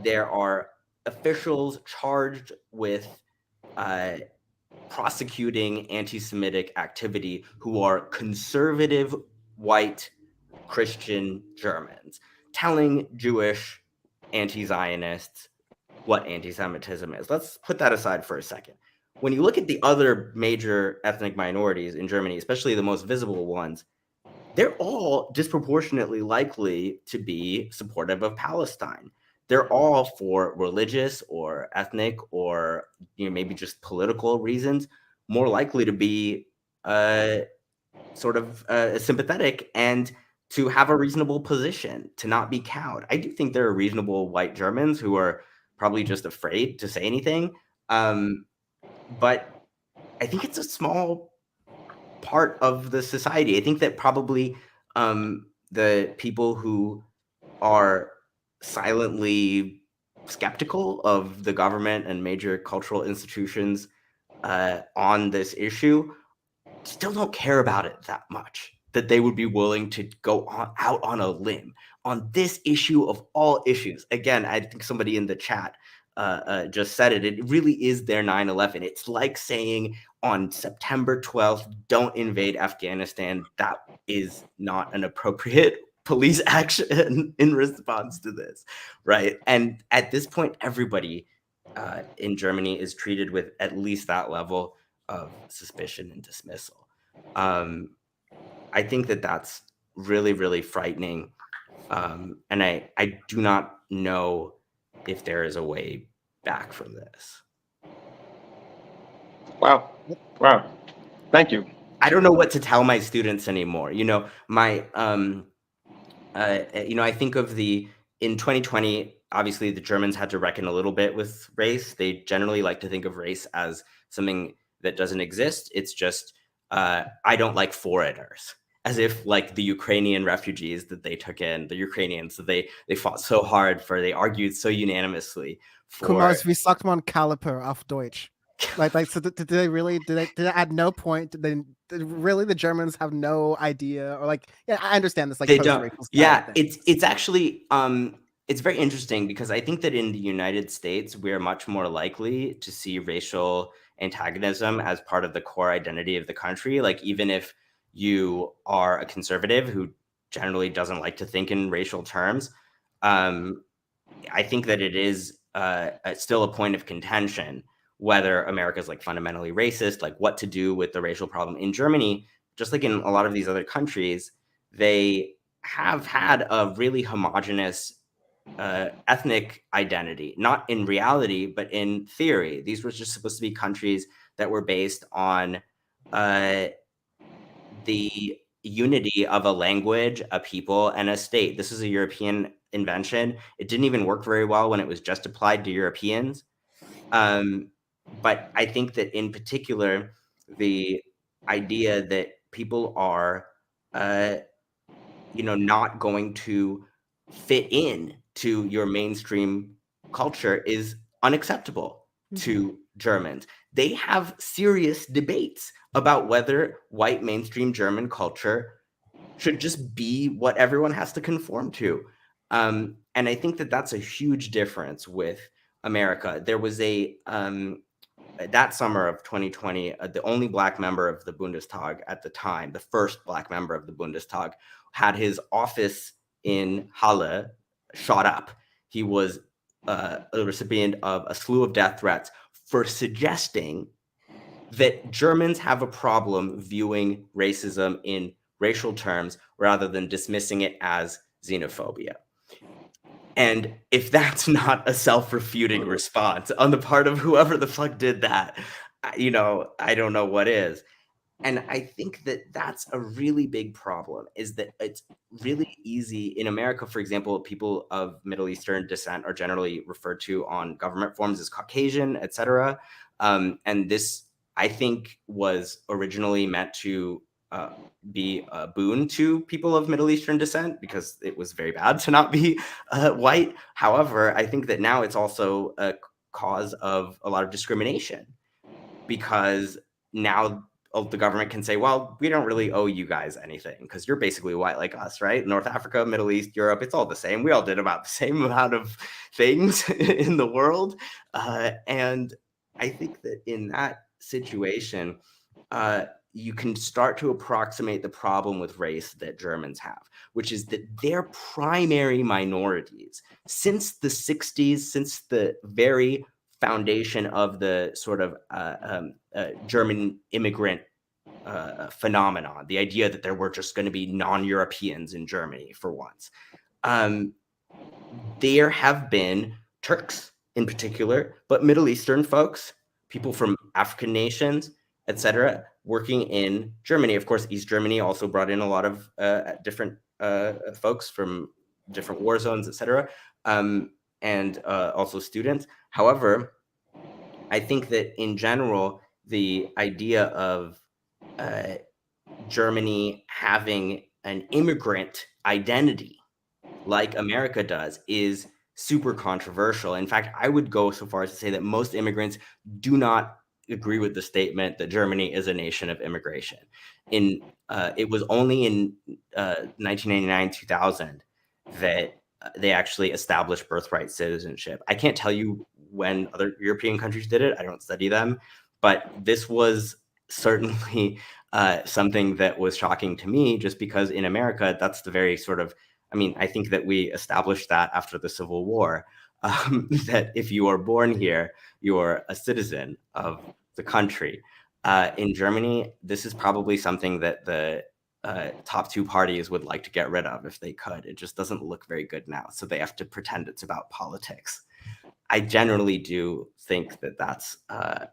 there are officials charged with prosecuting anti-Semitic activity who are conservative, white, Christian Germans, telling Jewish anti-Zionists what anti-Semitism is. Let's put that aside for a second. When you look at the other major ethnic minorities in Germany, especially the most visible ones, they're all disproportionately likely to be supportive of Palestine. They're all for religious or ethnic or maybe just political reasons more likely to be sympathetic and to have a reasonable position, to not be cowed. I do think there are reasonable white Germans who are probably just afraid to say anything. But I think it's a small part of the society. I think that probably the people who are silently skeptical of the government and major cultural institutions on this issue still don't care about it that much, that they would be willing to go out on a limb on this issue of all issues. Again, I think somebody in the chat just said it. It really is their 9/11. It's like saying on September 12th, don't invade Afghanistan. That is not an appropriate police action in response to this, right? And at this point, everybody in Germany is treated with at least that level of suspicion and dismissal. I think that that's really, really frightening. And I do not know if there is a way back from this. Wow. Wow. Thank you. I don't know what to tell my students anymore. You know, I think of in 2020, obviously the Germans had to reckon a little bit with race. They generally like to think of race as something that doesn't exist. It's just, I don't like foreigners. As if like the Ukrainian refugees that they took in, the Ukrainians that they fought so hard for, they argued so unanimously for. Kumars, wie sagt man Caliper auf Deutsch? So did they add no point? Did really the Germans have no idea, or like, yeah, I understand this, like, they don't. Yeah, thing. it's actually it's very interesting because I think that in the United States we're much more likely to see racial antagonism as part of the core identity of the country. Like, even if you are a conservative who generally doesn't like to think in racial terms, I think that it is still a point of contention whether America is like fundamentally racist, like what to do with the racial problem. In Germany, just like in a lot of these other countries, they have had a really homogenous ethnic identity, not in reality, but in theory. These were just supposed to be countries that were based on the unity of a language, a people, and a state. This is a European invention. It didn't even work very well when it was just applied to Europeans. But I think that in particular, the idea that people are, not going to fit in to your mainstream culture is unacceptable to Germans. They have serious debates about whether white mainstream German culture should just be what everyone has to conform to. And I think that that's a huge difference with America. There was that summer of 2020, the only Black member of the Bundestag at the time, the first Black member of the Bundestag, had his office in Halle shot up. He was a recipient of a slew of death threats for suggesting that Germans have a problem viewing racism in racial terms rather than dismissing it as xenophobia. And if that's not a self-refuting response on the part of whoever the fuck did that, I don't know what is. And I think that that's a really big problem, is that it's really easy in America. For example, people of Middle Eastern descent are generally referred to on government forms as Caucasian, etc. And this, I think, was originally meant to be a boon to people of Middle Eastern descent because it was very bad to not be white. However, I think that now it's also a cause of a lot of discrimination, because now the government can say, well, we don't really owe you guys anything because you're basically white like us, right? North Africa, Middle East, Europe, it's all the same. We all did about the same amount of things in the world. And I think that in that situation, you can start to approximate the problem with race that Germans have, which is that they're primary minorities. Since the 60s, since the very foundation of the sort of German immigrant phenomenon, the idea that there were just going to be non-Europeans in Germany for once, there have been Turks in particular, but Middle Eastern folks, people from African nations, etc., working in Germany. Of course, East Germany also brought in a lot of different folks from different war zones, etc., and also students. However, I think that in general, the idea of Germany having an immigrant identity like America does is super controversial. In fact, I would go so far as to say that most immigrants do not agree with the statement that Germany is a nation of immigration. It was only in 1999, 2000 that they actually established birthright citizenship. I can't tell you when other European countries did it. I don't study them, but this was certainly something that was shocking to me, just because in America, that's the very sort of, I think that we established that after the Civil War, that if you are born here, you're a citizen of the country. In Germany, this is probably something that the top two parties would like to get rid of if they could. It just doesn't look very good now, so they have to pretend it's about politics. I generally do think that that's a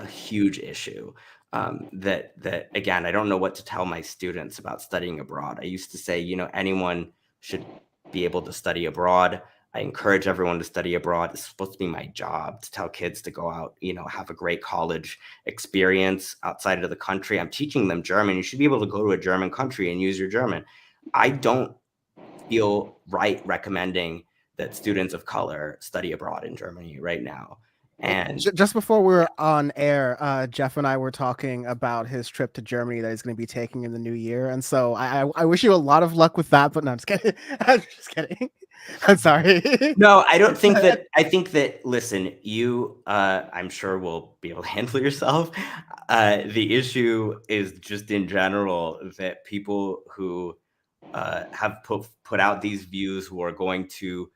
huge issue. That again, I don't know what to tell my students about studying abroad. I used to say, anyone should be able to study abroad. I encourage everyone to study abroad. It's supposed to be my job to tell kids to go out, have a great college experience outside of the country. I'm teaching them German. You should be able to go to a German country and use your German. I don't feel right recommending that students of color study abroad in Germany right now. And just before we were on air, Jeff and I were talking about his trip to Germany that he's going to be taking in the new year. And so I wish you a lot of luck with that, but no, I'm just kidding. I'm just kidding. I'm sorry. No, I don't think that. I think that, listen, you, I'm sure will be able to handle yourself. The issue is just in general that people who have put out these views, who are going to,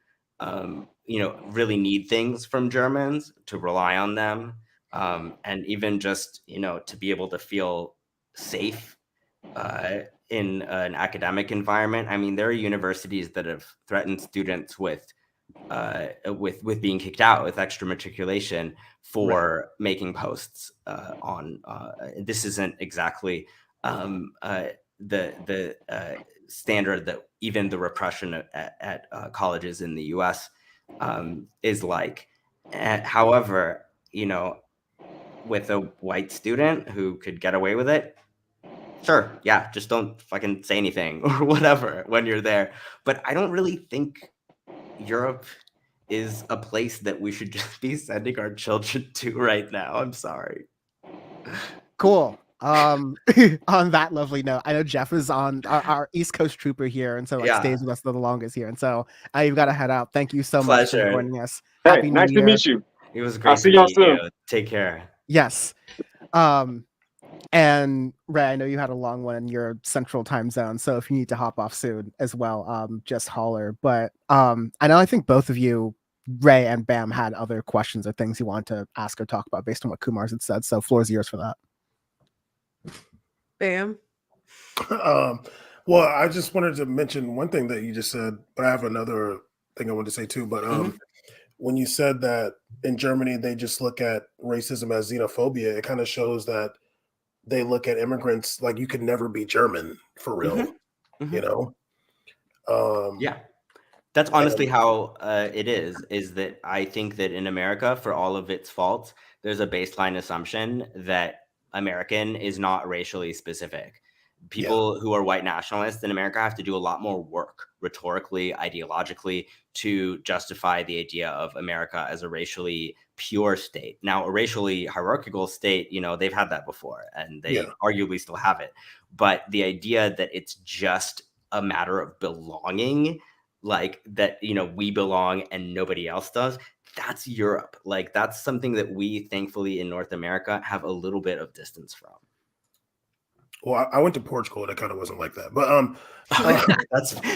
really need things from Germans, to rely on them, and even just, to be able to feel safe in an academic environment. I mean, there are universities that have threatened students with being kicked out, with extra matriculation for making posts on. This isn't exactly the standard that even the repression at colleges in the U.S. Is like. However, with a white student who could get away with it, sure, yeah, just don't fucking say anything or whatever when you're there. But I don't really think Europe is a place that we should just be sending our children to right now. I'm sorry. Cool. On that lovely note, I know Jeff is on our East Coast trooper here, and so stays with us the longest here. And so you've got to head out. Thank you so much for joining us. Happy New Year. Nice to meet you. It was great. I'll see y'all soon. Take care. Yes. And Ray, I know you had a long one in your central time zone, so if you need to hop off soon as well, just holler. But I think both of you, Ray and Bam, had other questions or things you want to ask or talk about based on what Kumars had said. So floor is yours for that. Bam. Well, I just wanted to mention one thing that you just said, but I have another thing I wanted to say too. But when you said that in Germany they just look at racism as xenophobia, it kind of shows that they look at immigrants like you could never be German for real, Yeah, that's honestly how it is that I think that in America, for all of its faults, there's a baseline assumption that American is not racially specific. People who are white nationalists in America have to do a lot more work rhetorically, ideologically, to justify the idea of America as a racially pure state. Now, a racially hierarchical state, they've had that before, and they arguably still have it. But the idea that it's just a matter of belonging, like that, we belong and nobody else does, that's Europe. Like, that's something that we, thankfully, in North America have a little bit of distance from. Well, I went to Portugal and it kind of wasn't like that, but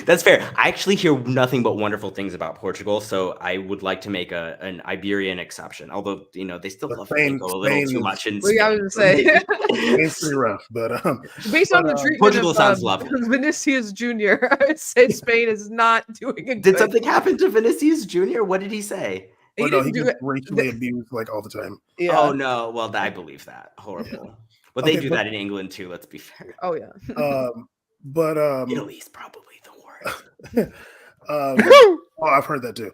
that's fair. I actually hear nothing but wonderful things about Portugal, so I would like to make an Iberian exception. Although they still love Spain, a little too much in Spain. I was gonna say it's pretty rough, but based on the treatment Portugal of sounds lovely. Vinicius Jr., I would say Spain is not doing a good. Did something happen to Vinicius Jr.? What did he say? He gets racially abused like all the time. Yeah. Oh no! Well, I believe that. Horrible. Yeah. But they do that in England too. Let's be fair. Oh yeah. But Italy's probably the worst. Well, I've heard that too.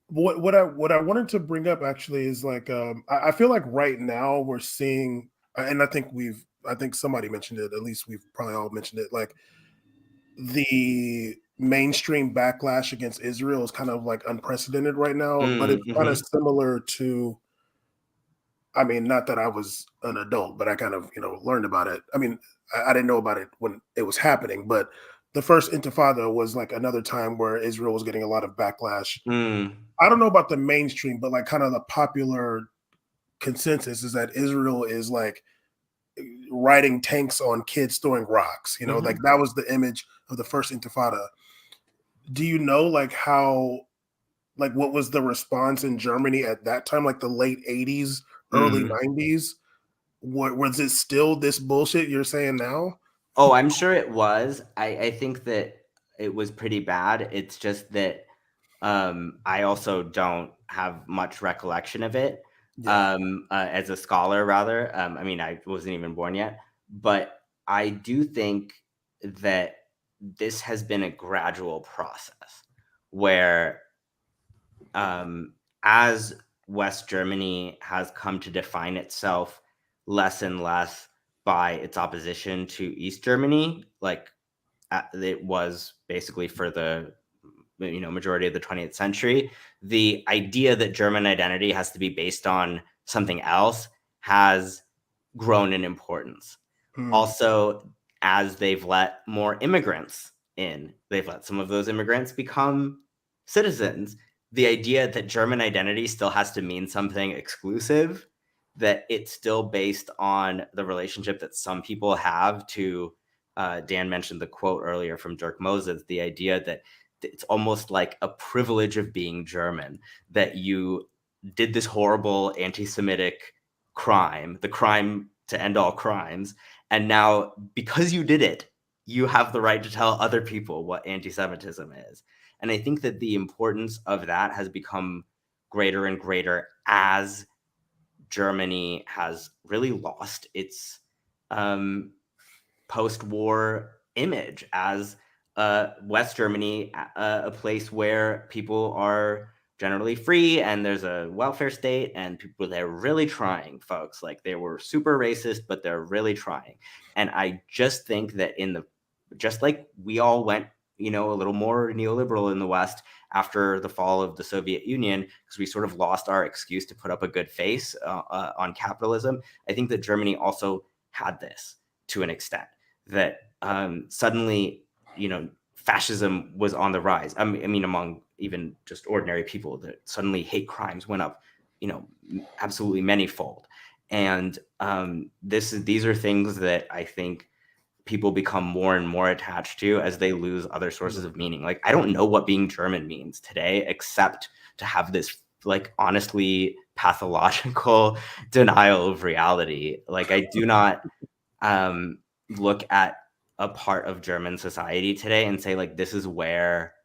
What I wanted to bring up actually is like I feel like right now we're seeing, and I think somebody mentioned it. At least we've probably all mentioned it. Like the mainstream backlash against Israel is kind of like unprecedented right now, but it's kind of similar to. I mean, not that I was an adult, but I kind of, learned about it. I mean, I didn't know about it when it was happening, but the first Intifada was like another time where Israel was getting a lot of backlash. I don't know about the mainstream, but like kind of the popular consensus is that Israel is like riding tanks on kids throwing rocks. Like that was the image of the first Intifada. Do you know like how, like what was the response in Germany at that time, like the late 80s? Early 90s, what was it still this bullshit you're saying now? Oh, I'm sure it was. I think that it was pretty bad. It's just that I also don't have much recollection of it. Yeah. As a scholar, rather. I mean, I wasn't even born yet, but I do think that this has been a gradual process where, as West Germany has come to define itself less and less by its opposition to East Germany, like it was basically for the majority of the 20th century, the idea that German identity has to be based on something else has grown in importance. Also, as they've let more immigrants in, they've let some of those immigrants become citizens. The idea that German identity still has to mean something exclusive, that it's still based on the relationship that some people have to, Dan mentioned the quote earlier from Dirk Moses, the idea that it's almost like a privilege of being German, that you did this horrible anti-Semitic crime, the crime to end all crimes. And now, because you did it, you have the right to tell other people what anti-Semitism is. And I think that the importance of that has become greater and greater as Germany has really lost its post-war image as West Germany, a place where people are generally free and there's a welfare state and people, they're really trying, folks. Like, they were super racist, but they're really trying. And I just think that just like we all went, a little more neoliberal in the West after the fall of the Soviet Union, because we sort of lost our excuse to put up a good face on capitalism. I think that Germany also had this to an extent, that suddenly, fascism was on the rise. I mean, among even just ordinary people, that suddenly hate crimes went up, absolutely manyfold. And these are things that I think people become more and more attached to as they lose other sources of meaning. Like, I don't know what being German means today, except to have this, like, honestly pathological denial of reality. Like, I do not look at a part of German society today and say, like, this is where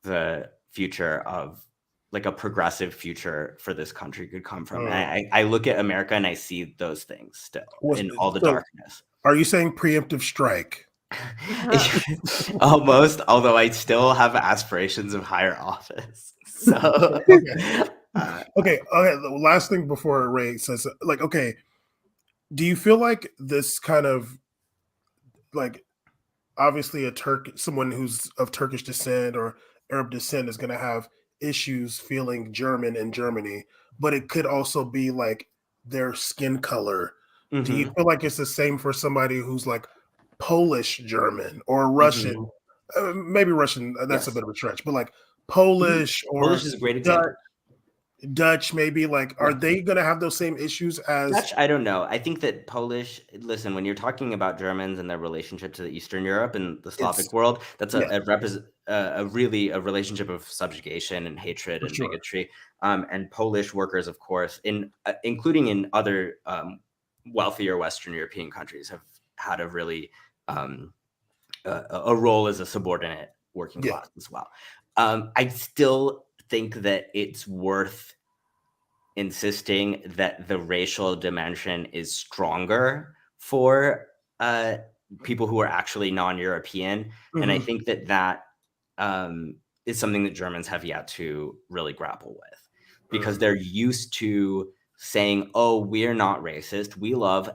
the future of, like, a progressive future for this country could come from. And I look at America and I see those things still in all the darkness. Are you saying preemptive strike? Almost, although I still have aspirations of higher office. So okay. The last thing before Ray says, like, okay, do you feel like this kind of, like, obviously someone who's of Turkish descent or Arab descent is going to have issues feeling German in Germany, but it could also be like their skin color. Mm-hmm. Do you feel like it's the same for somebody who's like Polish German or Russian? Mm-hmm. Maybe Russian, that's a bit of a stretch, but like Polish or Polish is a great example. Dutch, maybe, like, are they going to have those same issues as Dutch? I don't know. I think that Polish, listen, when you're talking about Germans and their relationship to Eastern Europe and the Slavic world, that's a really a relationship of subjugation and hatred and bigotry. And Polish workers, of course, including in other wealthier Western European countries, have had a really a role as a subordinate working class as well. I still think that it's worth insisting that the racial dimension is stronger for people who are actually non-European. Mm-hmm. And I think that is something that Germans have yet to really grapple with, because they're used to saying, oh, we're not racist. We love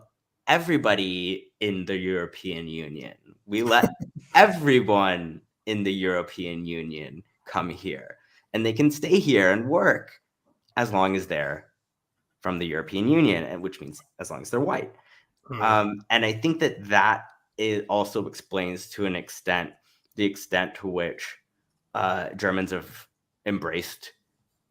everybody in the European Union. We let everyone in the European Union come here, and they can stay here and work as long as they're from the European Union, which means as long as they're white. And I think that it also explains to an extent the extent to which Germans have embraced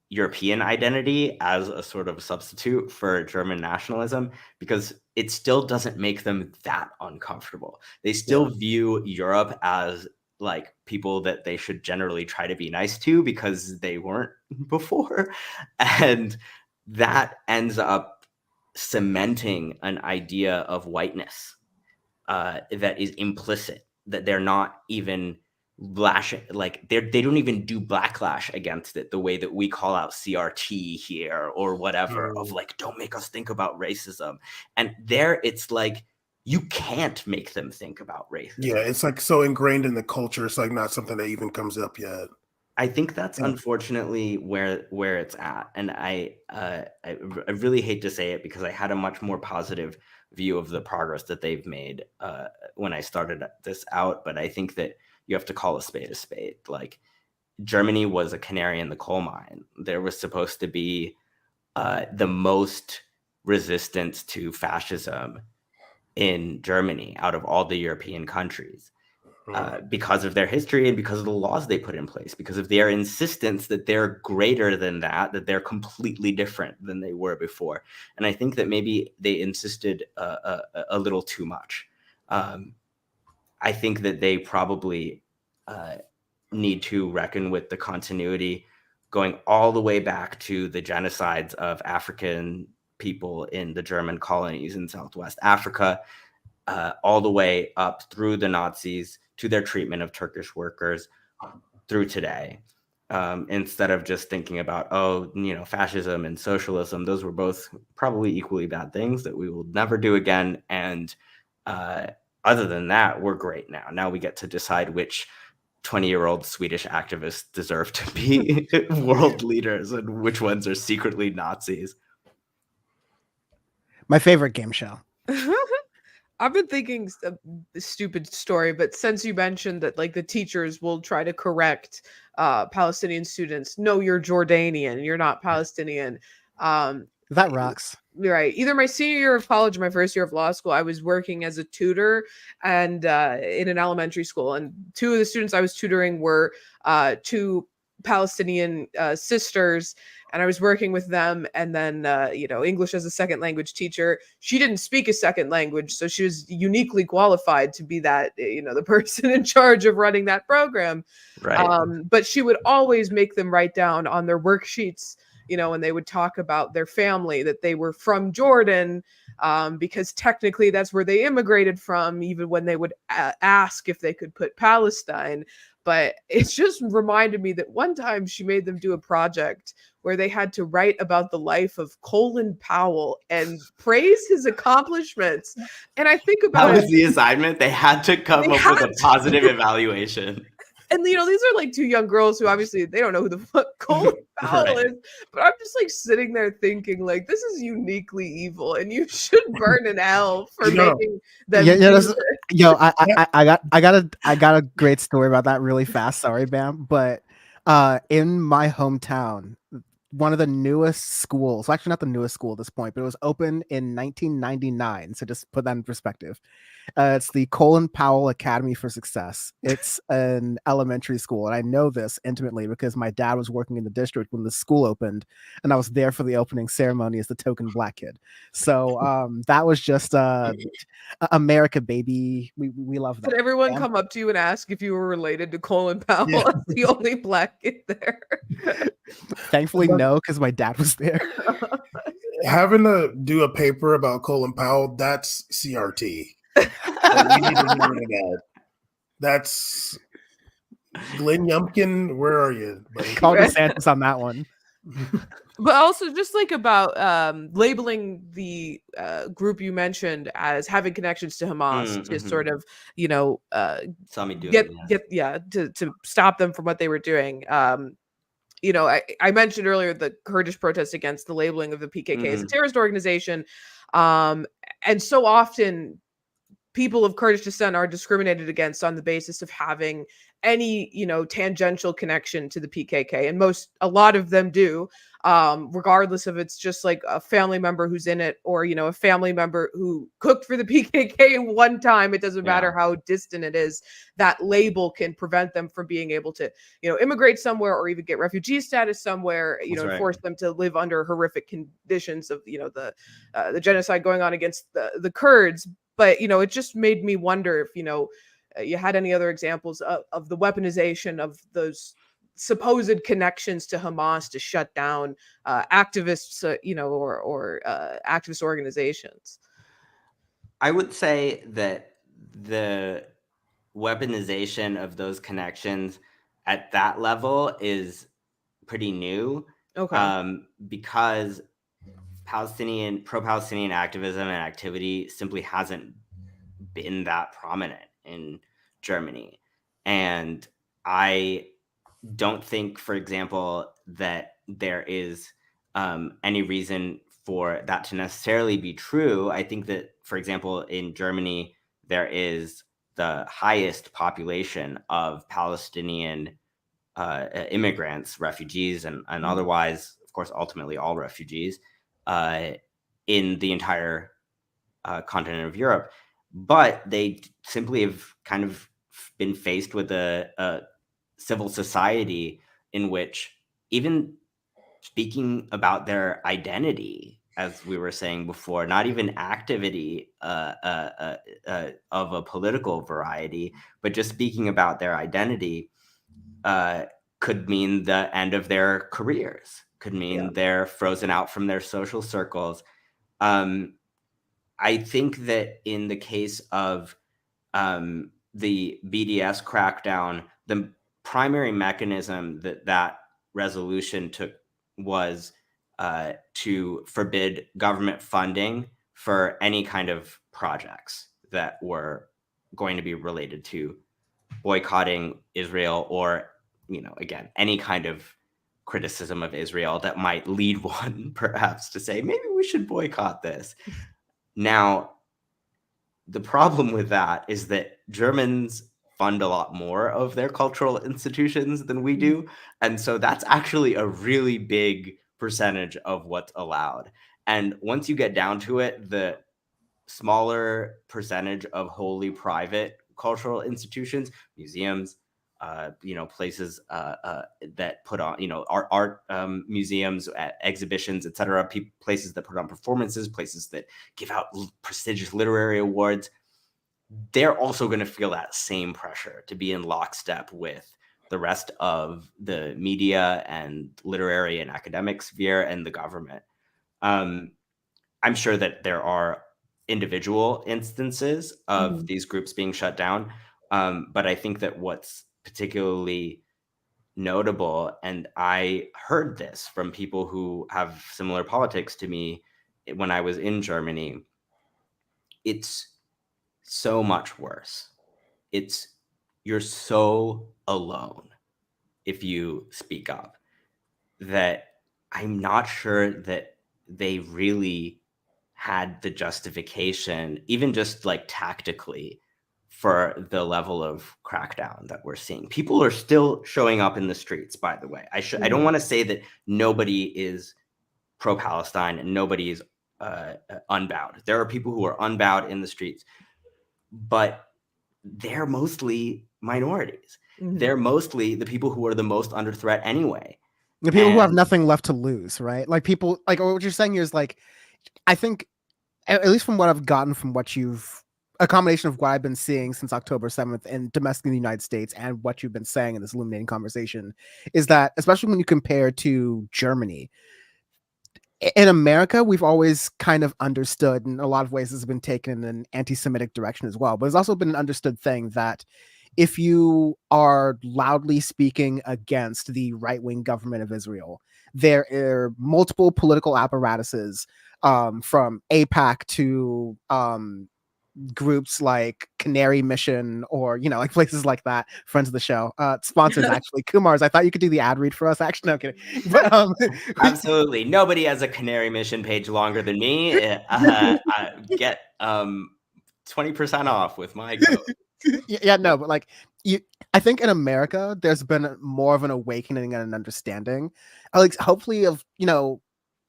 European identity as a sort of substitute for German nationalism, because it still doesn't make them that uncomfortable. They still view Europe as like people that they should generally try to be nice to because they weren't before. And that ends up cementing an idea of whiteness that is implicit, that they're not even lashing, like they don't even do backlash against it the way that we call out CRT here or whatever, of like, don't make us think about racism. And there it's like, you can't make them think about racism. Yeah, it's like so ingrained in the culture. It's like not something that even comes up yet. I think that's unfortunately where it's at. And I really hate to say it, because I had a much more positive view of the progress that they've made when I started this out. But I think that you have to call a spade a spade. Like, Germany was a canary in the coal mine. There was supposed to be the most resistance to fascism in Germany out of all the European countries. Because of their history and because of the laws they put in place, because of their insistence that they're greater than that they're completely different than they were before. And I think that maybe they insisted a little too much. I think that they probably need to reckon with the continuity going all the way back to the genocides of African people in the German colonies in Southwest Africa, all the way up through the Nazis to their treatment of Turkish workers through today. Instead of just thinking about, fascism and socialism, those were both probably equally bad things that we will never do again. And other than that, we're great now. Now we get to decide which 20-year-old Swedish activists deserve to be world leaders and which ones are secretly Nazis. My favorite game show. I've been thinking a stupid story, but since you mentioned that, like, the teachers will try to correct Palestinian students, no, you're Jordanian, you're not Palestinian. That rocks. Right. Either my senior year of college or my first year of law school, I was working as a tutor and in an elementary school. And two of the students I was tutoring were two Palestinian sisters. And I was working with them. And then, English as a second language teacher, she didn't speak a second language. So she was uniquely qualified to be that, the person in charge of running that program. Right. But she would always make them write down on their worksheets, when they would talk about their family, that they were from Jordan, because technically that's where they immigrated from, even when they would ask if they could put Palestine. But it's just reminded me that one time she made them do a project where they had to write about the life of Colin Powell and praise his accomplishments. And I think about that was the assignment. They had to come up with a positive evaluation. And, these are like two young girls who obviously they don't know who the fuck Colin Powell is. But I'm just like sitting there thinking, like, this is uniquely evil and you should burn in hell for making them. I got a great story about that really fast. Sorry, Bam. But in my hometown, one of the newest schools, well, actually not the newest school at this point, but it was opened in 1999. So just put that in perspective. It's the Colin Powell Academy for Success. It's an elementary school. And I know this intimately because my dad was working in the district when the school opened. And I was there for the opening ceremony as the token Black kid. So that was just America, baby. We love that. Did everyone come up to you and ask if you were related to Colin Powell? Yeah. As the only Black kid there. Thankfully, no, because my dad was there. Having to do a paper about Colin Powell, that's CRT. We need to remember that. That's Glenn Yumpkin. Where are you? Call DeSantis on that one. But also just like about labeling the group you mentioned as having connections to Hamas to sort of, to stop them from what they were doing. I mentioned earlier the Kurdish protest against the labeling of the PKK as a terrorist organization. And so often people of Kurdish descent are discriminated against on the basis of having any, tangential connection to the PKK. And a lot of them do, regardless of it's just like a family member who's in it or, a family member who cooked for the PKK one time. It doesn't matter how distant it is. That label can prevent them from being able to, immigrate somewhere or even get refugee status somewhere, and force them to live under horrific conditions of, the genocide going on against the Kurds. But, it just made me wonder if, you had any other examples of the weaponization of those supposed connections to Hamas to shut down activists, or activist organizations. I would say that the weaponization of those connections at that level is pretty new. Okay. Because pro-Palestinian activism and activity simply hasn't been that prominent in Germany. And I don't think, for example, that there is any reason for that to necessarily be true. I think that, for example, in Germany, there is the highest population of Palestinian immigrants, refugees, and otherwise, of course, ultimately all refugees in the entire continent of Europe. But they simply have kind of been faced with a civil society in which even speaking about their identity, as we were saying before, not even activity of a political variety, but just speaking about their identity could mean the end of their careers, could mean they're frozen out from their social circles. I think that in the case of the BDS crackdown, the primary mechanism that resolution took was to forbid government funding for any kind of projects that were going to be related to boycotting Israel, or, again, any kind of criticism of Israel that might lead one perhaps to say, maybe we should boycott this. Now, the problem with that is that Germans fund a lot more of their cultural institutions than we do. And so that's actually a really big percentage of what's allowed. And once you get down to it, the smaller percentage of wholly private cultural institutions, museums, places that put on, art museums, exhibitions, etc., places that put on performances, places that give out prestigious literary awards, they're also going to feel that same pressure to be in lockstep with the rest of the media and literary and academic sphere and the government. I'm sure that there are individual instances of these groups being shut down, but I think that what's particularly notable, and I heard this from people who have similar politics to me when I was in Germany, it's so much worse. You're so alone if you speak up, that I'm not sure that they really had the justification, even just like tactically, for the level of crackdown that we're seeing. People are still showing up in the streets, by the way. I don't want to say that nobody is pro-Palestine and nobody is unbowed. There are people who are unbowed in the streets, but they're mostly minorities. They're mostly the people who are the most under threat anyway. The people who have nothing left to lose, right? Like people, like what you're saying here is like, I think, at least from what I've gotten from a combination of what I've been seeing since October 7th and domestically in the United States and what you've been saying in this illuminating conversation, is that, especially when you compare to Germany, in America, we've always kind of understood, in a lot of ways, this has been taken in an anti-Semitic direction as well, but it's also been an understood thing that if you are loudly speaking against the right-wing government of Israel, there are multiple political apparatuses, from AIPAC to groups like Canary Mission, or like places like that, friends of the show, sponsors actually. Kumars, I thought you could do the ad read for us. Actually, no kidding. But absolutely, nobody has a Canary Mission page longer than me. Get 20% off with my code. Yeah, no, but like I think in America there's been more of an awakening and an understanding, like hopefully of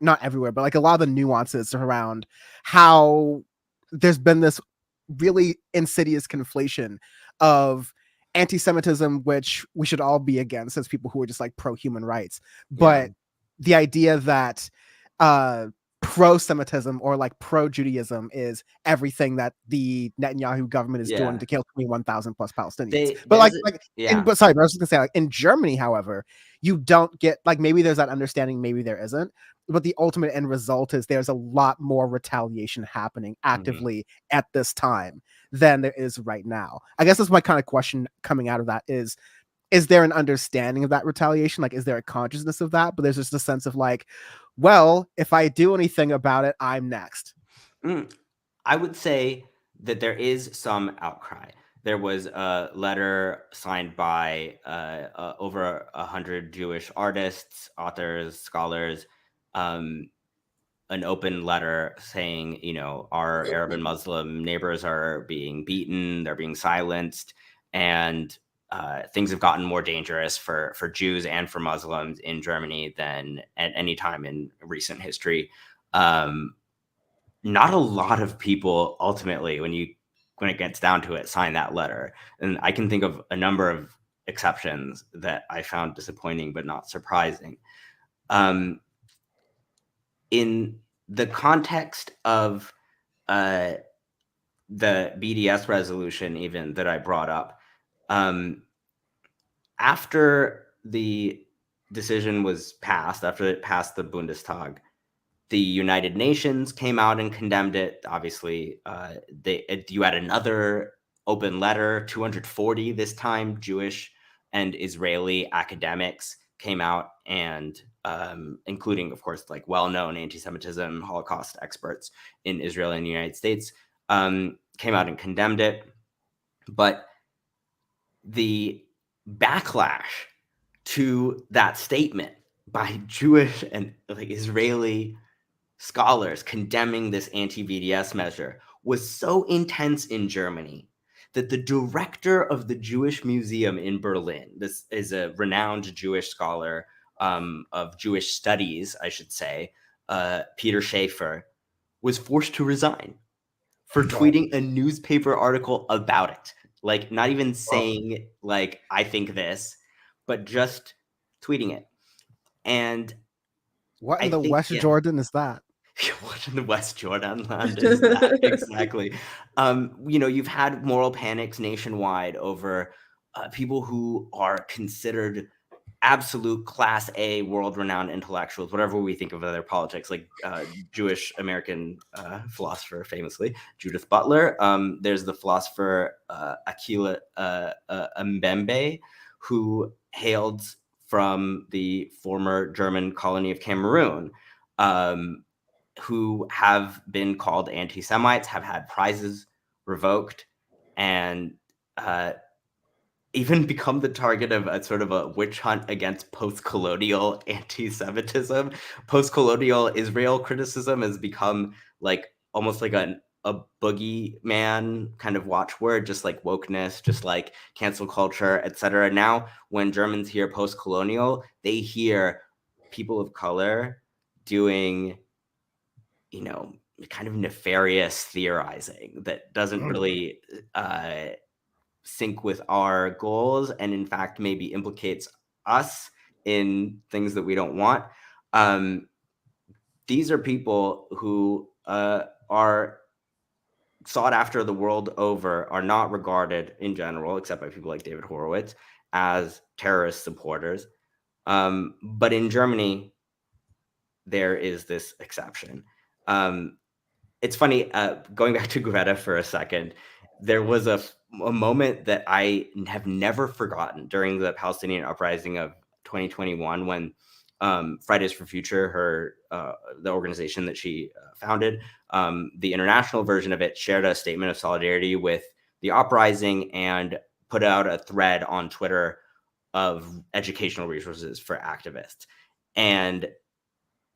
not everywhere, but like a lot of the nuances around how there's been this really insidious conflation of anti-Semitism, which we should all be against as people who are just like pro-human rights, but the idea that pro-Semitism or like pro-Judaism is everything that the Netanyahu government is doing Yeah. to kill 21,000 plus Palestinians. They- But there's like, a- yeah. but sorry, but I was just gonna say, like, in Germany, however, you don't get, like, maybe there's that understanding, maybe there isn't, but the ultimate end result is there's a lot more retaliation happening actively at this time than there is right now. I guess that's my kind of question coming out of that is there an understanding of that retaliation? Like, is there a consciousness of that? But there's just a sense of like, well, if I do anything about it, I'm next. I would say that there is some outcry. There was a letter signed by over 100 Jewish artists, authors, scholars, an open letter saying, you know, our Arab and Muslim neighbors are being beaten, they're being silenced, and things have gotten more dangerous for Jews and for Muslims in Germany than at any time in recent history. Not a lot of people ultimately, when it gets down to it, sign that letter. And I can think of a number of exceptions that I found disappointing but not surprising. In the context of the BDS resolution, even that I brought up, after the decision was passed, after it passed the Bundestag, the United Nations came out and condemned it. Obviously, you had another open letter, 240 this time, Jewish and Israeli academics came out and including, of course, like well-known anti-Semitism, Holocaust experts in Israel and the United States, came out and condemned it. But the backlash to that statement by Jewish and like Israeli scholars condemning this anti-BDS measure was so intense in Germany that the director of the Jewish Museum in Berlin, this is a renowned Jewish scholar of Jewish studies, I should say, Peter Schaefer, was forced to resign for tweeting a newspaper article about it. Like, not even saying, like, I think this, but just tweeting it. And what in the West Jordan is that? What in the West Jordan land is that? Exactly. You know, you've had moral panics nationwide over people who are considered absolute class A, world-renowned intellectuals, whatever we think of their politics, like Jewish American philosopher, famously, Judith Butler. There's the philosopher Akila Mbembe, who hailed from the former German colony of Cameroon, who have been called anti-Semites, have had prizes revoked, and even become the target of a sort of a witch hunt against post-colonial anti-Semitism. Post-colonial Israel criticism has become like almost like a boogeyman kind of watchword, just like wokeness, just like cancel culture, etc. Now, when Germans hear post-colonial, they hear people of color doing, you know, kind of nefarious theorizing that doesn't really sync with our goals, and in fact maybe implicates us in things that we don't want. These are people who are sought after the world over, are not regarded in general, except by people like David Horowitz, as terrorist supporters. But in Germany, there is this exception. It's funny, going back to Greta for a second, there was a moment that I have never forgotten during the Palestinian uprising of 2021 when Fridays for Future, the organization that she founded, the international version of it, shared a statement of solidarity with the uprising and put out a thread on Twitter of educational resources for activists. And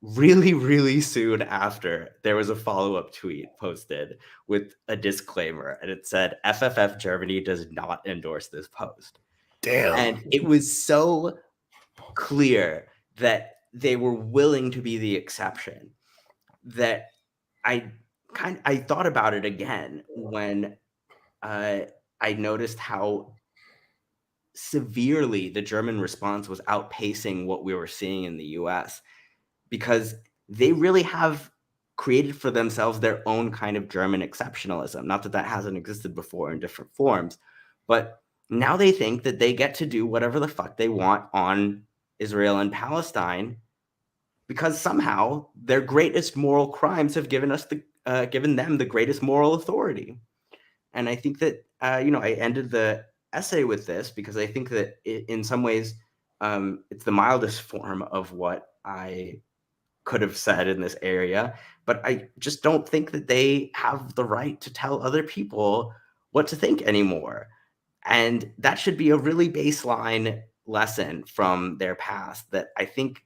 really, really soon after, there was a follow-up tweet posted with a disclaimer, and it said, FFF Germany does not endorse this post. Damn. And it was so clear that they were willing to be the exception that I thought about it again when I noticed how severely the German response was outpacing what we were seeing in the US, because they really have created for themselves their own kind of German exceptionalism. Not that that hasn't existed before in different forms, but now they think that they get to do whatever the fuck they want on Israel and Palestine because somehow their greatest moral crimes have given them the greatest moral authority. And I think that I ended the essay with this because I think that in some ways it's the mildest form of what I could have said in this area, but I just don't think that they have the right to tell other people what to think anymore. And that should be a really baseline lesson from their past that I think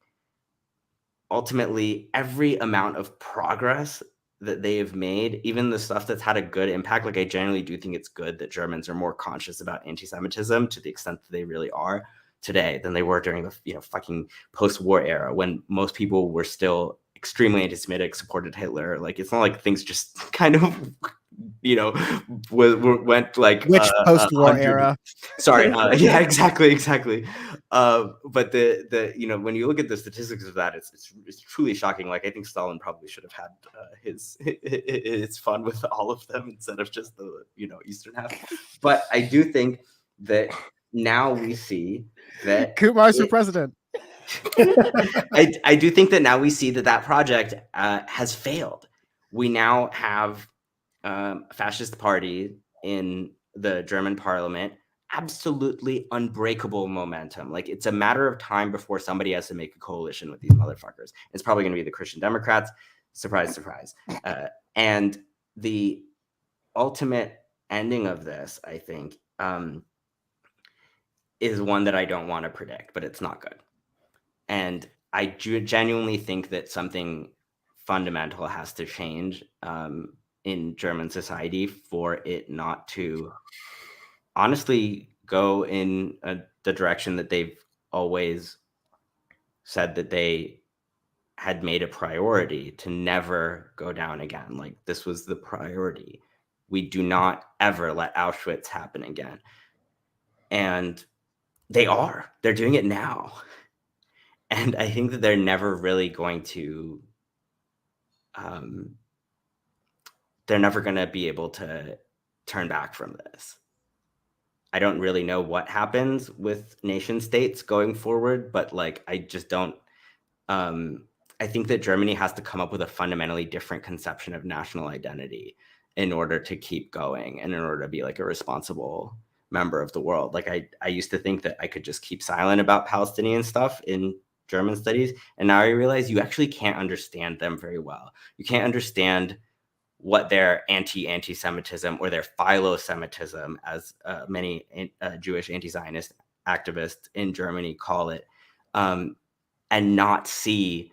ultimately every amount of progress that they have made, even the stuff that's had a good impact, like I generally do think it's good that Germans are more conscious about anti-Semitism to the extent that they really are today than they were during the fucking post-war era when most people were still extremely anti-Semitic, supported Hitler. Like it's not like things just kind of went like Which post-war era? Sorry, yeah, exactly. But the when you look at the statistics of that, it's truly shocking. Like I think Stalin probably should have had his fun with all of them instead of just the eastern half. But I do think that now we see that Kumars for president. I do think that now we see that project has failed. We now have a fascist party in the German parliament, absolutely unbreakable momentum. Like it's a matter of time before somebody has to make a coalition with these motherfuckers. It's probably going to be the Christian Democrats. Surprise, surprise. And the ultimate ending of this, I think, is one that I don't want to predict, but it's not good. And I genuinely think that something fundamental has to change in German society for it not to honestly go in the direction that they've always said that they had made a priority to never go down again. Like this was the priority. We do not ever let Auschwitz happen again. And they're doing it now. And I think that they're never really going to, they're never going to be able to turn back from this. I don't really know what happens with nation states going forward, but like, I just don't, I think that Germany has to come up with a fundamentally different conception of national identity in order to keep going and in order to be like a responsible member of the world. Like I used to think that I could just keep silent about Palestinian stuff in German studies. And now I realize you actually can't understand them very well. You can't understand what their anti-Semitism or their philo-Semitism, as many Jewish anti-Zionist activists in Germany call it, and not see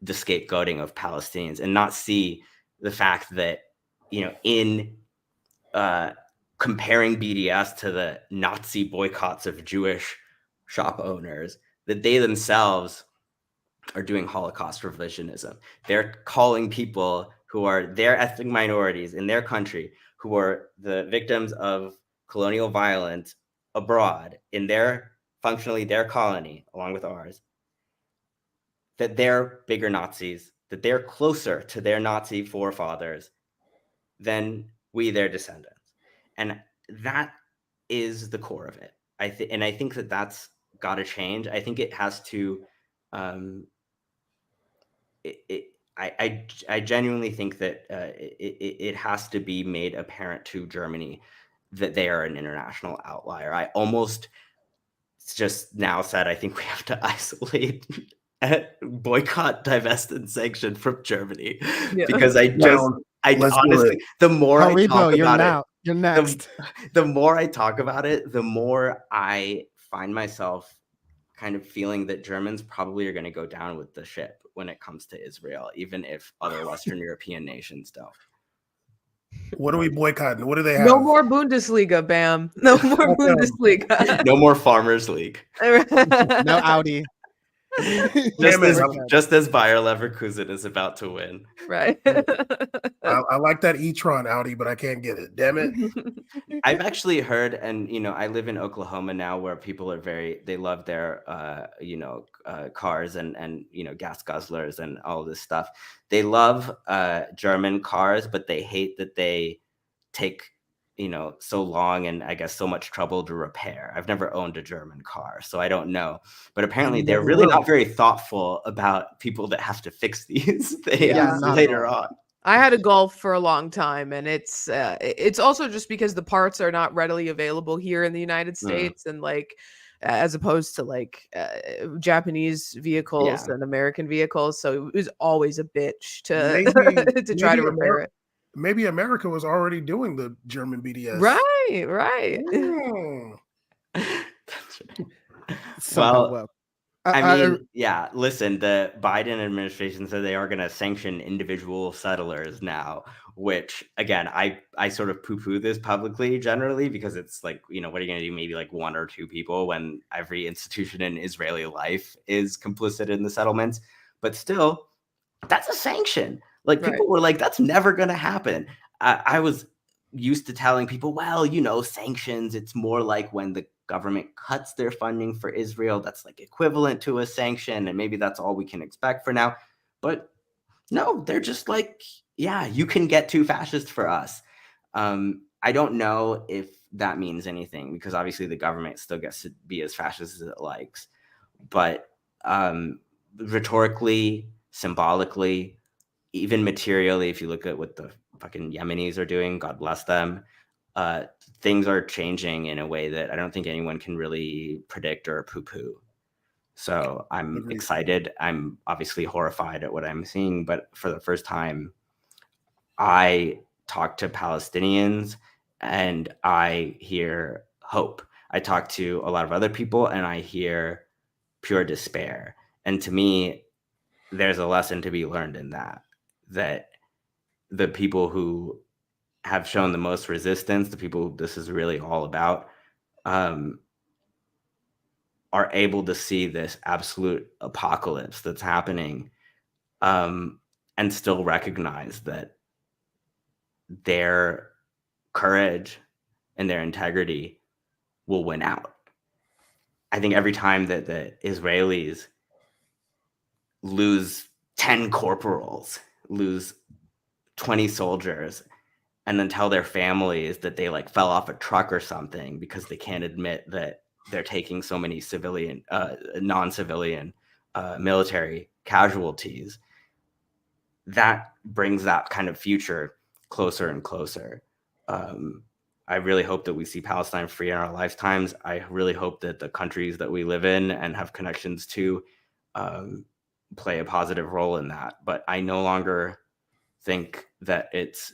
the scapegoating of Palestinians and not see the fact that, in comparing BDS to the Nazi boycotts of Jewish shop owners, that they themselves are doing Holocaust revisionism. They're calling people who are their ethnic minorities in their country, who are the victims of colonial violence abroad in functionally their colony, along with ours, that they're bigger Nazis, that they're closer to their Nazi forefathers than we, their descendants. And that is the core of it. I think that that's got to change. I think it has to. I genuinely think that it has to be made apparent to Germany that they are an international outlier. I almost just now said I think we have to isolate, boycott, divest, and sanction from Germany because honestly, the more I talk about it, you're next. The more I talk about it, the more I find myself kind of feeling that Germans probably are going to go down with the ship when it comes to Israel, even if other Western European nations don't. What are we boycotting? What do they have? No more Bundesliga, Bam. No more Bundesliga. No more Farmers League. No Audi. just Damn it, just as Bayer Leverkusen is about to win. Right. I like that e-tron Audi, but I can't get it. Damn it. I've actually heard, and I live in Oklahoma now, where people are they love their cars and gas guzzlers and all this stuff. They love German cars, but they hate that they take so long and I guess so much trouble to repair. I've never owned a German car, so I don't know. But apparently they're really not very thoughtful about people that have to fix these things later on. I had a Golf for a long time, and it's also just because the parts are not readily available here in the United States, and like as opposed to like Japanese vehicles and American vehicles, so it was always a bitch to to try to repair it. Maybe America was already doing the German BDS. Right. Well, I mean, listen, the Biden administration said they are going to sanction individual settlers now, which again, I sort of poo-poo this publicly generally because it's like, what are you going to do? Maybe like one or two people when every institution in Israeli life is complicit in the settlements. But still, that's a sanction. Like people were like, that's never going to happen. I was used to telling people, well, sanctions, it's more like when the government cuts their funding for Israel, that's like equivalent to a sanction. And maybe that's all we can expect for now. But no, they're just like, you can get too fascist for us. I don't know if that means anything because obviously the government still gets to be as fascist as it likes. But rhetorically, symbolically, even materially, if you look at what the fucking Yemenis are doing, God bless them, things are changing in a way that I don't think anyone can really predict or poo-poo. So I'm excited. I'm obviously horrified at what I'm seeing, but for the first time, I talk to Palestinians and I hear hope. I talk to a lot of other people and I hear pure despair. And to me, there's a lesson to be learned in that the people who have shown the most resistance, the people this is really all about, are able to see this absolute apocalypse that's happening, and still recognize that their courage and their integrity will win out. I think every time that the Israelis lose 10 corporals, lose 20 soldiers, and then tell their families that they like fell off a truck or something because they can't admit that they're taking so many civilian, non-civilian military casualties, that brings that kind of future closer and closer. I really hope that we see Palestine free in our lifetimes. I really hope that the countries that we live in and have connections to play a positive role in that. But I no longer think that it's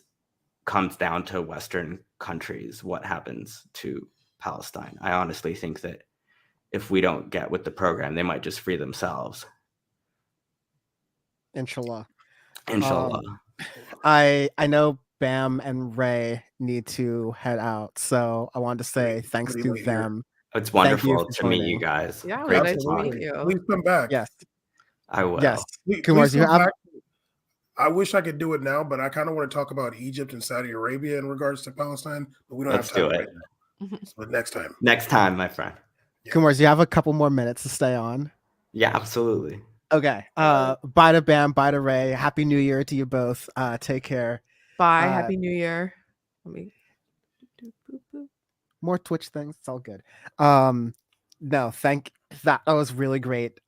comes down to Western countries what happens to Palestine. I honestly think that if we don't get with the program, they might just free themselves. Inshallah. Inshallah. I know Bam and Ray need to head out, so I wanted to say thanks to them. It's wonderful to meet you guys. Yeah, great nice to to talk. meet you. Please come back. Yes. I will. Yes. Please come back. I wish I could do it now, but I kind of want to talk about Egypt and Saudi Arabia in regards to Palestine, but we don't have time right now. So next time. Next time, my friend. Yeah. Kumars, you have a couple more minutes to stay on. Yeah, absolutely. Okay. Bye to Bam, bye to Ray. Happy New Year to you both. Take care. Bye. Happy New Year. Let me more Twitch things. It's all good. No, that was really great.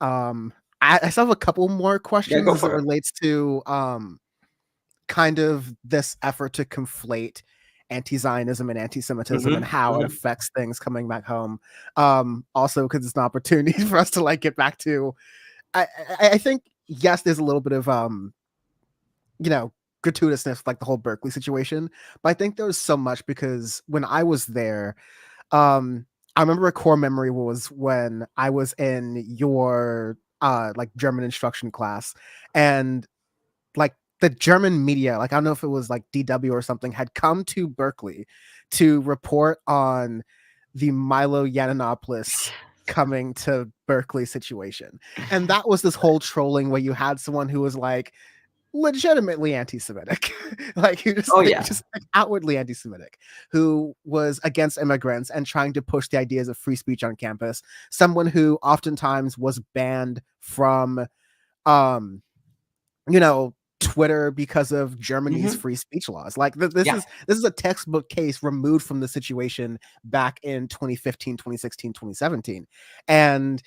I still have a couple more questions as it relates to kind of this effort to conflate anti-Zionism and anti-Semitism and how it affects things coming back home. Also, because it's an opportunity for us to like get back to. I think yes, there's a little bit of gratuitousness, like the whole Berkeley situation, but I think there was so much because when I was there, I remember a core memory was when I was in your like German instruction class, and like the German media, like I don't know if it was like DW or something, had come to Berkeley to report on the Milo Yiannopoulos coming to Berkeley situation. And that was this whole trolling where you had someone who was like legitimately anti-Semitic, like he just, just like outwardly anti-Semitic, who was against immigrants and trying to push the ideas of free speech on campus. Someone who oftentimes was banned from, Twitter because of Germany's free speech laws. Like this is a textbook case removed from the situation back in 2015, 2016, 2017. And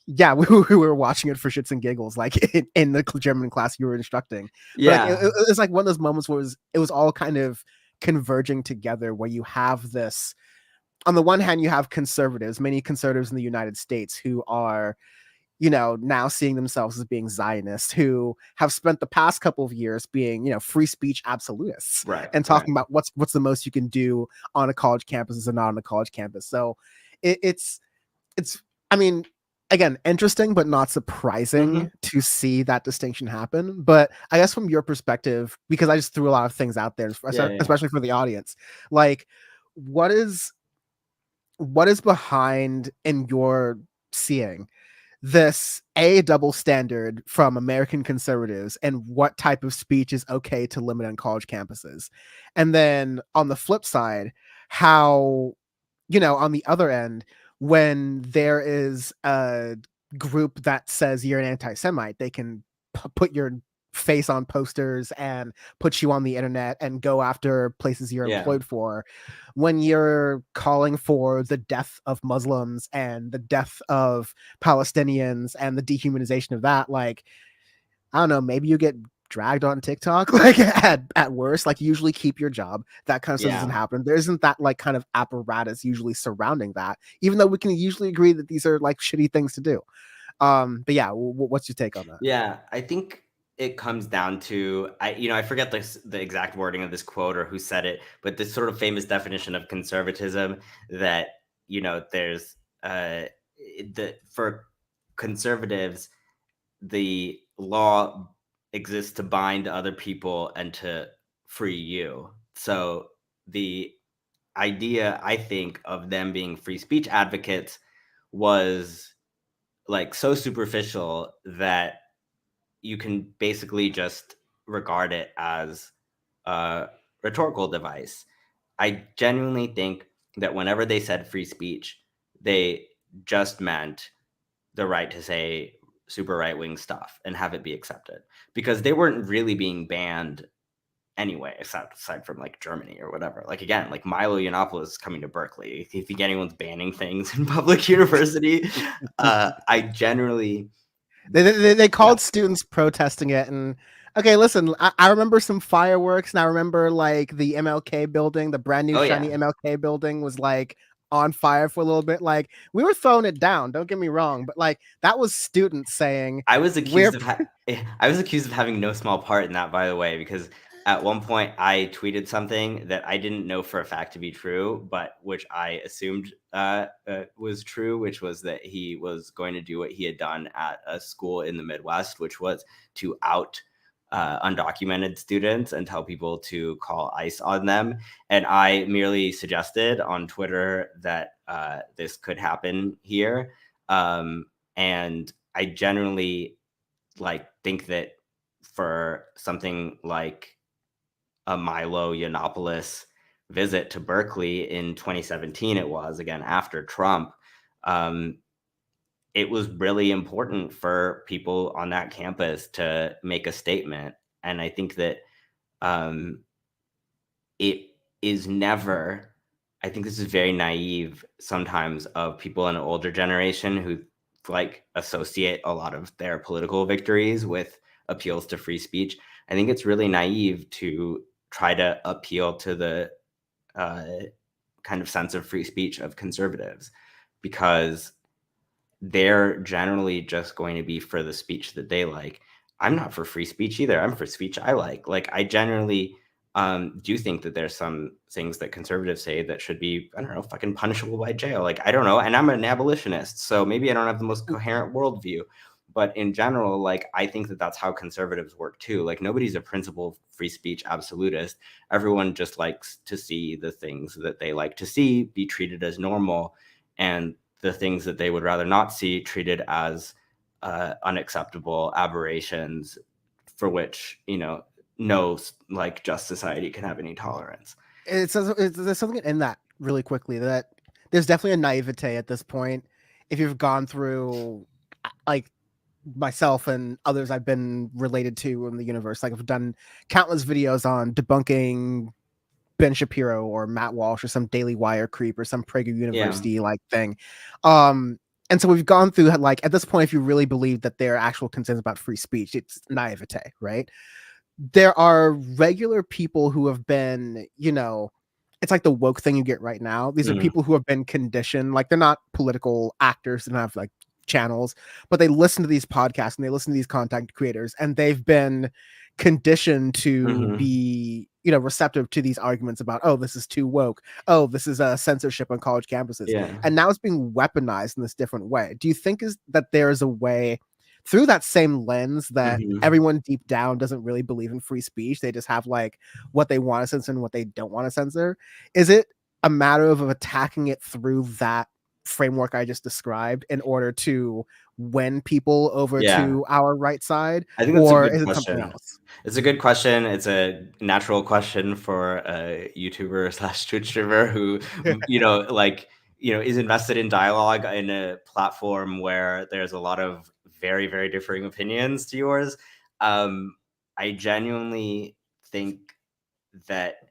yeah, we were watching it for shits and giggles, like in the German class you were instructing. Yeah. But like, it was like one of those moments where it was all kind of converging together, where you have this, on the one hand, you have conservatives, many conservatives in the United States who are, now seeing themselves as being Zionists, who have spent the past couple of years being, free speech absolutists, and talking about what's the most you can do on a college campus and not on a college campus. So it's, I mean, again, interesting, but not surprising to see that distinction happen. But I guess from your perspective, because I just threw a lot of things out there, especially for the audience, like what is behind, in your seeing, this double standard from American conservatives, and what type of speech is okay to limit on college campuses? And then on the flip side, how, on the other end, when there is a group that says you're an anti-Semite, they can put your face on posters and put you on the internet and go after places you're employed for. When you're calling for the death of Muslims and the death of Palestinians and the dehumanization of that, like, I don't know, maybe you get dragged on TikTok, like at worst. Like, usually keep your job. That kind of stuff doesn't happen. There isn't that like kind of apparatus usually surrounding that, even though we can usually agree that these are like shitty things to do. But yeah, what's your take on that? Yeah, I think it comes down to, I forget the exact wording of this quote or who said it, but this sort of famous definition of conservatism that, there's for conservatives, the law exists to bind other people and to free you. So the idea, I think, of them being free speech advocates was like so superficial that you can basically just regard it as a rhetorical device. I genuinely think that whenever they said free speech, they just meant the right to say super right-wing stuff and have it be accepted, because they weren't really being banned anyway, aside from like Germany or whatever. Like, again, like Milo Yiannopoulos is coming to Berkeley. If you think anyone's banning things in public university, I generally... They called students protesting it, and okay, listen, I remember some fireworks, and I remember like the MLK building, the brand new shiny MLK building was like on fire for a little bit. Like, we were throwing it down, don't get me wrong, but like that was students saying. I was accused of having no small part in that, by the way, because at one point I tweeted something that I didn't know for a fact to be true, but which I assumed was true, which was that he was going to do what he had done at a school in the Midwest, which was to out undocumented students and tell people to call ICE on them. And I merely suggested on Twitter that this could happen here. And I generally think that for something like a Milo Yiannopoulos visit to Berkeley in 2017, it was, again, after Trump, it was really important for people on that campus to make a statement. And I think that it is never, I think this is very naive sometimes of people in an older generation who associate a lot of their political victories with appeals to free speech. I think it's really naive to try to appeal to the kind of sense of free speech of conservatives, because they're generally just going to be for the speech that they like. I'm not for free speech either. I'm for speech I like. Like, I generally do think that there's some things that conservatives say that should be, I don't know, fucking punishable by jail. Like, I don't know. And I'm an abolitionist, so maybe I don't have the most coherent worldview. But in general, I think that that's how conservatives work too. Like, nobody's a principled free speech absolutist. Everyone just likes to see the things that they like to see be treated as normal. And the things that they would rather not see treated as unacceptable aberrations for which, no like just society can have any tolerance. There's something in that really quickly that there's definitely a naivete at this point. If you've gone through, like myself and others I've been related to in the universe, like I've done countless videos on debunking Ben Shapiro or Matt Walsh or some Daily Wire creep or some Prager University like thing. And so we've gone through, like, at this point, if you really believe that there are actual concerns about free speech, it's naivete, right? There are regular people who have been, it's like the woke thing you get right now. These are people who have been conditioned, like they're not political actors and have like channels, but they listen to these podcasts and they listen to these content creators, and they've been conditioned to be, receptive to these arguments about, oh, this is too woke. Oh, this is a censorship on college campuses. And now it's being weaponized in this different way. Do you think that there is a way through that same lens that everyone deep down doesn't really believe in free speech? They just have like what they want to censor and what they don't want to censor. Is it a matter of attacking it through that framework I just described in order to win people over to our right side? I think that's or a good is it question. something else? It's a good question. It's a natural question for a YouTuber / Twitch streamer who, is invested in dialogue in a platform where there's a lot of very, very differing opinions to yours. I genuinely think that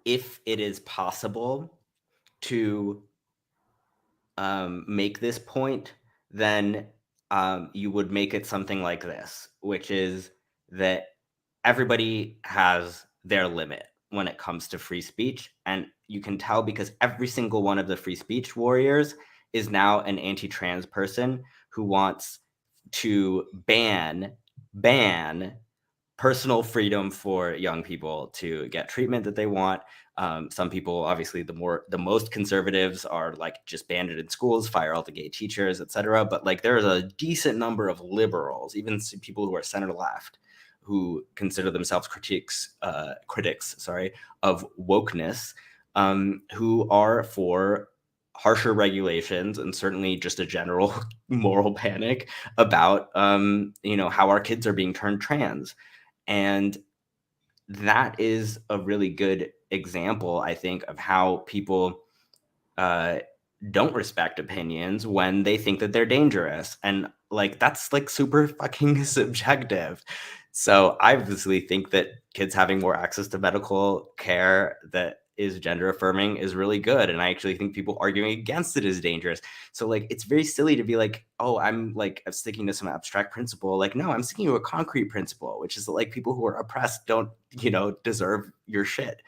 if it is possible to make this point, then you would make it something like this, which is that everybody has their limit when it comes to free speech. And you can tell because every single one of the free speech warriors is now an anti-trans person who wants to ban personal freedom for young people to get treatment that they want. Some people, obviously, the most conservatives are like just banned it in schools, fire all the gay teachers, etc. But like there's a decent number of liberals, even people who are center left, who consider themselves critics of wokeness, who are for harsher regulations and certainly just a general moral panic about how our kids are being turned trans. And that is a really good example, I think, of how people don't respect opinions when they think that they're dangerous. And like, that's like super fucking subjective. So I obviously think that kids having more access to medical care that is gender affirming is really good. And I actually think people arguing against it is dangerous. So like, it's very silly to be like, oh, I'm sticking to some abstract principle. Like, no, I'm sticking to a concrete principle, which is that like people who are oppressed don't, deserve your shit.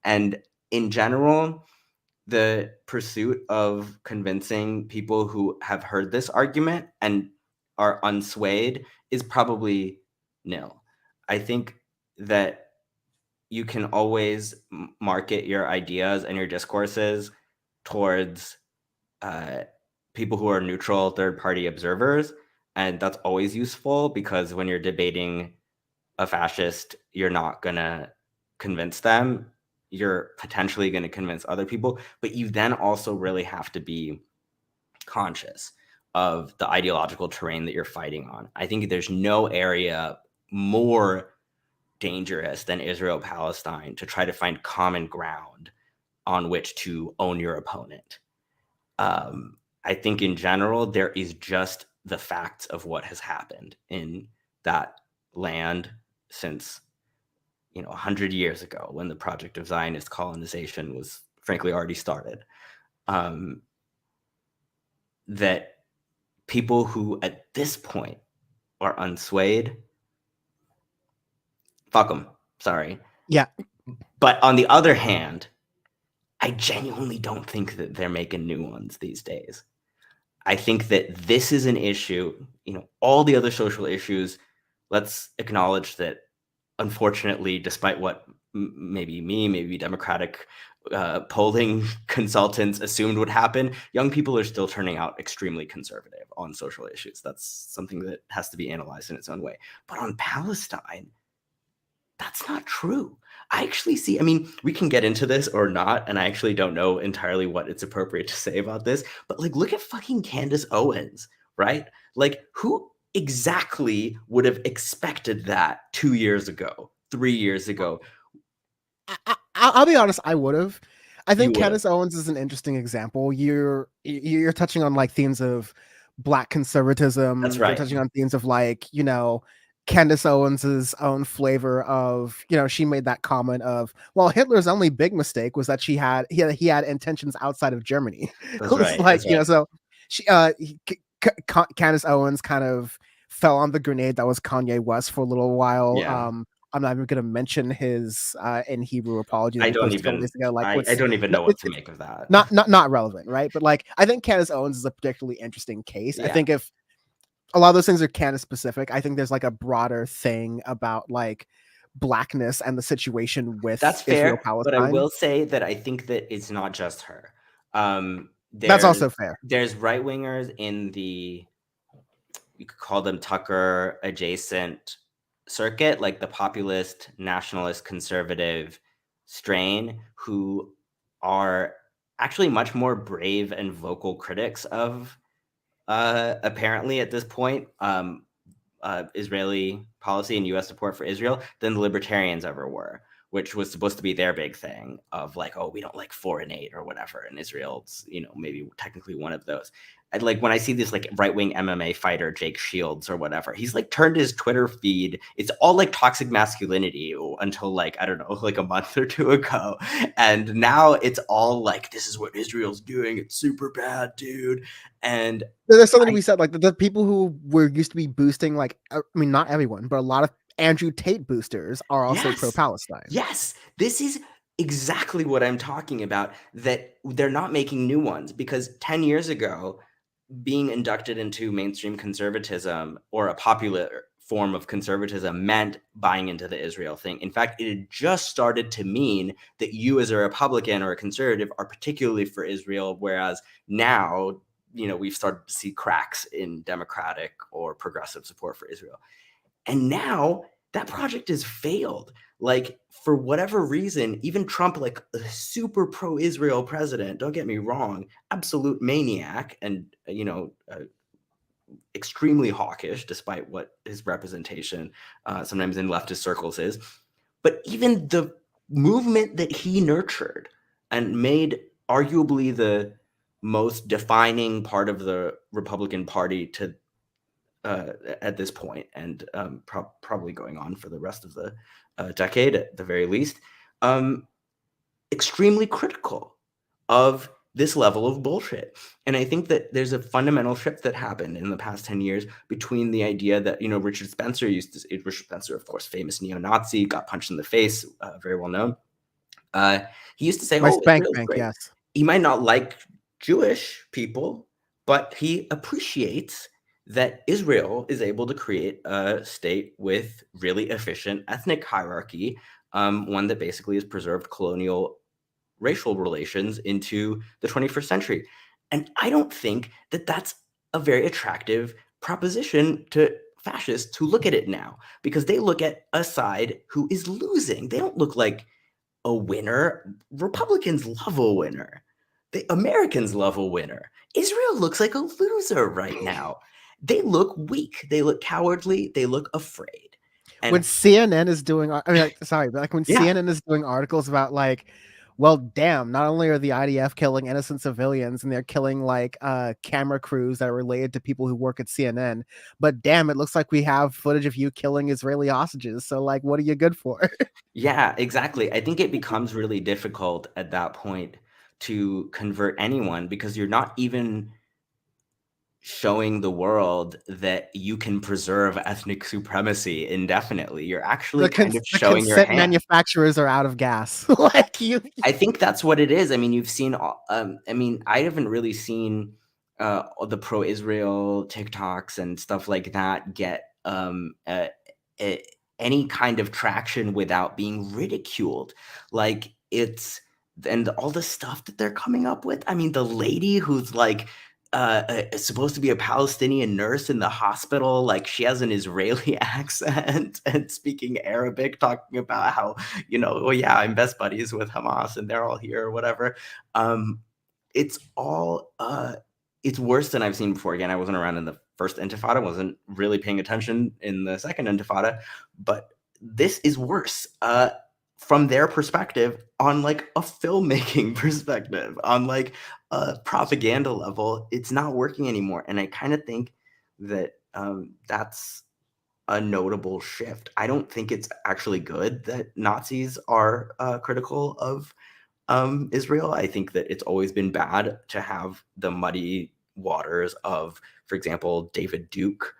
And in general, the pursuit of convincing people who have heard this argument and are unswayed is probably nil. I think that you can always market your ideas and your discourses towards people who are neutral third-party observers. And that's always useful because when you're debating a fascist, you're not going to convince them. You're potentially going to convince other people. But you then also really have to be conscious of the ideological terrain that you're fighting on. I think there's no area more dangerous than Israel-Palestine to try to find common ground on which to own your opponent. I think in general, there is just the facts of what has happened in that land since 100 years ago, when the project of Zionist colonization was frankly already started. That people who at this point are unswayed, fuck them. Sorry. Yeah. But on the other hand, I genuinely don't think that they're making new ones these days. I think that this is an issue, all the other social issues, let's acknowledge that, unfortunately, despite what maybe Democratic polling consultants assumed would happen, young people are still turning out extremely conservative on social issues. That's something that has to be analyzed in its own way. But on Palestine, That's not true. I actually see, I mean, we can get into this or not, and I actually don't know entirely what it's appropriate to say about this, but like, look at fucking Candace Owens, right? Like, who exactly would have expected that 2 years ago, 3 years ago? I'll be honest, I would have. I think You would've. Candace Owens is an interesting example. You're touching on like themes of Black conservatism. That's You're right. touching on themes of like, you know, Candace Owens's own flavor of, you know, she made that comment of, well, Hitler's only big mistake was that he had intentions outside of Germany. That's It was right. like, That's you know, right. so she Candace Owens kind of fell on the grenade that was Kanye West for a little while. Yeah. I'm not even going to mention his in Hebrew apology that I he don't posted a couple even, days ago. Like, I don't even know what to make of that. not relevant, right? But like, I think Candace Owens is a particularly interesting case. I Yeah. think if a lot of those things are Candace specific, I think there's like a broader thing about like Blackness and the situation with That's Israel fair, but I Palestine. will say that I think that it's not just her. That's also fair. There's right wingers in the, you could call them Tucker adjacent circuit, like the populist, nationalist, conservative strain, who are actually much more brave and vocal critics of, apparently at this point, Israeli policy and U.S. support for Israel than the libertarians ever were, which was supposed to be their big thing of like, oh, we don't like foreign aid or whatever. And Israel's, you know, maybe technically one of those. And like when I see this like right-wing MMA fighter, Jake Shields or whatever, he's like turned his Twitter feed. It's all like toxic masculinity until like, I don't know, like a month or two ago. And now it's all like, this is what Israel's doing. It's super bad, dude. And There's something to be said, like the people who were used to be boosting, like, I mean, not everyone, but a lot of Andrew Tate boosters are also Yes. pro-Palestine. Yes, this is exactly what I'm talking about, that they're not making new ones, because 10 years ago, being inducted into mainstream conservatism or a popular form of conservatism meant buying into the Israel thing. In fact, it had just started to mean that you as a Republican or a conservative are particularly for Israel, whereas now, you know, we've started to see cracks in democratic or progressive support for Israel. And now that project has failed. Like, for whatever reason, even Trump, like a super pro-Israel president, don't get me wrong, absolute maniac and, you know, extremely hawkish, despite what his representation sometimes in leftist circles is. But even the movement that he nurtured and made arguably the most defining part of the Republican Party to at this point, and probably going on for the rest of the decade at the very least, extremely critical of this level of bullshit. And I think that there's a fundamental shift that happened in the past 10 years between the idea that, you know, Richard Spencer, of course, famous neo-Nazi, got punched in the face, very well known. He used to say, My oh, spank Israel's bank, great. yes. He might not like Jewish people, but he appreciates that Israel is able to create a state with really efficient ethnic hierarchy, one that basically has preserved colonial racial relations into the 21st century. And I don't think that that's a very attractive proposition to fascists who look at it now, because they look at a side who is losing. They don't look like a winner. Republicans love a winner. The Americans love a winner. Israel looks like a loser right now. They look weak. They look cowardly. They look afraid. And when CNN is doing, I mean, like, sorry, but like when CNN is doing articles about like, well, damn, not only are the IDF killing innocent civilians and they're killing like camera crews that are related to people who work at CNN, but damn, it looks like we have footage of you killing Israeli hostages. So like, what are you good for? Yeah, exactly. I think it becomes really difficult at that point to convert anyone, because you're not even showing the world that you can preserve ethnic supremacy indefinitely. You're actually kind of showing your hand. Manufacturers are out of gas. Like you. I think that's what it is. I mean, you've seen, I mean, I haven't really seen the pro-Israel TikToks and stuff like that get any kind of traction without being ridiculed. Like, it's, and all the stuff that they're coming up with. I mean, the lady who's like supposed to be a Palestinian nurse in the hospital. Like, she has an Israeli accent and speaking Arabic, talking about how, oh yeah, I'm best buddies with Hamas and they're all here or whatever. It's all it's worse than I've seen before. Again, I wasn't around in the first Intifada, wasn't really paying attention in the second Intifada, but this is worse from their perspective, on like a filmmaking perspective, on like a propaganda level. It's not working anymore. And I kind of think that that's a notable shift. I don't think it's actually good that Nazis are critical of Israel. I think that it's always been bad to have the muddy waters of, for example, David Duke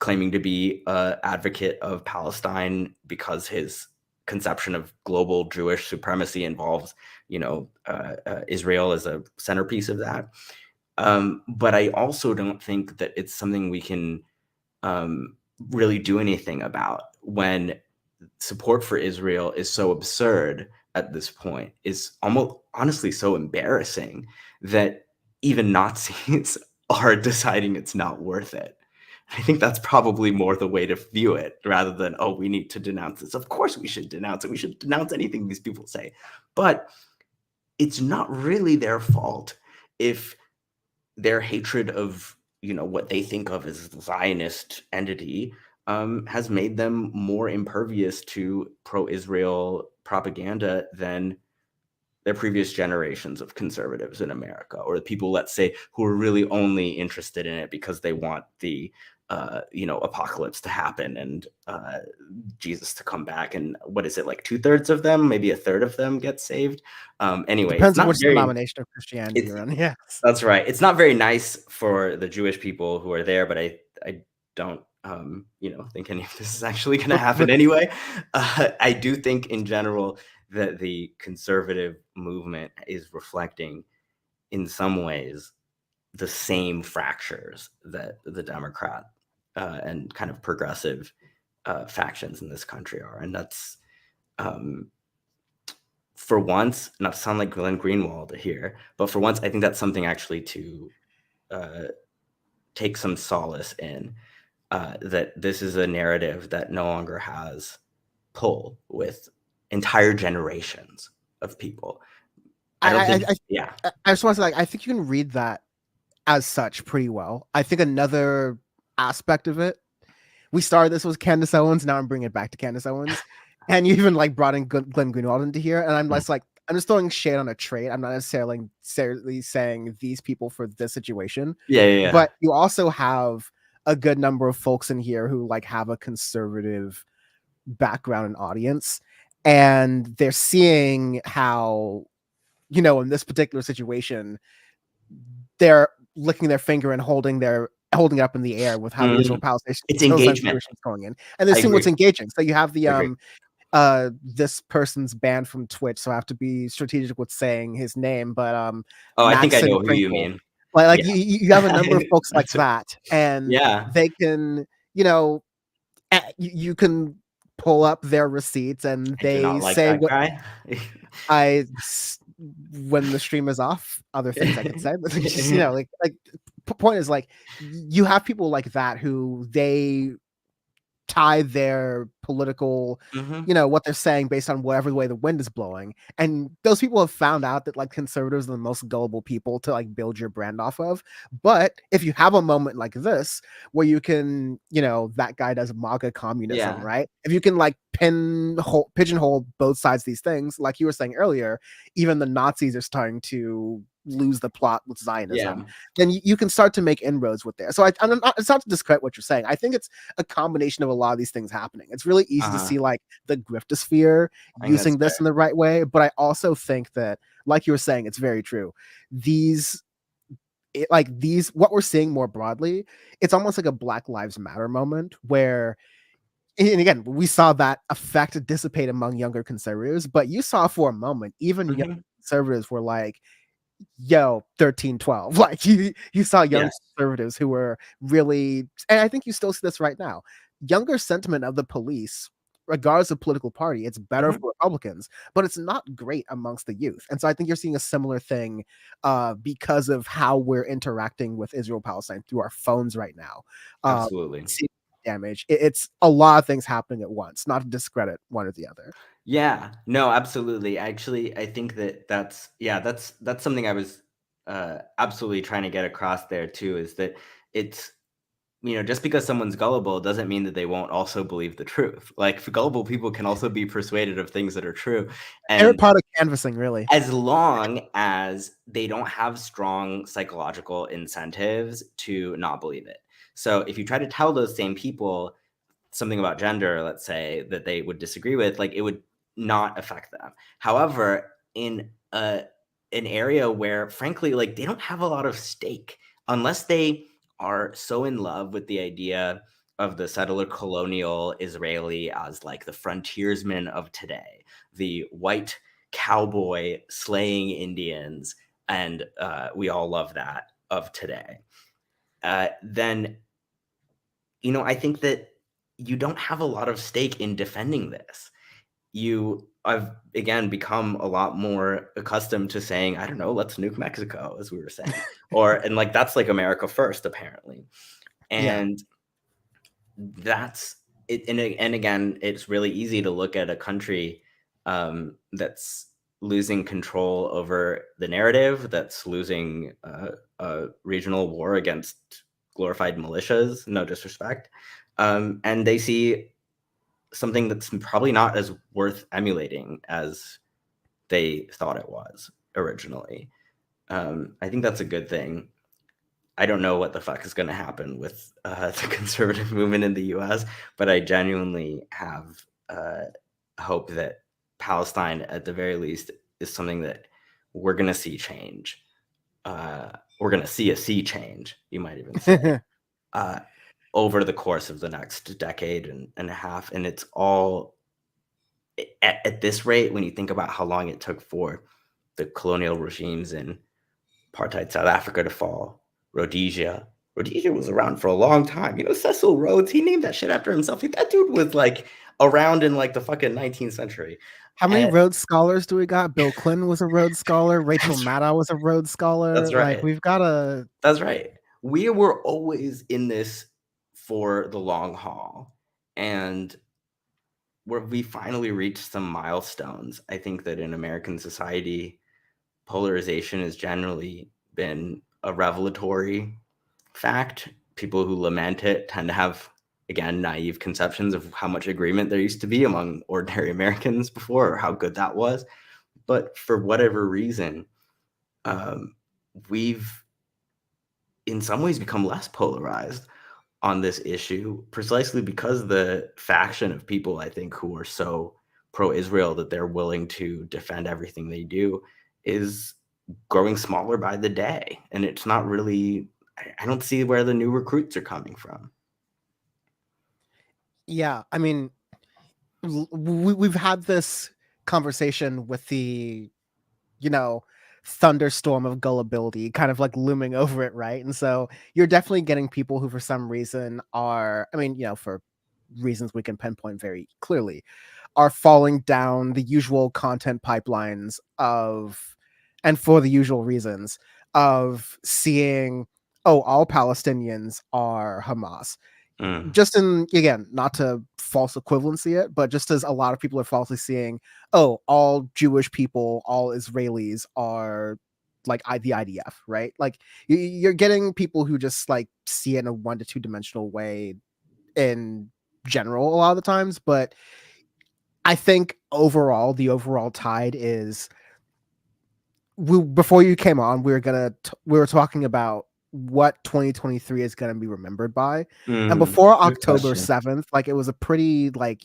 claiming to be an advocate of Palestine because his conception of global Jewish supremacy involves, Israel as a centerpiece of that. But I also don't think that it's something we can really do anything about when support for Israel is so absurd at this point, is almost honestly so embarrassing that even Nazis are deciding it's not worth it. I think that's probably more the way to view it, rather than, oh, we need to denounce this. Of course we should denounce it. We should denounce anything these people say. But it's not really their fault if their hatred of, what they think of as the Zionist entity has made them more impervious to pro-Israel propaganda than their previous generations of conservatives in America, or the people, let's say, who are really only interested in it because they want the apocalypse to happen and Jesus to come back. And what is it, like 2/3 of them, maybe 1/3 of them get saved? Anyway, Depends on which denomination of Christianity you're in. Yes, that's right. It's not very nice for the Jewish people who are there, but I don't think any of this is actually going to happen anyway. I do think in general that the conservative movement is reflecting in some ways the same fractures that the Democrat and kind of progressive factions in this country are. And that's, for once, not to sound like Glenn Greenwald here, but for once, I think that's something actually to take some solace in, that this is a narrative that no longer has pull with entire generations of people. I just want to say, I think you can read that as such pretty well. I think another aspect of it, we started this was Candace Owens, now I'm bringing it back to Candace Owens, and you even like brought in Glenn Greenwald into here, and I'm less like, I'm just throwing shade on a trait. I'm not necessarily saying these people for this situation. Yeah. But you also have a good number of folks in here who like have a conservative background and audience, and they're seeing how, in this particular situation, they're licking their finger and holding it up in the air with how the Israel-Palestine engagement is going in, and they're seeing what's engaging. So you have the this person's banned from Twitch, so I have to be strategic with saying his name. But I think I know who you mean. Like you have a number of folks like that, and they can, you can pull up their receipts, and they say what when the stream is off, other things I can say. But just, like point is, like, you have people like that who they tie their political, what they're saying based on whatever way the wind is blowing. And those people have found out that like conservatives are the most gullible people to like build your brand off of. But if you have a moment like this where you can, that guy does MAGA communism, right? If you can like pigeonhole both sides of these things, like you were saying earlier, even the Nazis are starting to lose the plot with Zionism, then you can start to make inroads with there. So it's not to discredit what you're saying. I think it's a combination of a lot of these things happening. It's really easy to see like the griftosphere using this in the right way, but I also think that, like you were saying, it's very true. What we're seeing more broadly, it's almost like a Black Lives Matter moment where, and again, we saw that effect dissipate among younger conservatives, but you saw for a moment, even young conservatives were like, yo, 13-12. Like you saw young conservatives who were really, and I think you still see this right now, younger sentiment of the police regardless of political party, it's better Mhm. for Republicans, but it's not great amongst the youth. And so I think you're seeing a similar thing because of how we're interacting with Israel Palestine through our phones right now. Absolutely. See damage. It's a lot of things happening at once, not to discredit one or the other. Yeah, no, absolutely. Actually, I think that's something I was absolutely trying to get across there too, is that it's, just because someone's gullible doesn't mean that they won't also believe the truth. Like, gullible people can also be persuaded of things that are true. They're And part of canvassing, really. as long as they don't have strong psychological incentives to not believe it. So if you try to tell those same people something about gender, let's say, that they would disagree with, like, it would not affect them. However, in an area where, frankly, like, they don't have a lot of stake, unless they are so in love with the idea of the settler colonial Israeli as like the frontiersman of today, the white cowboy slaying Indians, and we all love that, of today. Then, I think that you don't have a lot of stake in defending this. I've again become a lot more accustomed to saying, I don't know, let's nuke Mexico, as we were saying, and like that's like America first, apparently, and that's it. And again, it's really easy to look at a country that's losing control over the narrative, that's losing a regional war against glorified militias, no disrespect, and they see something that's probably not as worth emulating as they thought it was originally. I think that's a good thing. I don't know what the fuck is going to happen with the conservative movement in the US, but I genuinely have hope that Palestine, at the very least, is something that we're going to see change. We're going to see a sea change, you might even say, over the course of the next decade and a half. And it's all, at this rate, when you think about how long it took for the colonial regimes in apartheid South Africa to fall, Rhodesia was around for a long time. Cecil Rhodes, he named that shit after himself. That dude was like around in like the fucking 19th century. How many And Rhodes Scholars do we got? Bill Clinton was a Rhodes Scholar. Rachel Maddow was a Rhodes Scholar. That's right. Like, we've got a... That's right. We were always in this for the long haul. And we finally reached some milestones. I think that in American society, polarization has generally been a revelatory fact. People who lament it tend to have, again, naive conceptions of how much agreement there used to be among ordinary Americans before, or how good that was. But for whatever reason, we've in some ways become less polarized on this issue, precisely because the faction of people, I think, who are so pro-Israel that they're willing to defend everything they do is growing smaller by the day. And it's not really, I don't see where the new recruits are coming from. Yeah, I mean, we've had this conversation with the, thunderstorm of gullibility kind of like looming over it, right? And so you're definitely getting people who for some reason are, for reasons we can pinpoint very clearly, are falling down the usual content pipelines and for the usual reasons of seeing, all Palestinians are Hamas. Just again, not to false equivalency it, but just as a lot of people are falsely seeing, all Jewish people, all Israelis are like the IDF, right? Like you're getting people who just like see it in a 1 to 2 dimensional way in general a lot of the times. But I think overall, the overall tide is, before you came on, we were talking about what 2023 is going to be remembered by. And before October 7th, like, it was a pretty, like,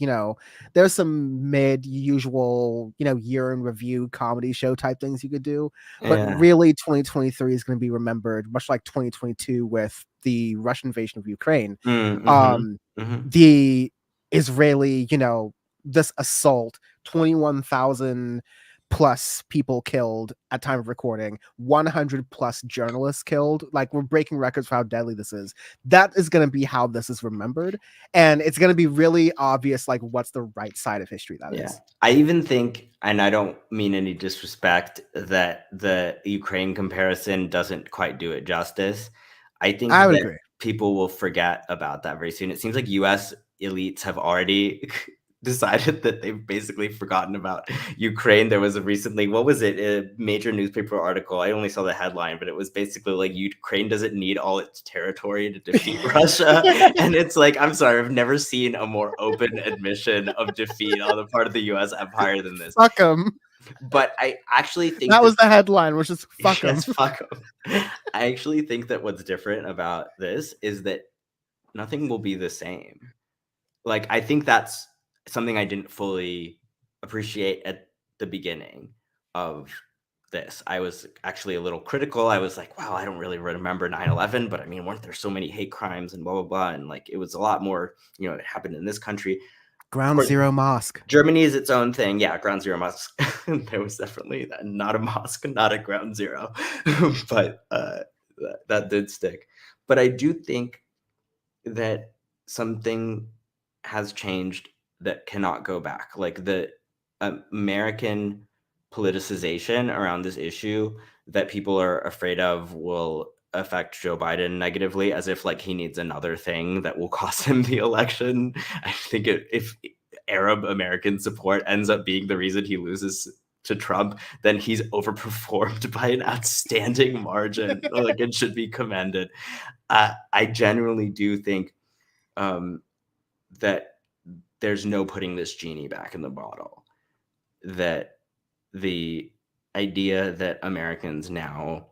there's some usual, year in review comedy show type things you could do. But really 2023 is going to be remembered much like 2022 with the Russian invasion of Ukraine. The Israeli, this assault, 21,000 plus people killed at time of recording, 100 plus journalists killed. Like, we're breaking records for how deadly this is. That is going to be how this is remembered, and it's going to be really obvious like what's the right side of history that is. I even think, and I don't mean any disrespect, that the Ukraine comparison doesn't quite do it justice. I think I would that agree. people will forget about that very soon. It seems like US elites have already decided that they've basically forgotten about Ukraine. There was a recently, what was it, a major newspaper article, I only saw the headline, but it was basically like, Ukraine doesn't need all its territory to defeat Russia. And it's like, I'm sorry, I've never seen a more open admission of defeat on the part of the US empire than this. Fuck them. But I actually think that was the headline, which is fuck them. Yes, fuck 'em. I actually think that what's different about this is that nothing will be the same. Like, I think that's something I didn't fully appreciate at the beginning of this. I was actually a little critical. I was like, wow, I don't really remember 9/11, but I mean, weren't there so many hate crimes and blah, blah, blah. And like, it was a lot more, you know, it happened in this country. Ground Zero Mosque. Germany is its own thing. Yeah, Ground Zero Mosque. There was definitely not a mosque, not a Ground Zero, but that did stick. But I do think that something has changed that cannot go back. Like, the American politicization around this issue that people are afraid of will affect Joe Biden negatively, as if like he needs another thing that will cost him the election. I think if Arab American support ends up being the reason he loses to Trump, then he's overperformed by an outstanding margin. Like, it should be commended. I genuinely do think that there's no putting this genie back in the bottle. That the idea that Americans now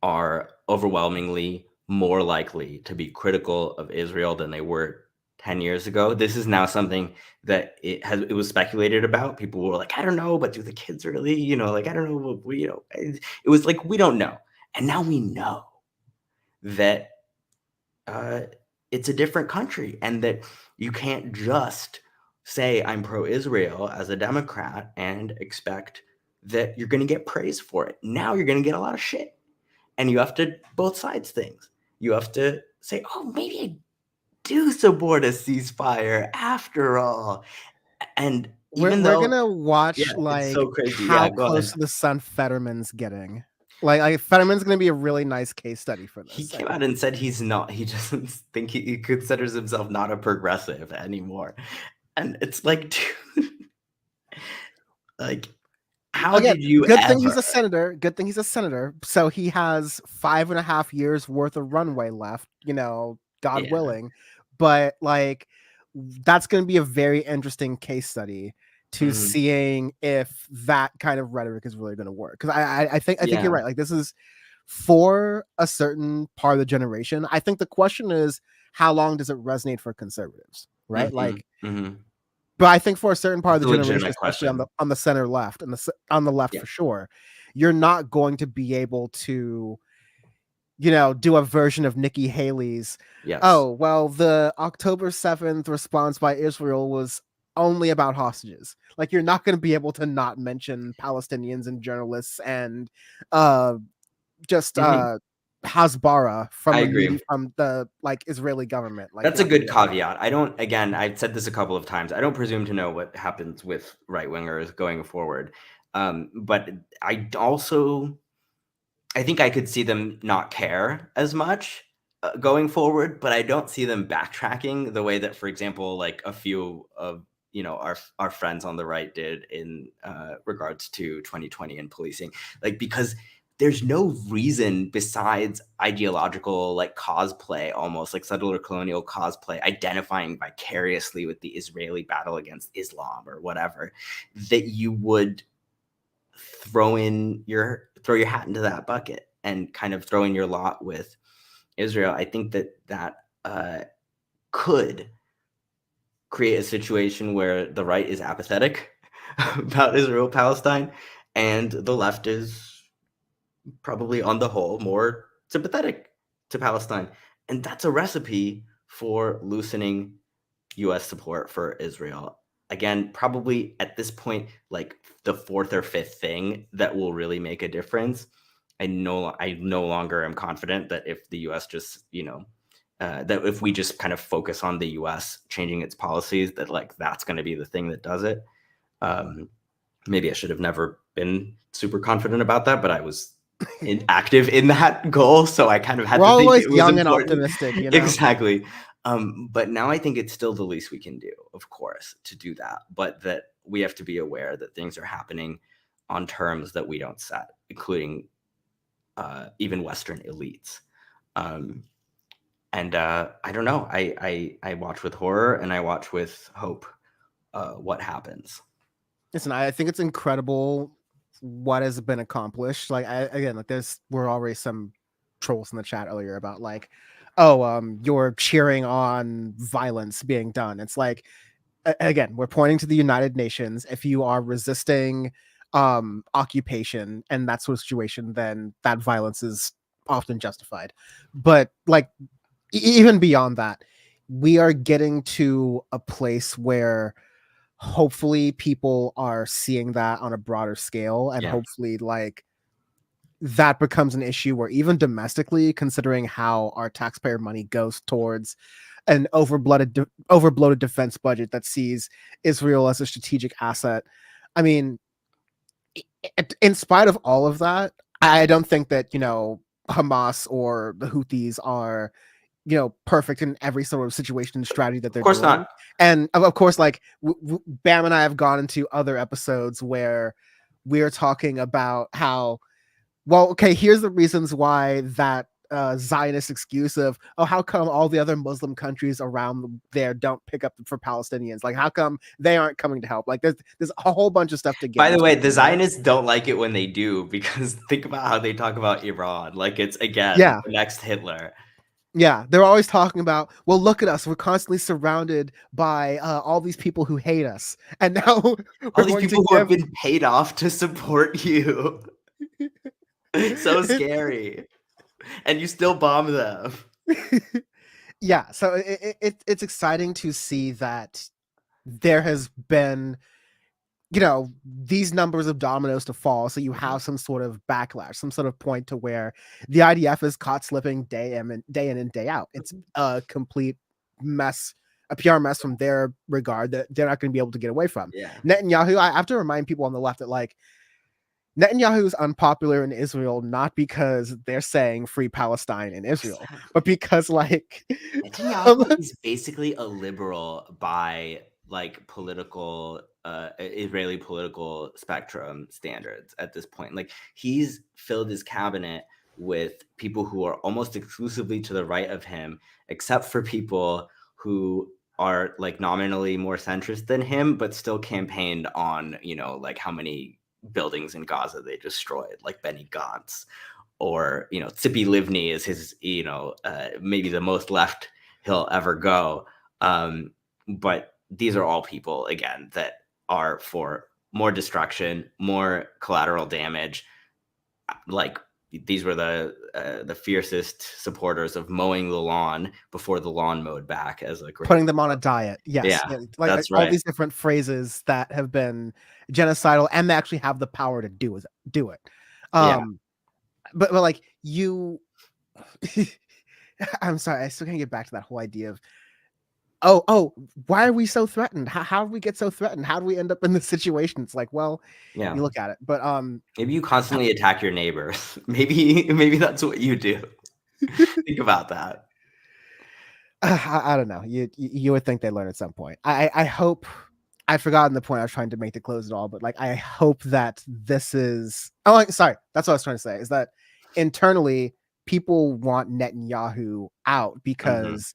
are overwhelmingly more likely to be critical of Israel than they were 10 years ago. This is now something that it was speculated about. People were like, I don't know, but do the kids really, you know, like, I don't know, it was like, we don't know. And now we know that it's a different country, and that you can't just say I'm pro-Israel as a Democrat and expect that you're going to get praise for it. Now you're going to get a lot of shit. And you have to both sides things. You have to say, oh, maybe I do support a ceasefire after all. And we're gonna watch like so crazy. how close to the sun Fetterman's getting. Like Fetterman's gonna be a really nice case study for this. He came out and said he's not. He doesn't think he considers himself not a progressive anymore. And it's like, dude, like, how did you? Good thing he's a senator. Good thing he's a senator. So he has 5.5 years worth of runway left. You know, God willing. But like, that's going to be a very interesting case study to seeing if that kind of rhetoric is really going to work. Because I think you're right. Like, this is for a certain part of the generation. I think the question is, how long does it resonate for conservatives, right? Like, but I think for a certain part of the generation, especially on the center left and on the left for sure, you're not going to be able to, you know, do a version of Nikki Haley's. Oh, well, the October 7th response by Israel was only about hostages. Like, you're not going to be able to not mention Palestinians and journalists and Hasbara from the like Israeli government. Like, that's a good caveat. I've said this a couple of times. I don't presume to know what happens with right wingers going forward. But I think I could see them not care as much going forward, but I don't see them backtracking the way that, for example, like a few of, you know, our friends on the right did in regards to 2020 and policing. Like, because there's no reason besides ideological, like, cosplay, almost like settler colonial cosplay, identifying vicariously with the Israeli battle against Islam or whatever, that you would throw your hat into that bucket and kind of throw in your lot with Israel. I think that could create a situation where the right is apathetic about Israel-Palestine, and the left is probably on the whole more sympathetic to Palestine. And that's a recipe for loosening US support for Israel. again, probably at this point, like the fourth or fifth thing that will really make a difference. I no longer am confident that if the U.S. just, that if we just kind of focus on the U.S. changing its policies, that like that's going to be the thing that does it. Maybe I should have never been super confident about that, but I was active in that goal, so I kind of had We're to think always it was young and important. optimistic, you know? Exactly. But now I think it's still the least we can do, of course, to do that. But that we have to be aware that things are happening on terms that we don't set, including even Western elites. And I don't know. I watch with horror and I watch with hope what happens. Listen, I think it's incredible what has been accomplished. Like, were already some trolls in the chat earlier about like, you're cheering on violence being done. It's like, again, we're pointing to the United Nations. If you are resisting occupation and that sort of situation, then that violence is often justified. But like, even beyond that, we are getting to a place where hopefully people are seeing that on a broader scale, and hopefully like that becomes an issue where even domestically, considering how our taxpayer money goes towards an overbloated defense budget that sees Israel as a strategic asset. I mean, in spite of all of that, I don't think that, Hamas or the Houthis are, perfect in every sort of situation and strategy that they're doing. Of course not. And of course, like Bam and I have gone into other episodes where we're talking about how, well, okay, here's the reasons why that Zionist excuse of, how come all the other Muslim countries around there don't pick up for Palestinians? Like, how come they aren't coming to help? Like, there's a whole bunch of stuff to get. By the way, the Zionists don't like it when they do, because think about how they talk about Iran. Like, it's, again, the next Hitler. Yeah, they're always talking about, well, look at us. We're constantly surrounded by all these people who hate us. And now all these people who have been paid off to support you. So scary. And you still bomb them. Yeah, so it's exciting to see that there has been, these numbers of dominoes to fall, so you have some sort of backlash, some sort of point to where the IDF is caught slipping day in and day out. It's a complete mess, a PR mess from their regard that they're not going to be able to get away from. Netanyahu, I have to remind people on the left that, like, Netanyahu is unpopular in Israel not because they're saying free Palestine in Israel, but because, like, Netanyahu is basically a liberal by like political Israeli political spectrum standards at this point. Like, he's filled his cabinet with people who are almost exclusively to the right of him, except for people who are like nominally more centrist than him, but still campaigned on, like how many buildings in Gaza they destroyed, like Benny Gantz, or Tzipi Livni is his, maybe the most left he'll ever go. But these are all people, again, that are for more destruction, more collateral damage. Like, these were the fiercest supporters of mowing the lawn before the lawn mowed back, as like putting them on a diet. Yes, like that's all right. These different phrases that have been genocidal, and they actually have the power to do it. But like you, I'm sorry, I still can't get back to that whole idea of, why are we so threatened? How do we get so threatened? How do we end up in this situation? It's like, well, you look at it, but maybe you constantly attack your neighbors. Maybe that's what you do. Think about that. I don't know. You would think they learn at some point. I hope. I'd forgotten the point I was trying to make to close it all, but like, I hope that this is. Sorry, that's what I was trying to say. Is that internally people want Netanyahu out because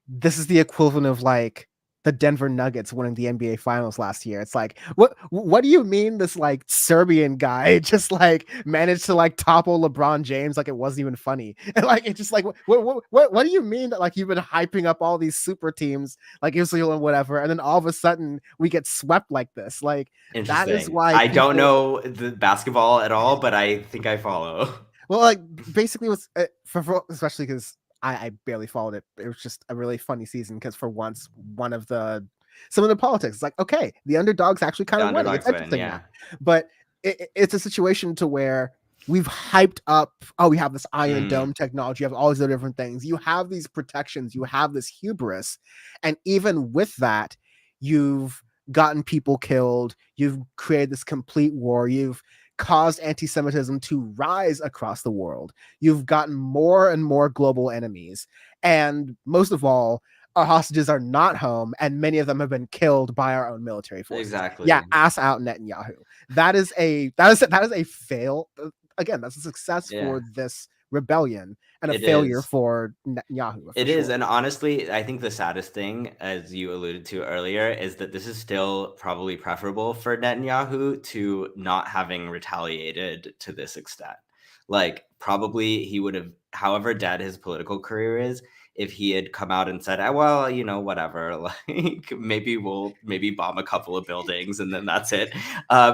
this is the equivalent of like the Denver Nuggets winning the NBA Finals last year. It's like, what do you mean this like Serbian guy just like managed to like topple LeBron James like it wasn't even funny? And like, it's just like, what do you mean that like you've been hyping up all these super teams like Israel and whatever, and then all of a sudden we get swept like this? Like, that is why I don't know the basketball at all, but I think I follow. Well, like, basically, was for especially because I barely followed it. It was just a really funny season because for once, one of the some of the politics. It's like, okay, the underdog's actually kind The of winning. It's underdogs win, interesting yeah. now. But it's a situation to where we've hyped up, oh, we have this Iron Dome technology, you have all these other different things. You have these protections, you have this hubris. And even with that, you've gotten people killed, you've created this complete war, you've caused anti-Semitism to rise across the world. You've gotten more and more global enemies. And most of all, our hostages are not home, and many of them have been killed by our own military forces. Exactly. Yeah, ass out Netanyahu. That is a fail. Again, that's a success for this rebellion and a failure for Netanyahu. It is, and honestly, I think the saddest thing, as you alluded to earlier, is that this is still probably preferable for Netanyahu to not having retaliated to this extent. Like, probably he would have, however dead his political career is, if he had come out and said, well, you know, whatever, like maybe we'll bomb a couple of buildings and then that's it.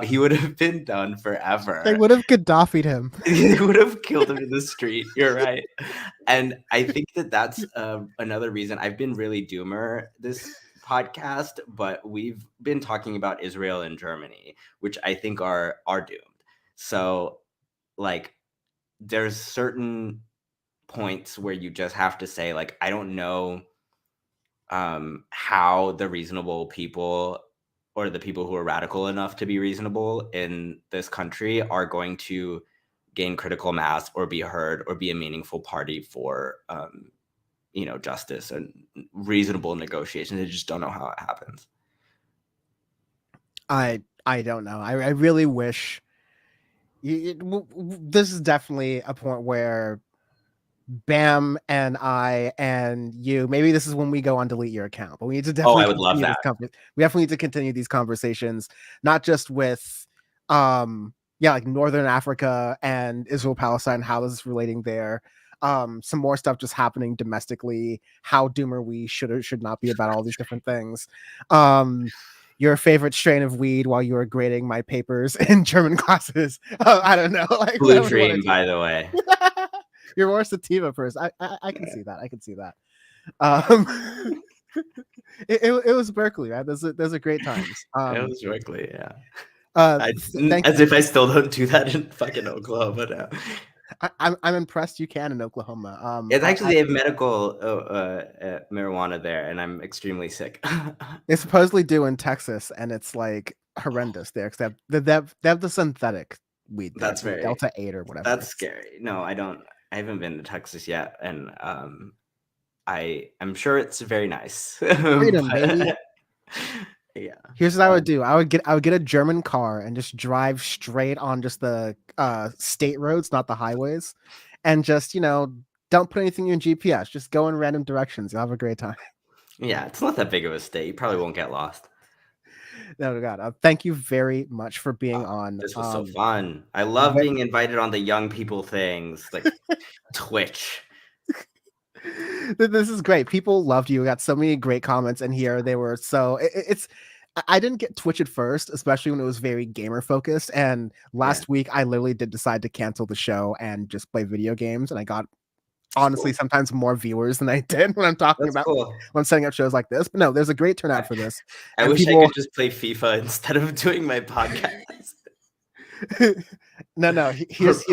He would have been done forever. They would have Gaddafi'd him. They would have killed him in the street. You're right. And I think that's another reason I've been really doomer this podcast, but we've been talking about Israel and Germany, which I think are doomed. So like there's certain points where you just have to say, like, I don't know how the reasonable people or the people who are radical enough to be reasonable in this country are going to gain critical mass or be heard or be a meaningful party for justice and reasonable negotiations. I just don't know how it happens. I don't know. I really wish this is definitely a point where Bam and I and you, maybe this is when we go on delete your account, but we need to definitely I would love that. We definitely need to continue these conversations, not just with like Northern Africa and Israel Palestine, how this is relating there. Some more stuff just happening domestically, how doomer we should or should not be about all these different things. Your favorite strain of weed while you were grading my papers in German classes. I don't know. Like Blue Dream, by the way. You're more sativa person. I can see that. I can see that. It was Berkeley, right? Those are great times. It was Berkeley, yeah. As if I still don't do that in fucking Oklahoma now. I'm impressed you can in Oklahoma. It's actually they have medical marijuana there, and I'm extremely sick. They supposedly do in Texas, and it's like horrendous there because they have the synthetic weed. That's very Delta 8 or whatever. That's scary. No, I don't. I haven't been to Texas yet, and I'm sure it's very nice. Freedom, baby. Yeah. Here's what I would do. I would get a German car and just drive straight on just the state roads, not the highways, and just don't put anything in GPS. Just go in random directions. You'll have a great time. Yeah, it's not that big of a state. You probably won't get lost. No, God. Thank you very much for being on. This was so fun. I love being invited on the young people things like Twitch. This is great. People loved you. We got so many great comments in here. They were so I didn't get Twitch at first, especially when it was very gamer focused. And last week I literally did decide to cancel the show and just play video games. And I got honestly sometimes more viewers than I did when I'm talking about when I'm setting up shows like this. But no, there's a great turnout for this. I wish I could just play FIFA instead of doing my podcast. No. Here's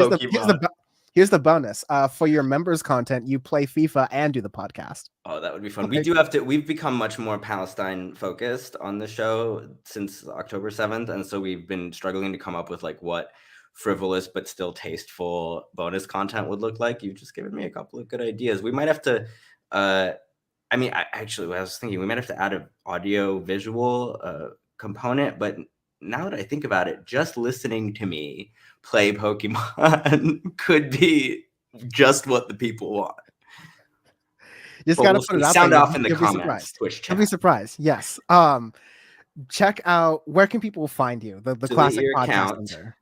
the bonus. For your members content, you play FIFA and do the podcast. Oh, that would be fun. We do have to. We've become much more Palestine focused on the show since October 7th, and so we've been struggling to come up with like what frivolous but still tasteful bonus content would look like. You've just given me a couple of good ideas. We might have to. I was thinking we might have to add an audio visual component, but now that I think about it, just listening to me play Pokemon could be just what the people want. You just gotta put it out sound there. off in the comments. Twitch chat. Don't be surprised. Yes. Check out, where can people find you? The classic podcast under.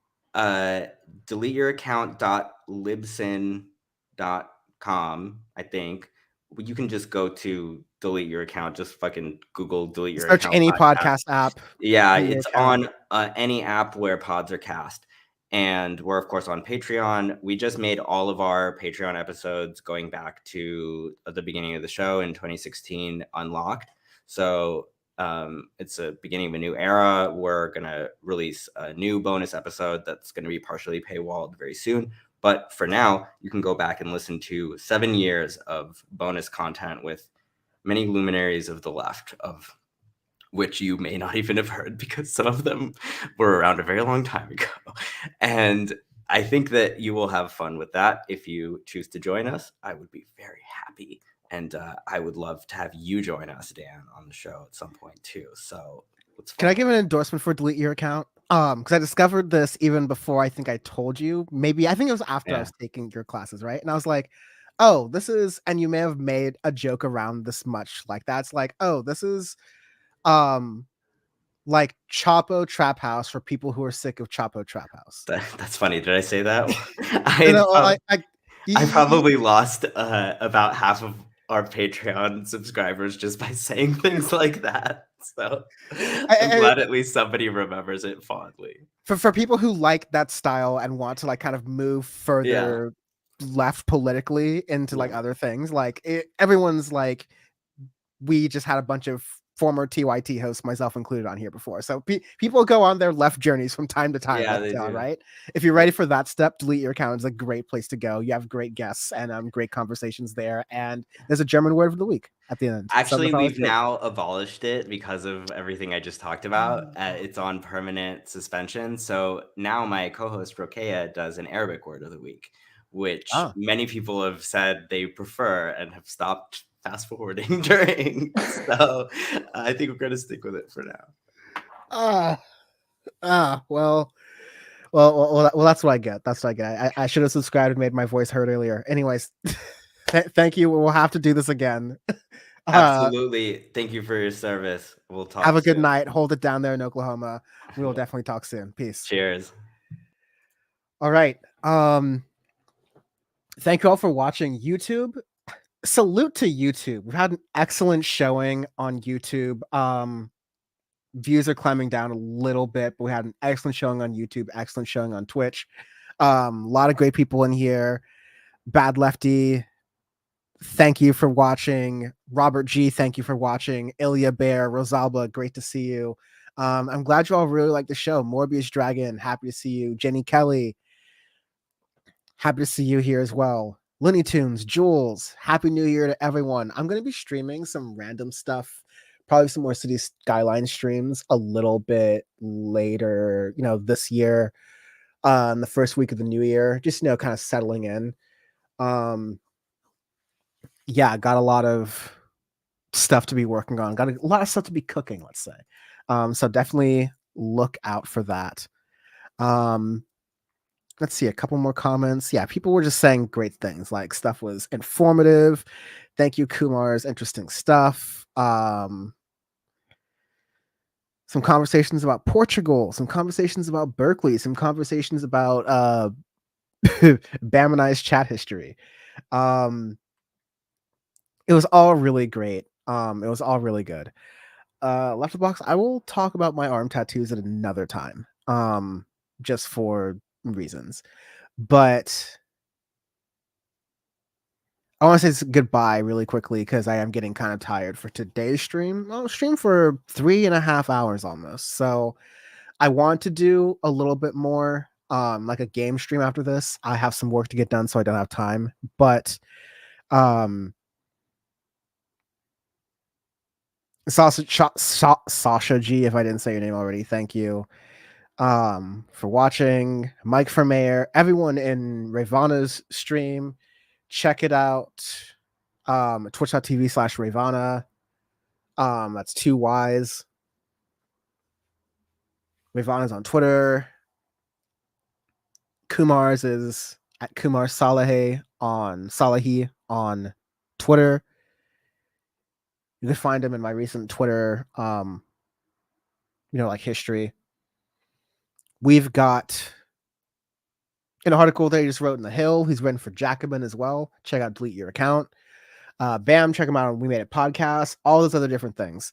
DeleteYourAccount.libsyn.com. I think you can just go to delete your account. Just fucking Google delete your account. Search any podcast app. Yeah, it's on any app where pods are cast. And we're, of course, on Patreon. We just made all of our Patreon episodes going back to the beginning of the show in 2016 unlocked. So It's a beginning of a new era. We're going to release a new bonus episode that's going to be partially paywalled very soon. But for now, you can go back and listen to 7 years of bonus content with many luminaries of the left, of which you may not even have heard because some of them were around a very long time ago. And I think that you will have fun with that. If you choose to join us, I would be very happy. And I would love to have you join us, Dan, on the show at some point too. So can I give an endorsement for delete your account? Because I discovered this even before I think I told you. Maybe I think it was after I was taking your classes, right? And I was like, oh, this is, and you may have made a joke around this much like that's like, oh, this is like Chapo Trap House for people who are sick of Chapo Trap House. That's funny. Did I say that? I probably lost about half of our Patreon subscribers just by saying things like that. So I'm glad at least somebody remembers it fondly. For people who like that style and want to like kind of move further left politically into like other things, like everyone's like, we just had a bunch of former TYT hosts, myself included, on here before. So people go on their left journeys from time to time. Yeah, they do. Right? If you're ready for that step, delete your account is a great place to go. You have great guests and great conversations there. And there's a German word of the week at the end. Actually, we've now abolished it because of everything I just talked about. It's on permanent suspension. So now my co-host Rokeya does an Arabic word of the week, which many people have said they prefer and have stopped fast forwarding during. So I think we're going to stick with it for now. Well, that's what I get. That's what I get. I should have subscribed and made my voice heard earlier. Anyways, thank you. We'll have to do this again. Absolutely. Thank you for your service. We'll talk. Have a good night. Hold it down there in Oklahoma. We will definitely talk soon. Peace. Cheers. All right. Thank you all for watching YouTube. Salute to YouTube. We've had an excellent showing on YouTube. Views are climbing down a little bit, but we had an excellent showing on YouTube, excellent showing on Twitch. A lot of great people in here. Bad Lefty, thank you for watching. Robert G, thank you for watching. Ilya Bear, Rosalba, great to see you. I'm glad you all really like the show. Morbius Dragon, happy to see you. Jenny Kelly, happy to see you here as well. Looney Tunes, Jules, happy new year to everyone. I'm going to be streaming some random stuff, probably some more City Skyline streams a little bit later, this year, the first week of the new year, just, kind of settling in. Got a lot of stuff to be working on, got a lot of stuff to be cooking, let's say. So definitely look out for that. Let's see, a couple more comments. Yeah, people were just saying great things, like stuff was informative. Thank you, Kumars. Interesting stuff. Some conversations about Portugal, some conversations about Berkeley, some conversations about Bam and I's chat history. It was all really great. It was all really good. Left of Box, I will talk about my arm tattoos at another time. Just for reasons, but I want to say goodbye really quickly because I am getting kind of tired for today's stream. I'll stream for 3.5 hours almost, so I want to do a little bit more, like a game stream after this. I have some work to get done, so I don't have time. But Sasha G, if I didn't say your name already, thank you for watching. Mike for Mayor, everyone in Rayyvana's stream, check it out. Twitch.tv/Rayyvana. That's 2 Ys. Rayyvana's on Twitter. Kumars is at Kumar Salehi on Twitter. You can find him in my recent Twitter, like history. We've got an article that he just wrote in The Hill. He's written for Jacobin as well. Check out Delete Your Account. Bam, check him out on We Made It Podcast. All those other different things.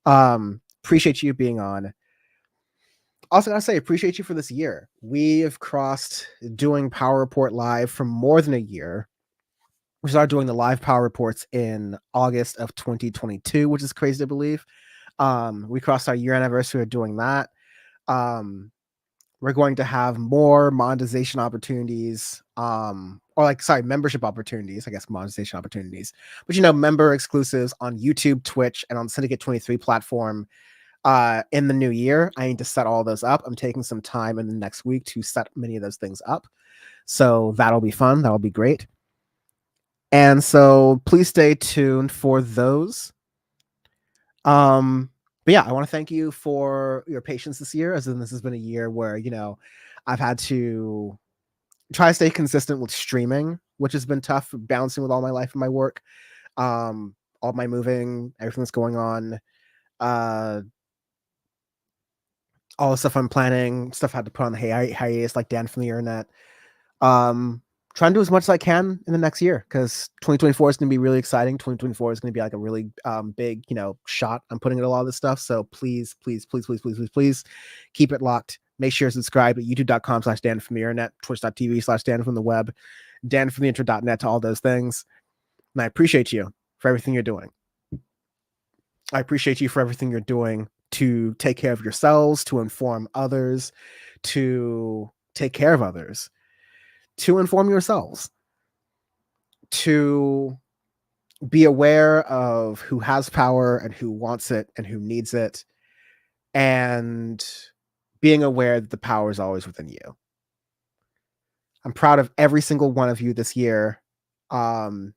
Appreciate you being on. Also gotta say, appreciate you for this year. We have crossed doing Power Report live for more than a year. We started doing the live Power Reports in August of 2022, which is crazy to believe. We crossed our year anniversary of doing that. We're going to have more monetization opportunities, membership opportunities, I guess monetization opportunities, but member exclusives on YouTube, Twitch, and on Syndicate 23 platform in the new year. I need to set all those up. I'm taking some time in the next week to set many of those things up. So that'll be fun. That'll be great. And so please stay tuned for those. But yeah, I want to thank you for your patience this year, as in this has been a year where, I've had to try to stay consistent with streaming, which has been tough, balancing with all my life and my work, all my moving, everything that's going on, all the stuff I'm planning, stuff I had to put on the hiatus, like Dan from the internet. Trying to do as much as I can in the next year, because 2024 is going to be really exciting. 2024 is going to be like a really big, shot. I'm putting in a lot of this stuff. So please keep it locked. Make sure to subscribe at youtube.com/Dan from the internet, twitch.tv/Dan from the web, Dan from the intro.net, to all those things. And I appreciate you for everything you're doing. I appreciate you for everything you're doing to take care of yourselves, to inform others, to take care of others, to inform yourselves, to be aware of who has power and who wants it and who needs it, and being aware that the power is always within you. I'm proud of every single one of you this year, and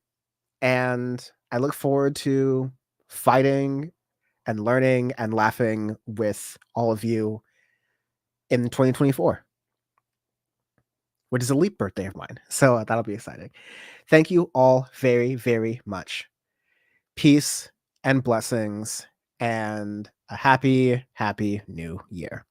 I look forward to fighting and learning and laughing with all of you in 2024. Which is a leap birthday of mine. So that'll be exciting. Thank you all very, very much. Peace and blessings, and a happy, happy new year.